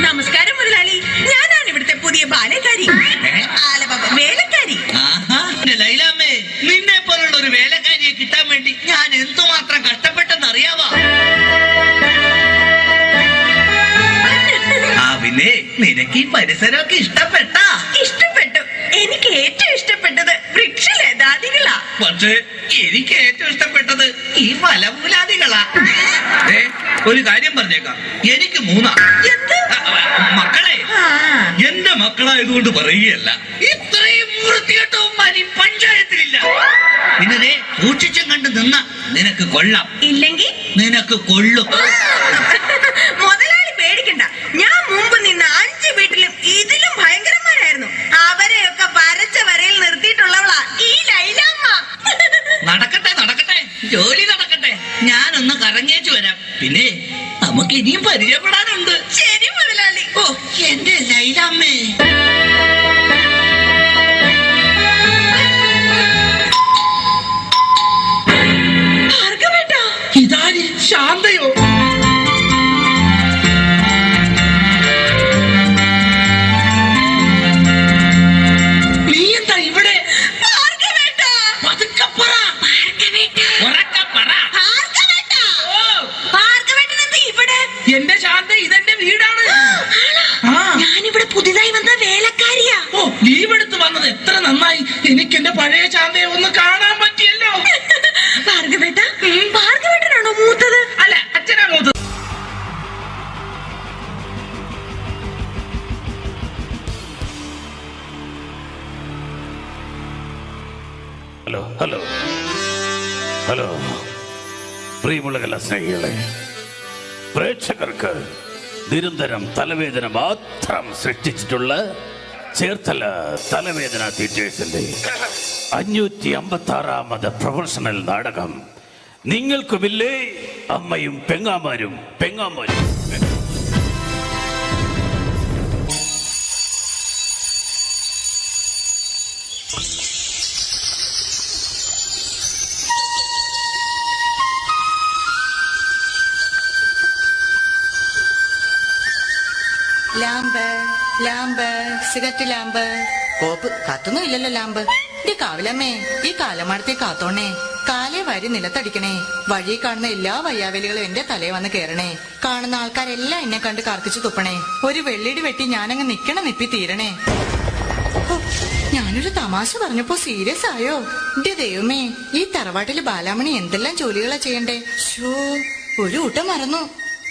Speaker 17: നമസ്കാരം മുതലാളി, ഞാനാണ് ഇവിടുത്തെ പുതിയ ബാലക്കാരി. വേലക്കാരി.
Speaker 16: ലൈലാമ്മേ, നിന്നെ പോലുള്ള ഒരു വേലക്കാരിയെ കിട്ടാൻ വേണ്ടി ഞാൻ എന്തുമാത്രം കഷ്ടപ്പെട്ടെന്ന് അറിയാവാ? പിന്നെ നിനക്ക് ഈ പരിസരമൊക്കെ ഇഷ്ടപ്പെട്ടാ?
Speaker 17: ഇഷ്ടപ്പെട്ടു. എനിക്ക് ഏറ്റവും ഇഷ്ടപ്പെട്ടത് വൃക്ഷലതാദികളാ.
Speaker 16: പക്ഷേ എനിക്ക് ഏറ്റവും ഇഷ്ടപ്പെട്ടത് ഈ ഫലമൂലാദികളാ. ഒരു കാര്യം പറഞ്ഞേക്കാം, എനിക്ക് 3 മക്കളെ. എന്റെ മക്കളായതുകൊണ്ട് പറയുകയല്ല, ഇത്രയും വൃത്തികെട്ടവന്മാർ ഈ പഞ്ചായത്തിലില്ല. പിന്നെ സൂക്ഷിച്ചും കണ്ട് നിന്ന നിനക്ക് കൊള്ളാം,
Speaker 17: ഇല്ലെങ്കിൽ
Speaker 16: നിനക്ക് കൊള്ളും.
Speaker 17: മുതലാളി പേടിക്കണ്ട, ഞാൻ മുമ്പ് നിന്ന 5 വീട്ടിലും ഇതിലും ഭയങ്കരന്മാരായിരുന്നു. അവരെയൊക്കെ വരച്ച വരയിൽ നിർത്തിയിട്ടുള്ളവളാ ഈ ലൈലാമ്മ.
Speaker 16: നടക്കട്ടെ നടക്കട്ടെ, ജോലി നടക്കട്ടെ. ഞാനൊന്ന് കറങ്ങേച്ചു വരാം. പിന്നെ നമുക്ക് ഇനിയും പരിചയപ്പെടാനുണ്ട്.
Speaker 17: ശരി മുതലാളി.
Speaker 16: ഓ, എന്റെ ലൈലാമ്മേ. ഇതാര്? ശാന്തയോ? നീ എന്താ ഇവിടെ? എന്റെ ശാന്ത, ഇതെന്റെ വീടാണ്.
Speaker 17: ഞാനിവിടെ പുതിയതായി വന്ന വേലക്കാരിയാ.
Speaker 16: ഓ, ലീവ് എടുത്ത് വന്നത് എത്ര നന്നായി. എനിക്ക് എന്റെ പഴയ ശാന്തയെ ഒന്ന് കാണാൻ പറ്റിയല്ലോ.
Speaker 17: ഭാർഗവേട്ടനാണോ മൂത്തത്?
Speaker 16: അല്ല, അച്ഛനാ മൂത്തത്.
Speaker 20: ഹലോ ഹലോ ഹലോ, പ്രിയമുള്ള കലാ സ്നേഹികളെ, പ്രേക്ഷകർക്ക് നിരന്തരം തലവേദന മാത്രം സൃഷ്ടിച്ചിട്ടുള്ള ചേർത്തല തലവേദന തിയേറ്റേഴ്സിന്റെ 556ാമത് പ്രൊഫഷണൽ നാടകം നിങ്ങൾക്കുമില്ലേ അമ്മയും പെങ്ങാമാരും.
Speaker 8: Lamp lamp cigarette lamp. കോപ്പ് കത്തുന്നും ഇല്ലല്ലോ ലാമ്പ്. ഈ കാവിലമ്മേ, ഈ കാലമാടത്തെ കാത്തോണേ. കാലേ വരി നിലത്തടിക്കണേ. വഴി കാണുന്ന എല്ലാ വയ്യാവലികളും എന്റെ തലയെ വന്ന് കേറണേ. കാണുന്ന ആൾക്കാരെല്ലാം എന്നെ കണ്ട് കർക്കിച്ചു തുപ്പണേ. ഒരു വെള്ളിടി വെട്ടി ഞാനങ്ങ് നിപ്പി തീരണേ. ഞാനൊരു തമാശ പറഞ്ഞപ്പോ സീരിയസ് ആയോ? എന്റെ ദൈവമേ, ഈ തറവാട്ടില് ബാലാമണി എന്തെല്ലാം ജോലികളാ ചെയ്യണ്ടേ. ഷോ, ഒരു ഊട്ടം മറന്നു.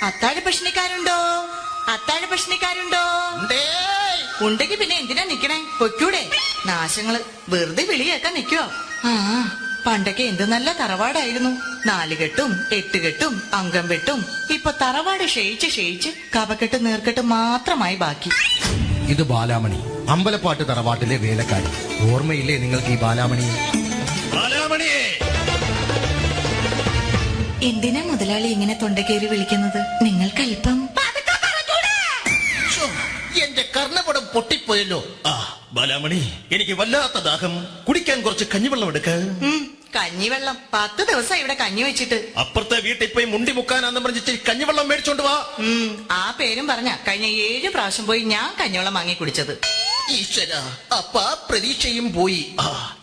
Speaker 8: അത്താഴ പ്രശ്നക്കാരുണ്ടോ? ഉണ്ടെങ്കിൽ പിന്നെ എന്തിനാ നിക്കണേ? പൊയ്ക്കൂടെ? നാശങ്ങള് വെറുതെ വിളി കേൾക്കാൻ നിക്കുവോ? ആ,
Speaker 17: പണ്ടൊക്കെ എന്ത് നല്ല തറവാടായിരുന്നു. 4 കെട്ടും 8 കെട്ടും അംഗം വെട്ടും. ഇപ്പൊ തറവാട് ക്ഷയിച്ച് കവക്കെട്ട് നീർക്കെട്ട് മാത്രമായി ബാക്കി.
Speaker 21: ഇത് ബാലാമണി, അമ്പലപ്പാട്ട് തറവാട്ടിലെ വേലക്കാരി. ഓർമ്മയില്ലേ നിങ്ങൾക്ക് ഈ ബാലാമണി?
Speaker 17: എന്തിനാ മുതലാളി ഇങ്ങനെ തൊണ്ടക്കേറി വിളിക്കുന്നത്? നിങ്ങൾക്കല്പം
Speaker 21: എന്റെ കർണപടം പൊട്ടിപ്പോയല്ലോ. ബാലാമണി, എനിക്ക് വല്ലാത്ത ദാഹം. കുടിക്കാൻ കുറച്ച് കഞ്ഞിവെള്ളം എടുക്ക.
Speaker 17: കഞ്ഞിവെള്ളം 10 ദിവസം ഇവിടെ കഞ്ഞി വെച്ചിട്ട്.
Speaker 21: അപ്പുറത്തെ വീട്ടിൽ പോയി മുണ്ടി മുക്കാനാന്ന് പറഞ്ഞിട്ട് കഞ്ഞിവെള്ളം മേടിച്ചോണ്ട് വാ.
Speaker 17: ആ പേരും പറഞ്ഞ കഴിഞ്ഞ 7 പ്രാവശ്യം പോയി ഞാൻ കഞ്ഞിവെള്ളം വാങ്ങി കുടിച്ചത്.
Speaker 21: ഈശ്വര, അപ്പ പ്രതീക്ഷയും പോയി.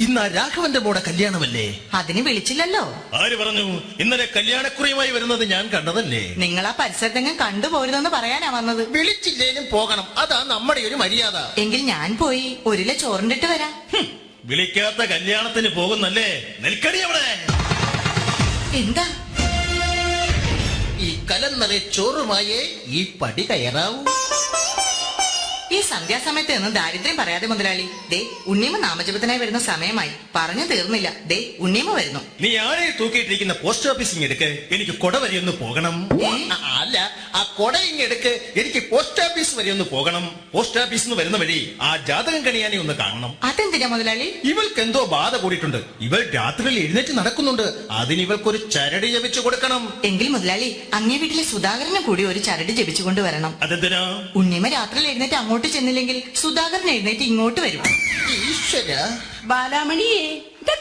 Speaker 21: ഇന്ന് രാഘവന്റെ മോടെ കല്യാണമല്ലേ?
Speaker 17: അതിന് വിളിച്ചില്ലല്ലോ.
Speaker 21: ആര് പറഞ്ഞു? ഇന്നലെ കല്യാണക്കുറിയുമായി വരുന്നത് ഞാൻ കണ്ടതല്ലേ.
Speaker 17: നിങ്ങൾ ആ പരിസരത്തെങ്ങും കണ്ടുപോരുതെന്ന് പറയാനാ വന്നത്.
Speaker 21: വിളിച്ചില്ലേലും പോകണം, അതാ നമ്മുടെ ഒരു മര്യാദ.
Speaker 17: എങ്കിൽ ഞാൻ പോയി 1 കിലോ ചോറിണ്ടിട്ട് വരാം.
Speaker 21: വിളിക്കാത്ത കല്യാണത്തിന് പോകുന്നല്ലേ? നിൽക്കടി അവിടെ.
Speaker 17: എന്താ?
Speaker 21: ഈ കലന്നറെ ചോറുമായേ ഈ പടി കയറാവൂ.
Speaker 17: ഈ സന്ധ്യാസമയത്ത് നിന്ന് ദാരിദ്ര്യം പറയാതെ മുതലാളി. ദേ ഉണ്ണിയമ്മ നാമജപത്തിനായി വരുന്ന സമയമായി. പറഞ്ഞു തീർന്നില്ല. ദേ ഉണ്ണിയമ്മ വരുന്നു.
Speaker 21: നീ ആരെ തൂക്കിയിട്ടിരിക്കുന്ന പോസ്റ്റ് ഓഫീസിങ് എടുക്ക്, എനിക്ക് കൊട വരെ ഒന്ന് പോകണം. അല്ല, ആ കൊട ഇങ്ങ് എടുക്ക്, എനിക്ക് പോസ്റ്റ് ഓഫീസ് വരെ ഒന്ന് പോകണം. പോസ്റ്റ് ഓഫീസിൽ വരുന്ന വഴി ആ ജാതകം കണിയാനെ ഒന്ന് കാണണം.
Speaker 17: അതെന്തിനാ മുതലാളി?
Speaker 21: ഇവൾക്ക് എന്തോ ബാധ കൂടിയിട്ടുണ്ട്. ഇവൾ രാത്രിയിൽ എഴുന്നേറ്റ് നടക്കുന്നുണ്ട്. അതിന് ഇവൾക്കൊരു ചരട് ജപിച്ചു കൊടുക്കണം.
Speaker 17: എങ്കിൽ മുതലാളി അങ്ങേ വീട്ടിലെ സുധാകരനെ കൂടി ഒരു ചരട് ജപിച്ചുകൊണ്ട് വരണം.
Speaker 21: അതെന്തിനാ?
Speaker 17: ഉണ്ണിയമ്മ രാത്രിയിൽ എഴുന്നേറ്റ് അങ്ങോട്ട് ചെന്നില്ലെങ്കിൽ സുധാകരൻ എഴുന്നേറ്റ് ഇങ്ങോട്ട് വരും.
Speaker 21: ഈശ്വര.
Speaker 22: ബാലാമണിയെ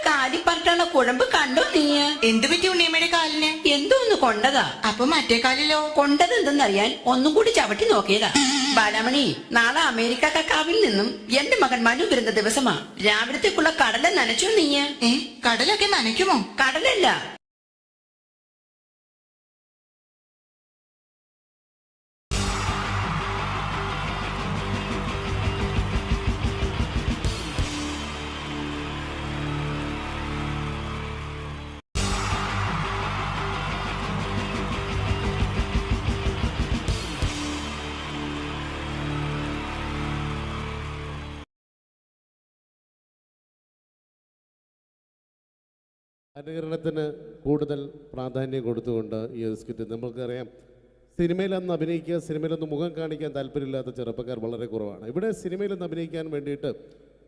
Speaker 22: കാലിപ്പറട്ടുള്ള കുഴമ്പ് കണ്ടോ നീ?
Speaker 17: എന്ത് പറ്റി ഉണ്ണിയമ്മയുടെ കാലിന്?
Speaker 22: എന്തോന്ന് കൊണ്ടതാ.
Speaker 17: അപ്പൊ മറ്റേ കാലിലോ?
Speaker 22: കൊണ്ടത് എന്തെന്നറിയാൻ ഒന്നും കൂടി ചവിട്ടി നോക്കിയതാ. ബാലാമണി, നാളെ അമേരിക്ക കക്കാവിൽ നിന്നും എന്റെ മകൻ മനു വരുന്ന ദിവസമാ. രാവിലത്തേക്കുള്ള കടല നനച്ചോ നീ?
Speaker 17: കടലൊക്കെ നനയ്ക്കുമോ?
Speaker 22: കടലല്ല,
Speaker 23: അനുകരണത്തിന് കൂടുതൽ പ്രാധാന്യം കൊടുത്തുകൊണ്ട് ഈ ഒരു സ്കിറ്റ്, നമുക്കറിയാം സിനിമയിലൊന്ന് അഭിനയിക്കുക, സിനിമയിലൊന്ന് മുഖം കാണിക്കാൻ താല്പര്യമില്ലാത്ത ചെറുപ്പക്കാർ വളരെ കുറവാണ്. ഇവിടെ സിനിമയിലൊന്ന് അഭിനയിക്കാൻ വേണ്ടിയിട്ട്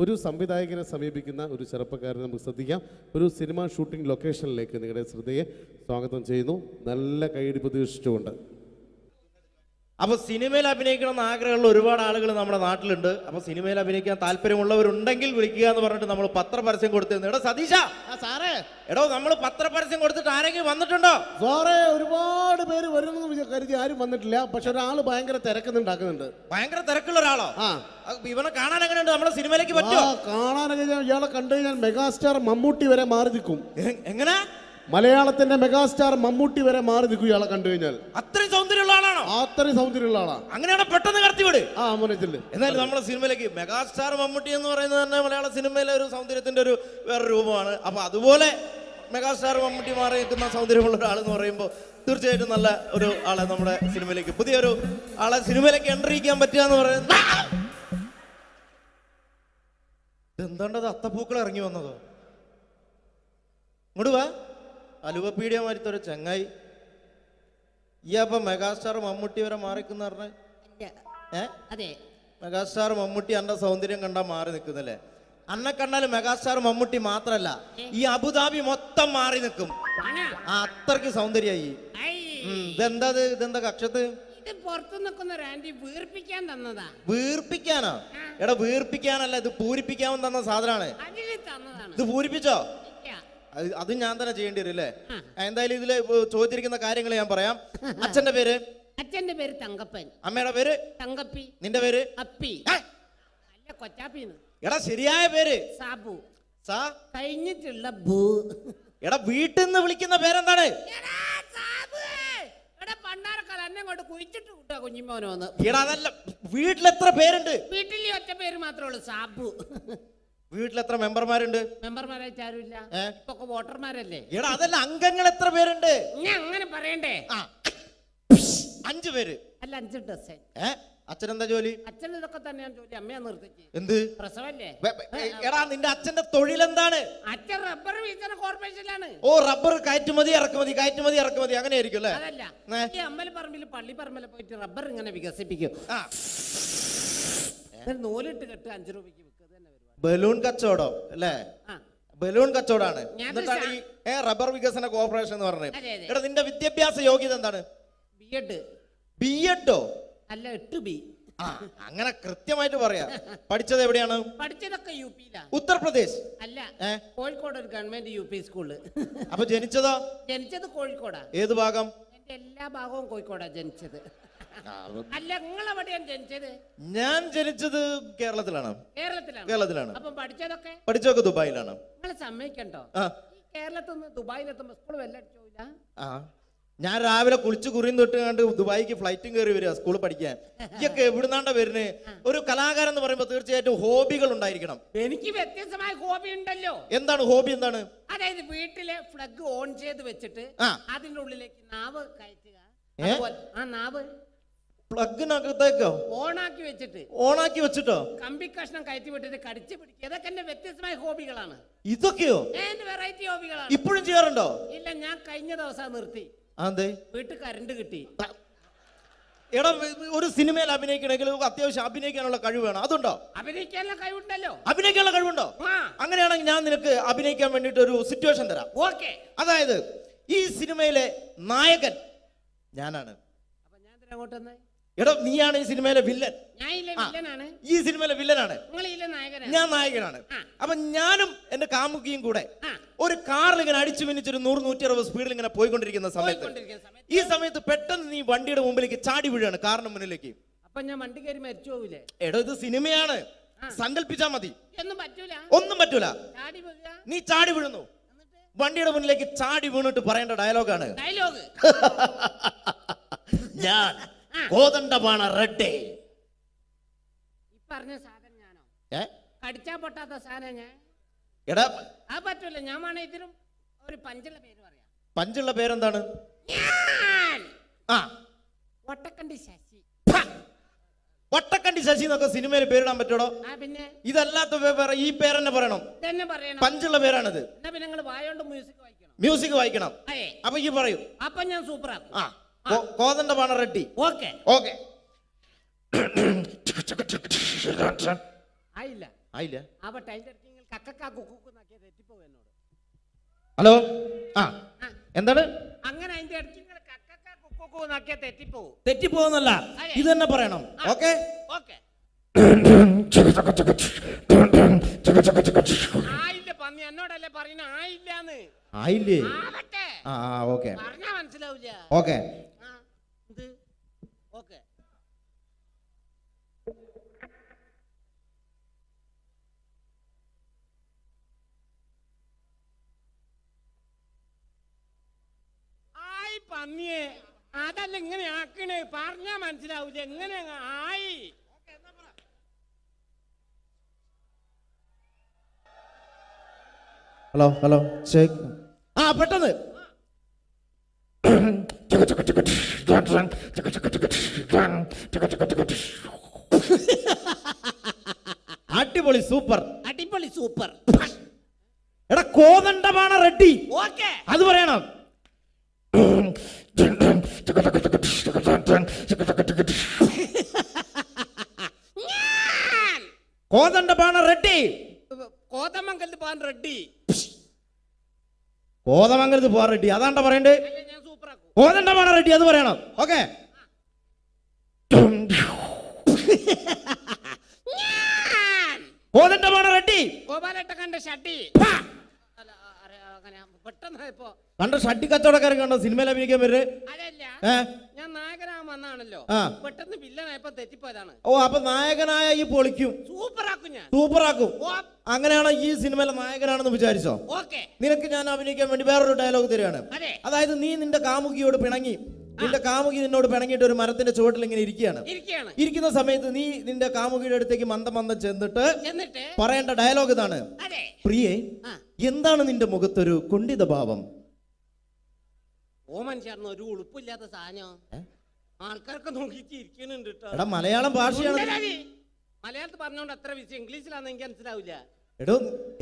Speaker 23: ഒരു സംവിധായകനെ സമീപിക്കുന്ന ഒരു ചെറുപ്പക്കാരനെ നമുക്ക് ശ്രദ്ധിക്കാം. ഒരു സിനിമ ഷൂട്ടിംഗ് ലൊക്കേഷനിലേക്ക് നിങ്ങളുടെ ശ്രദ്ധയെ സ്വാഗതം ചെയ്യുന്നു, നല്ല കൈയടി പ്രതീക്ഷിച്ചുകൊണ്ട്.
Speaker 24: അപ്പോൾ സിനിമയിൽ അഭിനയിക്കണമെന്ന് ആഗ്രഹമുള്ള ഒരുപാട് ആളുകൾ നമ്മുടെ നാട്ടിലുണ്ട്. അപ്പോൾ സിനിമയിൽ അഭിനയിക്കാൻ താല്പര്യമുള്ളവരുണ്ടെങ്കിൽ വിളിക്കുക എന്ന് പറഞ്ഞിട്ട് നമ്മൾ പത്രപരസ്യം കൊടുത്തിരുന്നു. എടോ സതീശ, സാറേ, എടോ നമ്മൾ പത്രപരസ്യം കൊടുത്തിട്ട് ആരെങ്കിലും വന്നിട്ടുണ്ടോ?
Speaker 23: സാറേ, ഒരുപാട് പേര് വരുമെന്ന് കരുതി ആരും വന്നിട്ടില്ല. പക്ഷെ ഒരാൾ ഭയങ്കര തിരക്കുന്നുണ്ടാക്കുന്നുണ്ട്.
Speaker 24: ഭയങ്കര തിരക്കുള്ള ഒരാളോ? ഇവനെ കാണാൻ എങ്ങനെയുണ്ട്? നമ്മുടെ സിനിമയിലേക്ക് പറ്റുമോ?
Speaker 23: കാണാനൊക്കെ ഇയാളെ കണ്ടു കഴിഞ്ഞാൽ മെഗാസ്റ്റാർ മമ്മൂട്ടി വരെ മാറി നിൽക്കും.
Speaker 24: എങ്ങനെ?
Speaker 23: മലയാളത്തിന്റെ മെഗാസ്റ്റാർ മമ്മൂട്ടി വരെ മാറി നിൽക്കും ഇയാളെ കണ്ടു കഴിഞ്ഞാൽ.
Speaker 24: അത്രയും സൗന്ദര്യമുള്ള ആളാണോ?
Speaker 23: അത്രയും സൗന്ദര്യമുള്ള ആളാണ്.
Speaker 24: അങ്ങനെയാണ് പെട്ടെന്ന് കടത്തിവിട്.
Speaker 23: മോനത്തില്
Speaker 24: എന്നാലും നമ്മുടെ സിനിമയിലേക്ക് മെഗാസ്റ്റാർ മമ്മൂട്ടി എന്ന് പറയുന്നത് തന്നെ മലയാള സിനിമയിലെ ഒരു സൗന്ദര്യത്തിന്റെ ഒരു വേറെ രൂപമാണ്. അപ്പൊ അതുപോലെ മെഗാസ്റ്റാർ മമ്മൂട്ടി മാറി നിൽക്കുന്ന സൗന്ദര്യമുള്ള ഒരാൾ എന്ന് പറയുമ്പോൾ തീർച്ചയായിട്ടും നല്ല ഒരു ആളെ നമ്മുടെ സിനിമയിലേക്ക്, പുതിയൊരു ആളെ സിനിമയിലേക്ക് എൻട്രി ചെയ്യാൻ പറ്റുക എന്ന് പറയുന്നത്. എന്താണ്ടത് അത്തപ്പൂക്കൾ ഇറങ്ങി വന്നതോ? ഇങ്ങോട്ട് വാ. അലുവപ്പീഡിയ മാരിത്തൊരു ചങ്ങായി. ഈ അപ്പൊ മെഗാസ്റ്റാർ മമ്മൂട്ടി വരെ മാറിക്കുന്ന പറഞ്ഞ മെഗാസ്റ്റാർ മമ്മൂട്ടി അന്റെ സൗന്ദര്യം കണ്ടാ മാറി നിൽക്കുന്നല്ലേ? അന്നെ കണ്ടാൽ മെഗാസ്റ്റാർ മമ്മൂട്ടി മാത്രല്ല, ഈ അബുദാബി മൊത്തം മാറി നിൽക്കും. അത്രയ്ക്ക് സൗന്ദര്യായി. ഇതെന്താ കക്ഷത്ത്?
Speaker 22: പുറത്തു നിൽക്കുന്ന ഒരു ആന്റി വീർപ്പിക്കാൻ തന്നതാ.
Speaker 24: വീർപ്പിക്കാനോ? എടാ വീർപ്പിക്കാനല്ല, ഇത് പൂരിപ്പിക്കാൻ തന്ന സാധനമാണ്. ഇത് പൂരിപ്പിച്ചോ? അത് ഞാൻ തന്നെ ചെയ്യേണ്ടി വരും അല്ലേ? എന്തായാലും ഇതില് ചോദിച്ചിരിക്കുന്ന കാര്യങ്ങൾ ഞാൻ പറയാം. അച്ഛന്റെ പേര്?
Speaker 22: അച്ഛന്റെ പേര് തങ്കപ്പൻ.
Speaker 24: അമ്മയുടെ പേര്?
Speaker 22: തങ്കപ്പി.
Speaker 24: നിന്റെ പേര്?
Speaker 22: അപ്പി. അല്ല, കൊച്ചാപ്പിന്ന്.
Speaker 24: എടാ ശരിയായ പേര്?
Speaker 22: സാബു.
Speaker 24: സാ
Speaker 22: കഴിഞ്ഞിട്ടുള്ള ഭൂ.
Speaker 24: എടാ വീട്ടിൽ നിന്ന് വിളിക്കുന്ന പേരെന്താണ്?
Speaker 22: പണ്ടാരക്കാലം എന്നെ കൊണ്ട് കുഴിച്ചിട്ട് കൂട്ടാ കുഞ്ഞിമോനോന്ന്.
Speaker 24: എടാ അതല്ല, വീട്ടിലെത്ര പേരുണ്ട്?
Speaker 22: വീട്ടിൽ ഒറ്റ പേര് മാത്രമേ ഉള്ളൂ, സാബു.
Speaker 24: വീട്ടിലെത്ര മെമ്പർമാരുണ്ട്?
Speaker 22: മെമ്പർമാരായിട്ട് ആരുമില്ല, ഇപ്പൊ വോട്ടർമാരല്ലേ.
Speaker 24: എടാ അതല്ല, അംഗങ്ങൾ എത്ര പേരുണ്ട്?
Speaker 22: ഞാൻ അങ്ങനെ പറയണ്ടേ?
Speaker 24: 5 പേര്.
Speaker 22: അല്ല, 5 ഡസൻ.
Speaker 24: അച്ഛനെന്താ ജോലി?
Speaker 2: അച്ഛൻ ഇതൊക്കെ തന്നെയാണ് ജോലി. അമ്മയാ നിർത്തിച്ച്.
Speaker 24: എന്ത്
Speaker 2: പ്രസവല്ലേ?
Speaker 24: എടാ നിന്റെ അച്ഛന്റെ തൊഴിൽ എന്താണ്?
Speaker 2: അച്ഛൻ റബ്ബർ വികസന കോർപ്പറേഷനിലാണ്.
Speaker 24: ഓ റബ്ബർ കയറ്റുമതി ഇറക്കുമതി അങ്ങനെ ആയിരിക്കും അല്ലേ?
Speaker 2: അതല്ല, ഈ അമ്പലപ്പറമ്പിൽ പള്ളിപ്പറമ്പിൽ പോയിട്ട് റബ്ബർ ഇങ്ങനെ വികസിപ്പിക്കും. നൂലിട്ട് കെട്ട് 5 രൂപയ്ക്ക് വിൽക്കുക.
Speaker 24: ബലൂൺ കച്ചവടം അല്ലേ? ബലൂൺ കച്ചവടാണ്. എന്നിട്ടാണ് ഈ റബ്ബർ വികസന കോർപ്പറേഷൻ എന്ന് പറഞ്ഞത്. എടാ നിന്റെ വിദ്യാഭ്യാസ യോഗ്യത എന്താണ്? ബിഎഡോ?
Speaker 2: അല്ല 8B.
Speaker 24: അങ്ങനെ കൃത്യമായിട്ട് പറയാ. പഠിച്ചത് എവിടെയാണ്?
Speaker 2: പഠിച്ചതൊക്കെ യുപിയിലാ.
Speaker 24: ഉത്തർപ്രദേശ്?
Speaker 2: അല്ല, കോഴിക്കോട് ഒരു ഗവൺമെന്റ് UP സ്കൂള്.
Speaker 24: അപ്പൊ ജനിച്ചതോ?
Speaker 2: ജനിച്ചത് കോഴിക്കോടാ.
Speaker 24: ഏത് ഭാഗം?
Speaker 2: എന്റെ എല്ലാ ഭാഗവും കോഴിക്കോടാ ജനിച്ചത്. അല്ല, നിങ്ങളെവിടെയാണ് ജനിച്ചത്?
Speaker 24: ഞാൻ ജനിച്ചത് കേരളത്തിലാണ്. കേരളത്തിലാണ്.
Speaker 2: അപ്പം
Speaker 24: പഠിച്ചതൊക്കെ ദുബായിലാണ്.
Speaker 2: നിങ്ങൾ സമ്മതിക്കണ്ടോ? കേരളത്തിൽ നിന്ന് ദുബായിലെത്തുമ്പോ സ്കൂൾ വെല്ലടിച്ചോയില്ല.
Speaker 24: ഞാൻ രാവിലെ കുളിച്ച് കുറിയും തൊട്ട് കണ്ട് ദുബായിക്ക് ഫ്ലൈറ്റും കയറി വരിക സ്കൂളിൽ പഠിക്കാൻ. ഇയൊക്കെ എവിടുന്നാണ്ട വരുന്നേ? ഒരു കലാകാരൻ എന്ന് പറയുമ്പോൾ തീർച്ചയായിട്ടും ഹോബികൾ ഉണ്ടായിരിക്കണം.
Speaker 2: എനിക്ക് വ്യത്യസ്തമായ ഹോബി ഉണ്ടല്ലോ.
Speaker 24: എന്താണ് ഹോബി? എന്താണ്?
Speaker 2: അതായത് വീട്ടിലെ ഫ്ലഗ് ഓൺ ചെയ്ത് വെച്ചിട്ട് അതിന്റെ ഉള്ളിലേക്ക് നാവ് കയറ്റുക. ആ നാവ്
Speaker 24: പ്ലഗിനകത്തേക്കോ ഓണാക്കി വെച്ചിട്ടോ
Speaker 2: കമ്പി കഷ്ണം കയറ്റി വിട്ടിട്ട് കടിച്ചു പിടിക്കുക. ഇതൊക്കെ എന്റെ വ്യത്യസ്തമായ ഹോബികളാണ്.
Speaker 24: ഇതൊക്കെയോ?
Speaker 2: എന്റെ വെറൈറ്റി ഹോബികളാണ്.
Speaker 24: ഇപ്പോഴും ചെയ്യാറുണ്ടോ?
Speaker 2: ഇല്ല, ഞാൻ കഴിഞ്ഞ ദിവസം നിർത്തി. വീട്ടിൽ കറണ്ട് കിട്ടി.
Speaker 24: എടാ ഒരു സിനിമയിൽ അഭിനയിക്കണമെങ്കിൽ അത്യാവശ്യം അഭിനയിക്കാനുള്ള കഴിവ് വേണം. അതുണ്ടോ?
Speaker 2: അഭിനയിക്കാനുള്ള കഴിവുണ്ടല്ലോ.
Speaker 24: അഭിനയിക്കാനുള്ള കഴിവുണ്ടോ? അങ്ങനെയാണെങ്കിൽ ഞാൻ നിനക്ക് അഭിനയിക്കാൻ വേണ്ടിട്ട് ഒരു സിറ്റുവേഷൻ തരാം.
Speaker 2: ഓക്കെ.
Speaker 24: അതായത് ഈ സിനിമയിലെ നായകൻ ഞാനാണ്. എടാ നീയാണ് ഈ സിനിമയിലെ വില്ലൻ. ഈ സിനിമയിലെ വില്ലനാണ്. ഞാൻ നായകനാണ്. അപ്പൊ ഞാനും എന്റെ കാമുകിയും കൂടെ ഒരു കാറിൽ ഇങ്ങനെ അടിച്ചു മിനിച്ചൊരു 100-160 സ്പീഡിൽ ഇങ്ങനെ പോയിക്കൊണ്ടിരിക്കുന്ന സമയത്ത് ഈ സമയത്ത് പെട്ടെന്ന് നീ വണ്ടിയുടെ മുമ്പിലേക്ക് ചാടി വീഴാണ്, കാറിന് മുന്നിലേക്ക്.
Speaker 2: അപ്പൊ ഞാൻ വണ്ടി കയറി മരിച്ചു പോവില്ലേ?
Speaker 24: എടോ ഇത് സിനിമയാണ്, സങ്കല്പിച്ചാ മതി. ഒന്നും പറ്റൂല. നീ ചാടി വീഴുന്നു, വണ്ടിയുടെ മുന്നിലേക്ക് ചാടി വീണിട്ട് പറയേണ്ട ഡയലോഗാണ് ഞാൻ കോതണ്ടപാണ റെഡ്ഡേ.
Speaker 2: പറഞ്ഞ സാധനം ഞാനോ? കടിച്ചാ പൊട്ടാത്ത സാധനം ഞാൻ.
Speaker 24: എടാ
Speaker 2: ആ പറ്റൂല. ഞാൻ വേണേ ഇതിനും ഒരു പഞ്ചുള്ള പേര് പറയാം.
Speaker 24: പഞ്ചുള്ള പേരെന്താണ്?
Speaker 2: വട്ടക്കണ്ടി ശശി.
Speaker 24: വട്ടക്കണ്ടി ശശി എന്നൊക്കെ സിനിമയിൽ പേരിടാൻ പറ്റൂടോ?
Speaker 2: പിന്നെ
Speaker 24: ഇതല്ലാത്ത ഈ പേരെന്നെ പറയണം. പഞ്ചുള്ള പേരാണിത്.
Speaker 2: പിന്നെ നിങ്ങൾ വായോണ്ട്
Speaker 24: മ്യൂസിക് വായിക്കണം. അപ്പൊ ഈ പറയൂ.
Speaker 2: അപ്പൊ ഞാൻ സൂപ്പറാക്കും.
Speaker 24: കോതണ്ടപാണ റെഡ്ഡി.
Speaker 2: ഓക്കെ. ആയില്ല.
Speaker 24: ഹലോ എന്താണ്?
Speaker 2: അങ്ങനെ
Speaker 24: തെറ്റിപ്പോന്നല്ല, ഇത് തന്നെ പറയണം. ഓക്കെ.
Speaker 2: ആയില്ല പന്നി, എന്നോടല്ലേ പറയുന്ന ആയില്ലാന്ന്.
Speaker 24: ആയില്ലേ? ഓക്കെ
Speaker 2: പറഞ്ഞാ മനസ്സിലാവില്ല.
Speaker 24: ഓക്കെ.
Speaker 2: പന്നിയെ അതല്ല ഇങ്ങനെ ആക്കണേ, പറഞ്ഞാ മനസ്സിലാവൂല. എങ്ങനെ ആയി?
Speaker 24: Hello check. പെട്ടെന്ന് അടിപൊളി സൂപ്പർ. എടാ കോതണ്ടപാണ റെഡ്ഡി. അത് പറയണം. കോതണ്ടപാണ റെഡ്ഡി.
Speaker 2: കോതമംഗലത്ത് പോകാൻ റെഡ്ഡി.
Speaker 24: കോതമംഗലത്ത് പോകാൻ റെഡ്ഡി അതാണ്ട പറയണ്ടേ? കോതണ്ടപാണ റെഡ്ഡി അത് പറയണം. ഓക്കെ. കോതണ്ടപാണ റെഡ്ഡി.
Speaker 2: ഗോപാലേട്ട കണ്ട ഷട്ടി.
Speaker 24: കണ്ട ഷട്ടി കച്ചവടക്കാരൻ കണ്ടോ സിനിമയിൽ അഭിനയിക്കാൻ വരുന്നത്?
Speaker 2: അതല്ല, ഞാൻ നായകനാകാൻ വന്നാണല്ലോ, പെട്ടെന്ന് വില്ലനായപ്പോ തെറ്റിപ്പോയതാണ്.
Speaker 24: അപ്പൊ നായകനായ ഈ പൊളിക്കും, സൂപ്പറാക്കും. അങ്ങനെയാണോ ഈ സിനിമയിലെ നായകനാണെന്ന് വിചാരിച്ചോ? നിനക്ക് ഞാൻ അഭിനയിക്കാൻ വേണ്ടി വേറൊരു ഡയലോഗ് തരികയാണ്. അതായത് നീ നിന്റെ കാമുകിയോട് പിണങ്ങി, നിന്റെ കാമുകി നിന്നോട് പിണങ്ങിയിട്ട് ഒരു മരത്തിന്റെ ചുവട്ടിൽ ഇങ്ങനെ ഇരിക്കുന്ന സമയത്ത് നീ നിന്റെ കാമുകിയുടെ അടുത്തേക്ക് മന്ദം ചെന്നിട്ട് പറയേണ്ട ഡയലോഗ് ഇതാണ്. പ്രിയേ, എന്താണ് നിന്റെ മുഖത്തൊരു കുണ്ഠിത ഭാവം?
Speaker 2: ഓ മനുഷ്യർന്ന് ഒരു ഉളുപ്പില്ലാത്ത സാധനം. ആൾക്കാരൊക്കെ നോക്കിയിട്ട് ഇരിക്കുന്നുണ്ട് കേട്ടോ.
Speaker 24: എടാ മലയാളം ഭാഷയാണ്.
Speaker 2: മലയാളത്തിൽ പറഞ്ഞോണ്ട് അത്ര വിഷയം, ഇംഗ്ലീഷിലാന്ന് എനിക്ക് മനസ്സിലാവില്ല.
Speaker 24: എടോ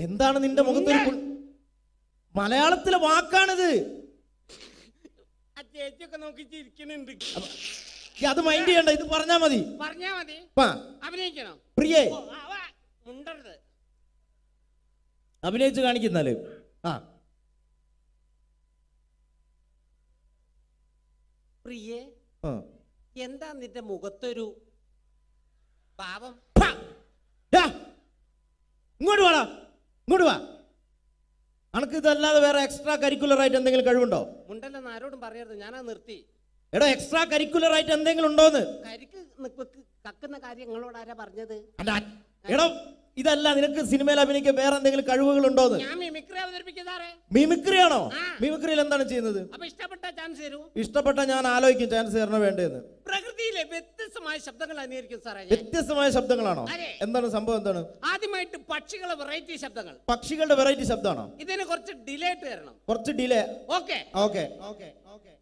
Speaker 24: എന്താണ് നിന്റെ മുഖത്തൊരു മലയാളത്തിലെ വാക്കാണിത്.
Speaker 2: ആ ചേച്ചിയൊക്കെ നോക്കിയിട്ട് ഇരിക്കുന്നുണ്ട്.
Speaker 24: അത് മൈൻഡ് ചെയ്യണ്ട, ഇത് പറഞ്ഞാ മതി.
Speaker 2: പറഞ്ഞാ മതി. അഭിനയിക്കണം.
Speaker 24: പ്രിയേ
Speaker 2: മുണ്ടരുത്,
Speaker 24: അഭിനയിച്ച് കാണിക്കുന്നാല്. ആ
Speaker 2: പ്രിയേ, എന്താ നിന്റെ മുഖത്തൊരു പാവം?
Speaker 24: ഇങ്ങോട്ട് വാടാ, ഇങ്ങോട്ട് വാ. അനക്ക് ഇതല്ലാതെ വേറെ എക്സ്ട്രാ കരിക്കുലർ ആയിട്ട് എന്തെങ്കിലും കഴിവുണ്ടോ?
Speaker 2: മുണ്ടല്ലെന്ന് ആരോടും പറയരുത്, ഞാനത് നിർത്തി.
Speaker 24: എടോ എക്സ്ട്രാ കരിക്കുലർ ആയിട്ട് എന്തെങ്കിലും ഉണ്ടോന്ന്?
Speaker 2: കരിക്ക് കക്കുന്ന കാര്യം നിങ്ങളോട് ആരാ പറഞ്ഞത്?
Speaker 24: എടോ ഇതല്ല, നിനക്ക് സിനിമയിൽ അഭിനയിക്കാൻ വേറെ എന്തെങ്കിലും കഴിവുകൾ ഉണ്ടോന്ന്?
Speaker 2: ഞാൻ മിമിക്രി അവതരിപ്പിക്കുന്നതാറേ.
Speaker 24: മിമിക്രി ആണോ? മിമിക്രിയിൽ എന്താണ് ചെയ്യുന്നത്?
Speaker 2: അപ്പൊ ഇഷ്ടപ്പെട്ട ചാൻസ് തരൂ.
Speaker 24: ഇഷ്ടപ്പെട്ട ഞാൻ ആലോചിക്കും ചാൻസ് തരണോ വേണ്ടതെന്ന്.
Speaker 2: പ്രകൃതിയിലെ വ്യത്യസ്തമായ ശബ്ദങ്ങൾ അനുകരിക്കും സാറേ.
Speaker 24: വ്യത്യസ്തമായ ശബ്ദങ്ങളാണോ? എന്താണ് സംഭവം? എന്താണ്?
Speaker 2: ആദ്യമായിട്ട് പക്ഷികളെ വെറൈറ്റി ശബ്ദങ്ങൾ.
Speaker 24: പക്ഷികളുടെ വെറൈറ്റി ശബ്ദമാണോ?
Speaker 2: ഇതിന് കുറച്ച് ഡിലേ തരണം.
Speaker 24: കുറച്ച് delay.
Speaker 2: Okay
Speaker 24: okay okay okay.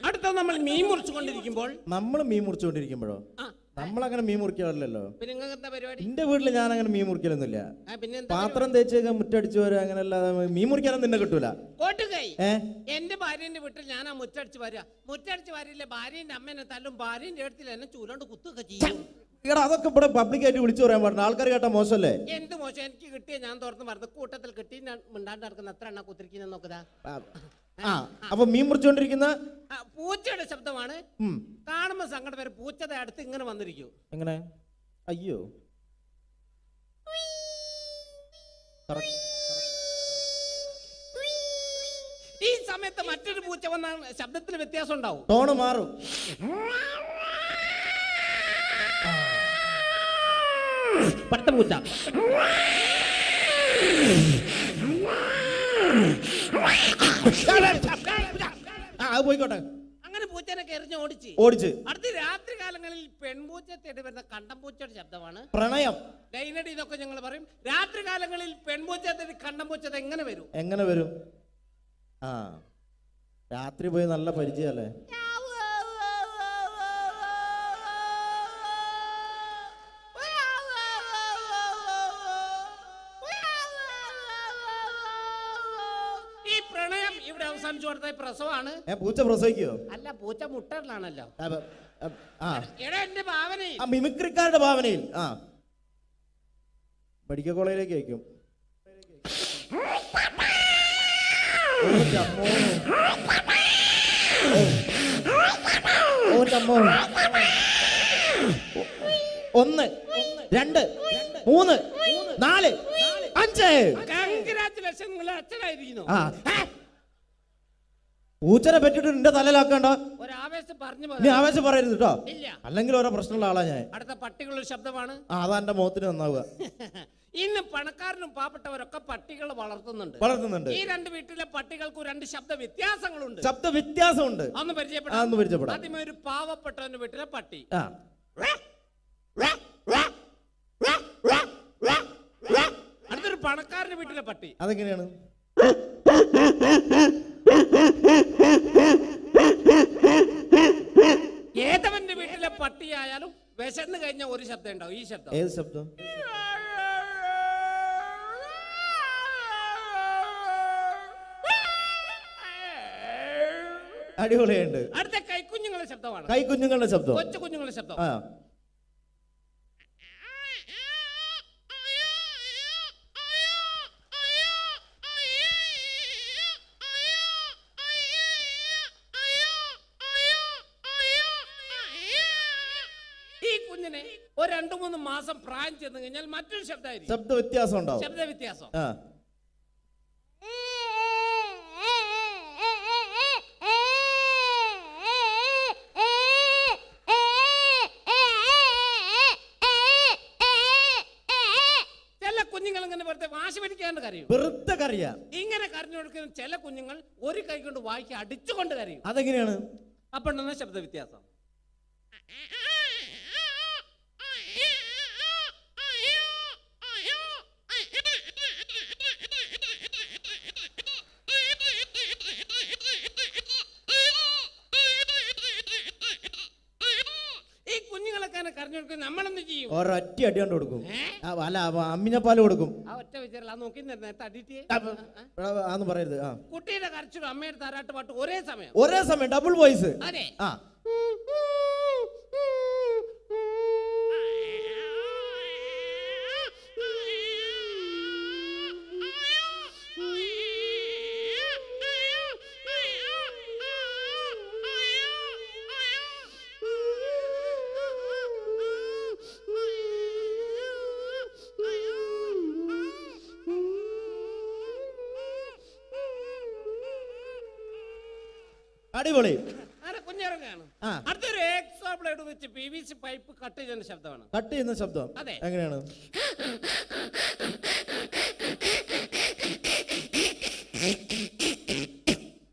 Speaker 2: അടുത്ത നമ്മൾ മീൻ മുറിച്ചുകൊണ്ടിരിക്കുമ്പോൾ
Speaker 24: നമ്മളങ്ങനെ മീൻ മുറിക്കാറില്ലല്ലോ.
Speaker 2: പിന്നെ നിങ്ങൾക്ക് എന്താ പരിപാടി?
Speaker 24: എന്റെ വീട്ടിൽ ഞാൻ അങ്ങനെ മീൻ മുറിക്കലൊന്നുമില്ല. പാത്രം തേച്ചേക്കാൻ മുറ്റടിച്ചു വരാ, അങ്ങനെയല്ലാതെ മീൻ മുറിക്കാനൊന്നും നിന്നെ കിട്ടൂല.
Speaker 2: എന്റെ ഭാര്യന്റെ വീട്ടിൽ ഞാൻ ആ മുറ്റടിച്ച് വരിക. മുറ്റടിച്ച് വരില്ലേ, ഭാര്യന്റെ അമ്മേനെ തല്ലും, ഭാര്യന്റെ അടുത്തിൽ എന്നെ ചൂലോണ്ട് കുത്തുക ചെയ്യും.
Speaker 24: എടാ അതൊക്കെ ഇവിടെ പബ്ലിക്കായിട്ട് വിളിച്ചു പറയാൻ പാടില്ല, ആൾക്കാർ കേട്ടാ മോശമല്ലേ?
Speaker 2: എന്ത് മോശം? എനിക്ക് കിട്ടിയ ഞാൻ തുറന്ന് മറന്നു, കൂട്ടത്തിൽ കിട്ടി മിണ്ടാണ്ട് നടക്കുന്ന എത്ര എണ്ണ കുത്തിരിക്കുന്ന നോക്കുതാ.
Speaker 24: അപ്പൊ മീൻ മുറിച്ചോണ്ടിരിക്കുന്ന
Speaker 2: പൂച്ചയുടെ ശബ്ദമാണ്. കാണുമ്പോ സങ്കടം വരെ, പൂച്ചയുടെ അടുത്ത് ഇങ്ങനെ വന്നിരിക്കും.
Speaker 24: എങ്ങനെ? അയ്യോ,
Speaker 2: ഈ സമയത്ത് മറ്റൊരു പൂച്ച വന്ന ശബ്ദത്തിന് വ്യത്യാസം ഉണ്ടാവും,
Speaker 24: ടോണ് മാറും.
Speaker 2: പടുത്ത പൂച്ച.
Speaker 24: പോയിക്കോട്ടെ.
Speaker 2: അങ്ങനെ പൂച്ചനൊക്കെ എറിഞ്ഞ്
Speaker 24: ഓടിച്ച്
Speaker 2: അടുത്ത രാത്രി കാലങ്ങളിൽ പെൺപൂച്ച തേടി വരുന്ന കണ്ടംപൂച്ചയുടെ ശബ്ദമാണ്
Speaker 24: പ്രണയം.
Speaker 2: ലൈനടി ഇതൊക്കെ ഞങ്ങൾ പറയും. രാത്രി കാലങ്ങളിൽ പെൺപൂച്ച തേടി കണ്ടംപൂച്ച എങ്ങനെ വരും?
Speaker 24: എങ്ങനെ വരും? ആ രാത്രി പോയി നല്ല പരിചയല്ലേ?
Speaker 2: പ്രസവമാണ്.
Speaker 24: പൂച്ച പ്രസവിക്കോ?
Speaker 2: അല്ല, പൂച്ച മുട്ടലാണല്ലോ.
Speaker 24: എന്റെ ഭാവനയിൽ, മിമിക്രിക്കാരുടെ ഭാവനയിൽ മെഡിക്കൽ കോളേജിലേക്ക് അയക്കും. ഒന്ന്, രണ്ട്, മൂന്ന്, നാല്, അഞ്ച്.
Speaker 2: കൺഗ്രാറ്റുലേഷൻ, നിങ്ങൾ അച്ഛനായിരിക്കുന്നു.
Speaker 24: പൂച്ചനെ പറ്റിട്ട് നിന്റെ തലയിലാക്കണ്ട. നീ ആവേശം പറയരുത് കേട്ടോ, അല്ലെങ്കിൽ ഓരോ പ്രശ്നമുള്ള ആളാ ഞാൻ.
Speaker 2: അടുത്ത പട്ടികളുടെ ശബ്ദമാണ്.
Speaker 24: അതാ എന്റെ മുഖത്തിന് നന്നാവുക.
Speaker 2: ഇന്ന് പണക്കാരനും പാവപ്പെട്ടവരൊക്കെ പട്ടികളെ വളർത്തുന്നുണ്ട്. ഈ രണ്ട് വീട്ടിലെ പട്ടികൾക്ക് രണ്ട് ശബ്ദ വ്യത്യാസങ്ങളുണ്ട്.
Speaker 24: ശബ്ദ വ്യത്യാസമുണ്ട്.
Speaker 2: ഒന്ന് പരിചയപ്പെടാം. ആദ്യമേ ഒരു പാവപ്പെട്ടവന്റെ വീട്ടിലെ പട്ടി. അടുത്തൊരു പണക്കാരന്റെ വീട്ടിലെ പട്ടി.
Speaker 24: അതെങ്ങനെയാണ്?
Speaker 2: ഏതവന്റെ വീട്ടിലെ പട്ടിയായാലും വിശന്ന് കഴിഞ്ഞ ഒരു ശബ്ദം ഉണ്ടാവും. ഈ ശബ്ദം.
Speaker 24: ഏത് ശബ്ദം? അടിപൊളിയുണ്ട്.
Speaker 2: അടുത്ത കൈക്കുഞ്ഞുങ്ങളുടെ ശബ്ദമാണ്.
Speaker 24: കൈക്കുഞ്ഞുങ്ങളുടെ ശബ്ദം,
Speaker 2: കൊച്ചു കുഞ്ഞുങ്ങളുടെ ശബ്ദം. ഇങ്ങനെ ഒരു 2-3 മാസം പ്രായം ചെന്ന് കഴിഞ്ഞാൽ മറ്റൊരു ശബ്ദമായിരിക്കും.
Speaker 24: ശബ്ദ വ്യത്യാസം ഉണ്ടാവും.
Speaker 2: ശബ്ദ വ്യത്യാസം. ചില കുഞ്ഞുങ്ങൾ ഇങ്ങനെ വെറുതെ വാശി പിടിക്കാണ്ട് കരയും.
Speaker 24: വെറുതെ കരയാ.
Speaker 2: ഇങ്ങനെ കരഞ്ഞു കൊടുക്കുന്ന ചില കുഞ്ഞുങ്ങൾ ഒരു കൈ കൊണ്ട് വായിക്ക് അടിച്ചുകൊണ്ട് കരയും.
Speaker 24: അതെങ്ങനെയാണ്?
Speaker 2: അപ്പോൾ ശബ്ദ വ്യത്യാസം. ഈ കുഞ്ഞുങ്ങളൊക്കെ കരഞ്ഞു നമ്മളെന്ത് ചെയ്യും?
Speaker 24: ഒരൊറ്റ അടി കൊണ്ട് കൊടുക്കും. അല്ല അമ്മിഞ്ഞപ്പാല് കൊടുക്കും.
Speaker 2: ആ ഒറ്റ വിചാരം നോക്കി നേരത്തെ അടിയിട്ട്
Speaker 24: ആന്ന് പറയരുത്.
Speaker 2: കുട്ടിയുടെ കരച്ചിലും അമ്മയുടെ താരാട്ട് പാട്ട് ഒരേ സമയം
Speaker 24: ഡബിൾ വോയിസ്.
Speaker 2: അതെ.
Speaker 24: അടിപൊളി.
Speaker 2: കുഞ്ഞിറങ്ങാണ്. അടുത്തൊരു എക്സാമ്പിൾ വെച്ച് PVC പൈപ്പ് കട്ട് ചെയ്യുന്ന ശബ്ദമാണ്.
Speaker 24: കട്ട് ചെയ്യുന്ന ശബ്ദം.
Speaker 2: അതെ.
Speaker 24: എങ്ങനെയാണ്?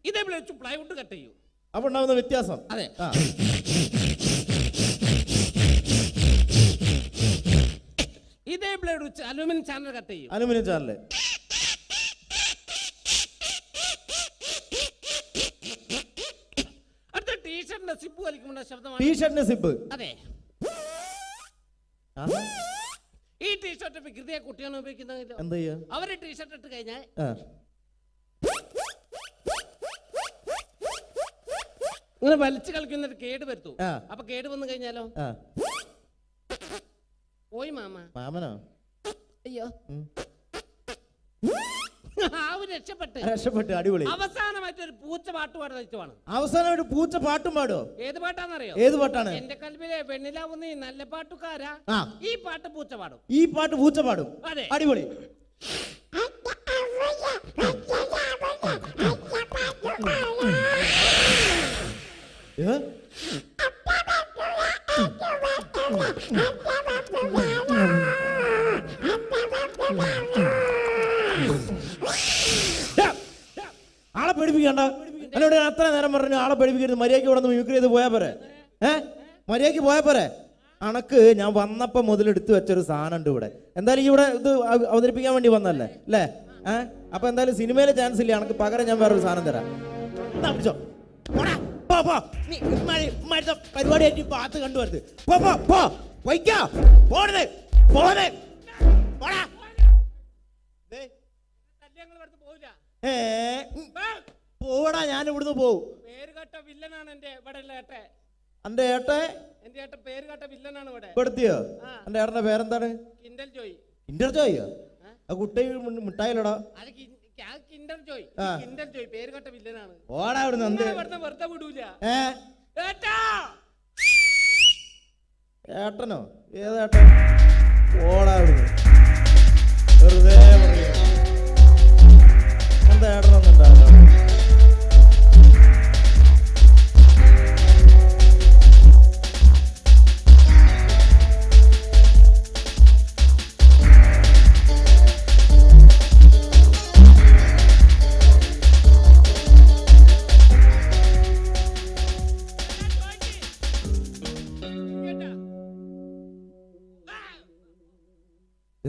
Speaker 2: ഇതേപോലെ വെച്ച് പ്ലൈവുഡ് കട്ട് ചെയ്യും.
Speaker 24: അപ്പൊ ഉണ്ടാവുന്ന വ്യത്യാസം.
Speaker 2: അതെ. ഇതേപോലെ വെച്ച് അലുമിനിയം ചാനൽ കട്ട് ചെയ്യും.
Speaker 24: Aluminium channel.
Speaker 2: സിപ്പ് വലിക്കുമ്പോൾ ശബ്ദമാണ്.
Speaker 24: ടീഷർട്ടിന്റെ സിപ്പ്.
Speaker 2: അതെ. ഈ ടീഷർട്ട് വികൃതിയെ കുട്ടിയാണ് ഉപയോഗിക്കുന്നത്.
Speaker 24: എന്താ ചെയ്യാ?
Speaker 2: അവര് ടീഷർട്ട് ഇട്ട് കഴിഞ്ഞാൽ ഇങ്ങനെ വലിച്ചു കളിക്കുന്നൊരു കേട് വരുത്തു. അപ്പൊ കേട് വന്നു കഴിഞ്ഞാലോ പോയി മാമനോ അയ്യോ
Speaker 24: രക്ഷപ്പെട്ട്. അടിപൊളി.
Speaker 2: അവസാനമായിട്ട് ഒരു പൂച്ച പാട്ട് പാടുന്ന
Speaker 24: അവസാനമായിട്ട് പൂച്ച പാട്ടും പാടോ?
Speaker 2: ഏത് പാട്ടാന്നറിയോ?
Speaker 24: ഏത് പാട്ടാണ്?
Speaker 2: എന്റെ കൽവിലെ വെണ്ണിലാവുന്ന നല്ല പാട്ടുകാരാ. ഈ പാട്ട് പൂച്ച പാടും.
Speaker 24: ഈ പാട്ട് പൂച്ച പാടും.
Speaker 2: അതെ.
Speaker 24: അടിപൊളി. ആളെ പേടിപ്പിക്കണ്ട. എന്നോട് അത്ര നേരം പറഞ്ഞു ആളെ പേടിപ്പിക്കരുത്. മര്യാദയ്ക്ക് ഇവിടെ നിന്ന് മിമിക്രി ചെയ്ത് പോയാ പോരെ. മര്യാദയ്ക്ക് പോയാ പോരെ. അണക്ക് ഞാൻ വന്നപ്പോ മുതൽ എടുത്തു വെച്ചൊരു സാധനം ഉണ്ട് ഇവിടെ. എന്തായാലും ഇവിടെ ഇത് അവതരിപ്പിക്കാൻ വേണ്ടി വന്നല്ലേ അല്ലേ? അപ്പൊ എന്തായാലും സിനിമയിലെ ചാൻസ് ഇല്ല. അണക്ക് പകരം ഞാൻ വേറൊരു സാധനം തരാം. പരിപാടിയായിട്ട് പാത്ത് കണ്ടുവരുത്. പോടാ, ഞാൻ ഇവിടുന്ന് പോവും.
Speaker 2: പേരുകേട്ട വില്ലനാണ് എന്റെ ഇവിടെ ഏട്ടെ.
Speaker 24: എന്റെ ഏട്ടെ
Speaker 2: പേരുകേട്ട വില്ലനാണ് ഇവിടെ.
Speaker 24: പെടുത്തിയോ? എന്റെ ഏട്ടന്റെ പേരെന്താണ്?
Speaker 2: കിൻഡൽ ജോയ്.
Speaker 24: കിൻഡൽ ജോയോ? ആ കുട്ടി മിഠായിലടാ.
Speaker 2: കിൻഡൽ ജോയ്. കിൻഡൽ ജോയ് പേരുകേട്ട വില്ലനാണ്.
Speaker 24: ഓടാ ഇവിടുന്ന്.
Speaker 2: വെറുതെ വിടൂല.
Speaker 24: ഏട്ടനോ? ഏതേട്ടൻ? ഓടാ ഇവിടുന്ന്. വെറുതെ പറയാ. എന്താ ഏട്ടനൊന്നും ഉണ്ടാവില്ല.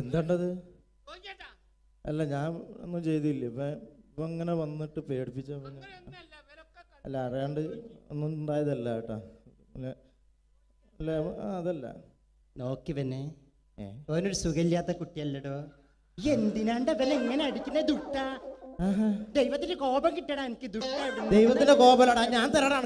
Speaker 24: എന്താണ്ടത്? അല്ല ഞാൻ ഒന്നും ചെയ്തില്ല. ഇപ്പൊ അങ്ങനെ വന്നിട്ട് പേടിപ്പിച്ച അല്ല അറിയാണ്ട് ഒന്നും ഉണ്ടായതല്ല കേട്ടാ. അല്ല അതല്ല.
Speaker 4: നോക്കി പിന്നെ ഓനൊരു സുഖമില്ലാത്ത കുട്ടിയല്ലടോ. എന്തിനാണ്ട വില എങ്ങനെ അടിക്കുന്ന ദുട്ട? ദൈവത്തിന്റെ കോപം കിട്ടടാ എനിക്ക്. ദുട്ട
Speaker 24: ദൈവത്തിന്റെ കോപലടാ. ഞാൻ തരാടാ.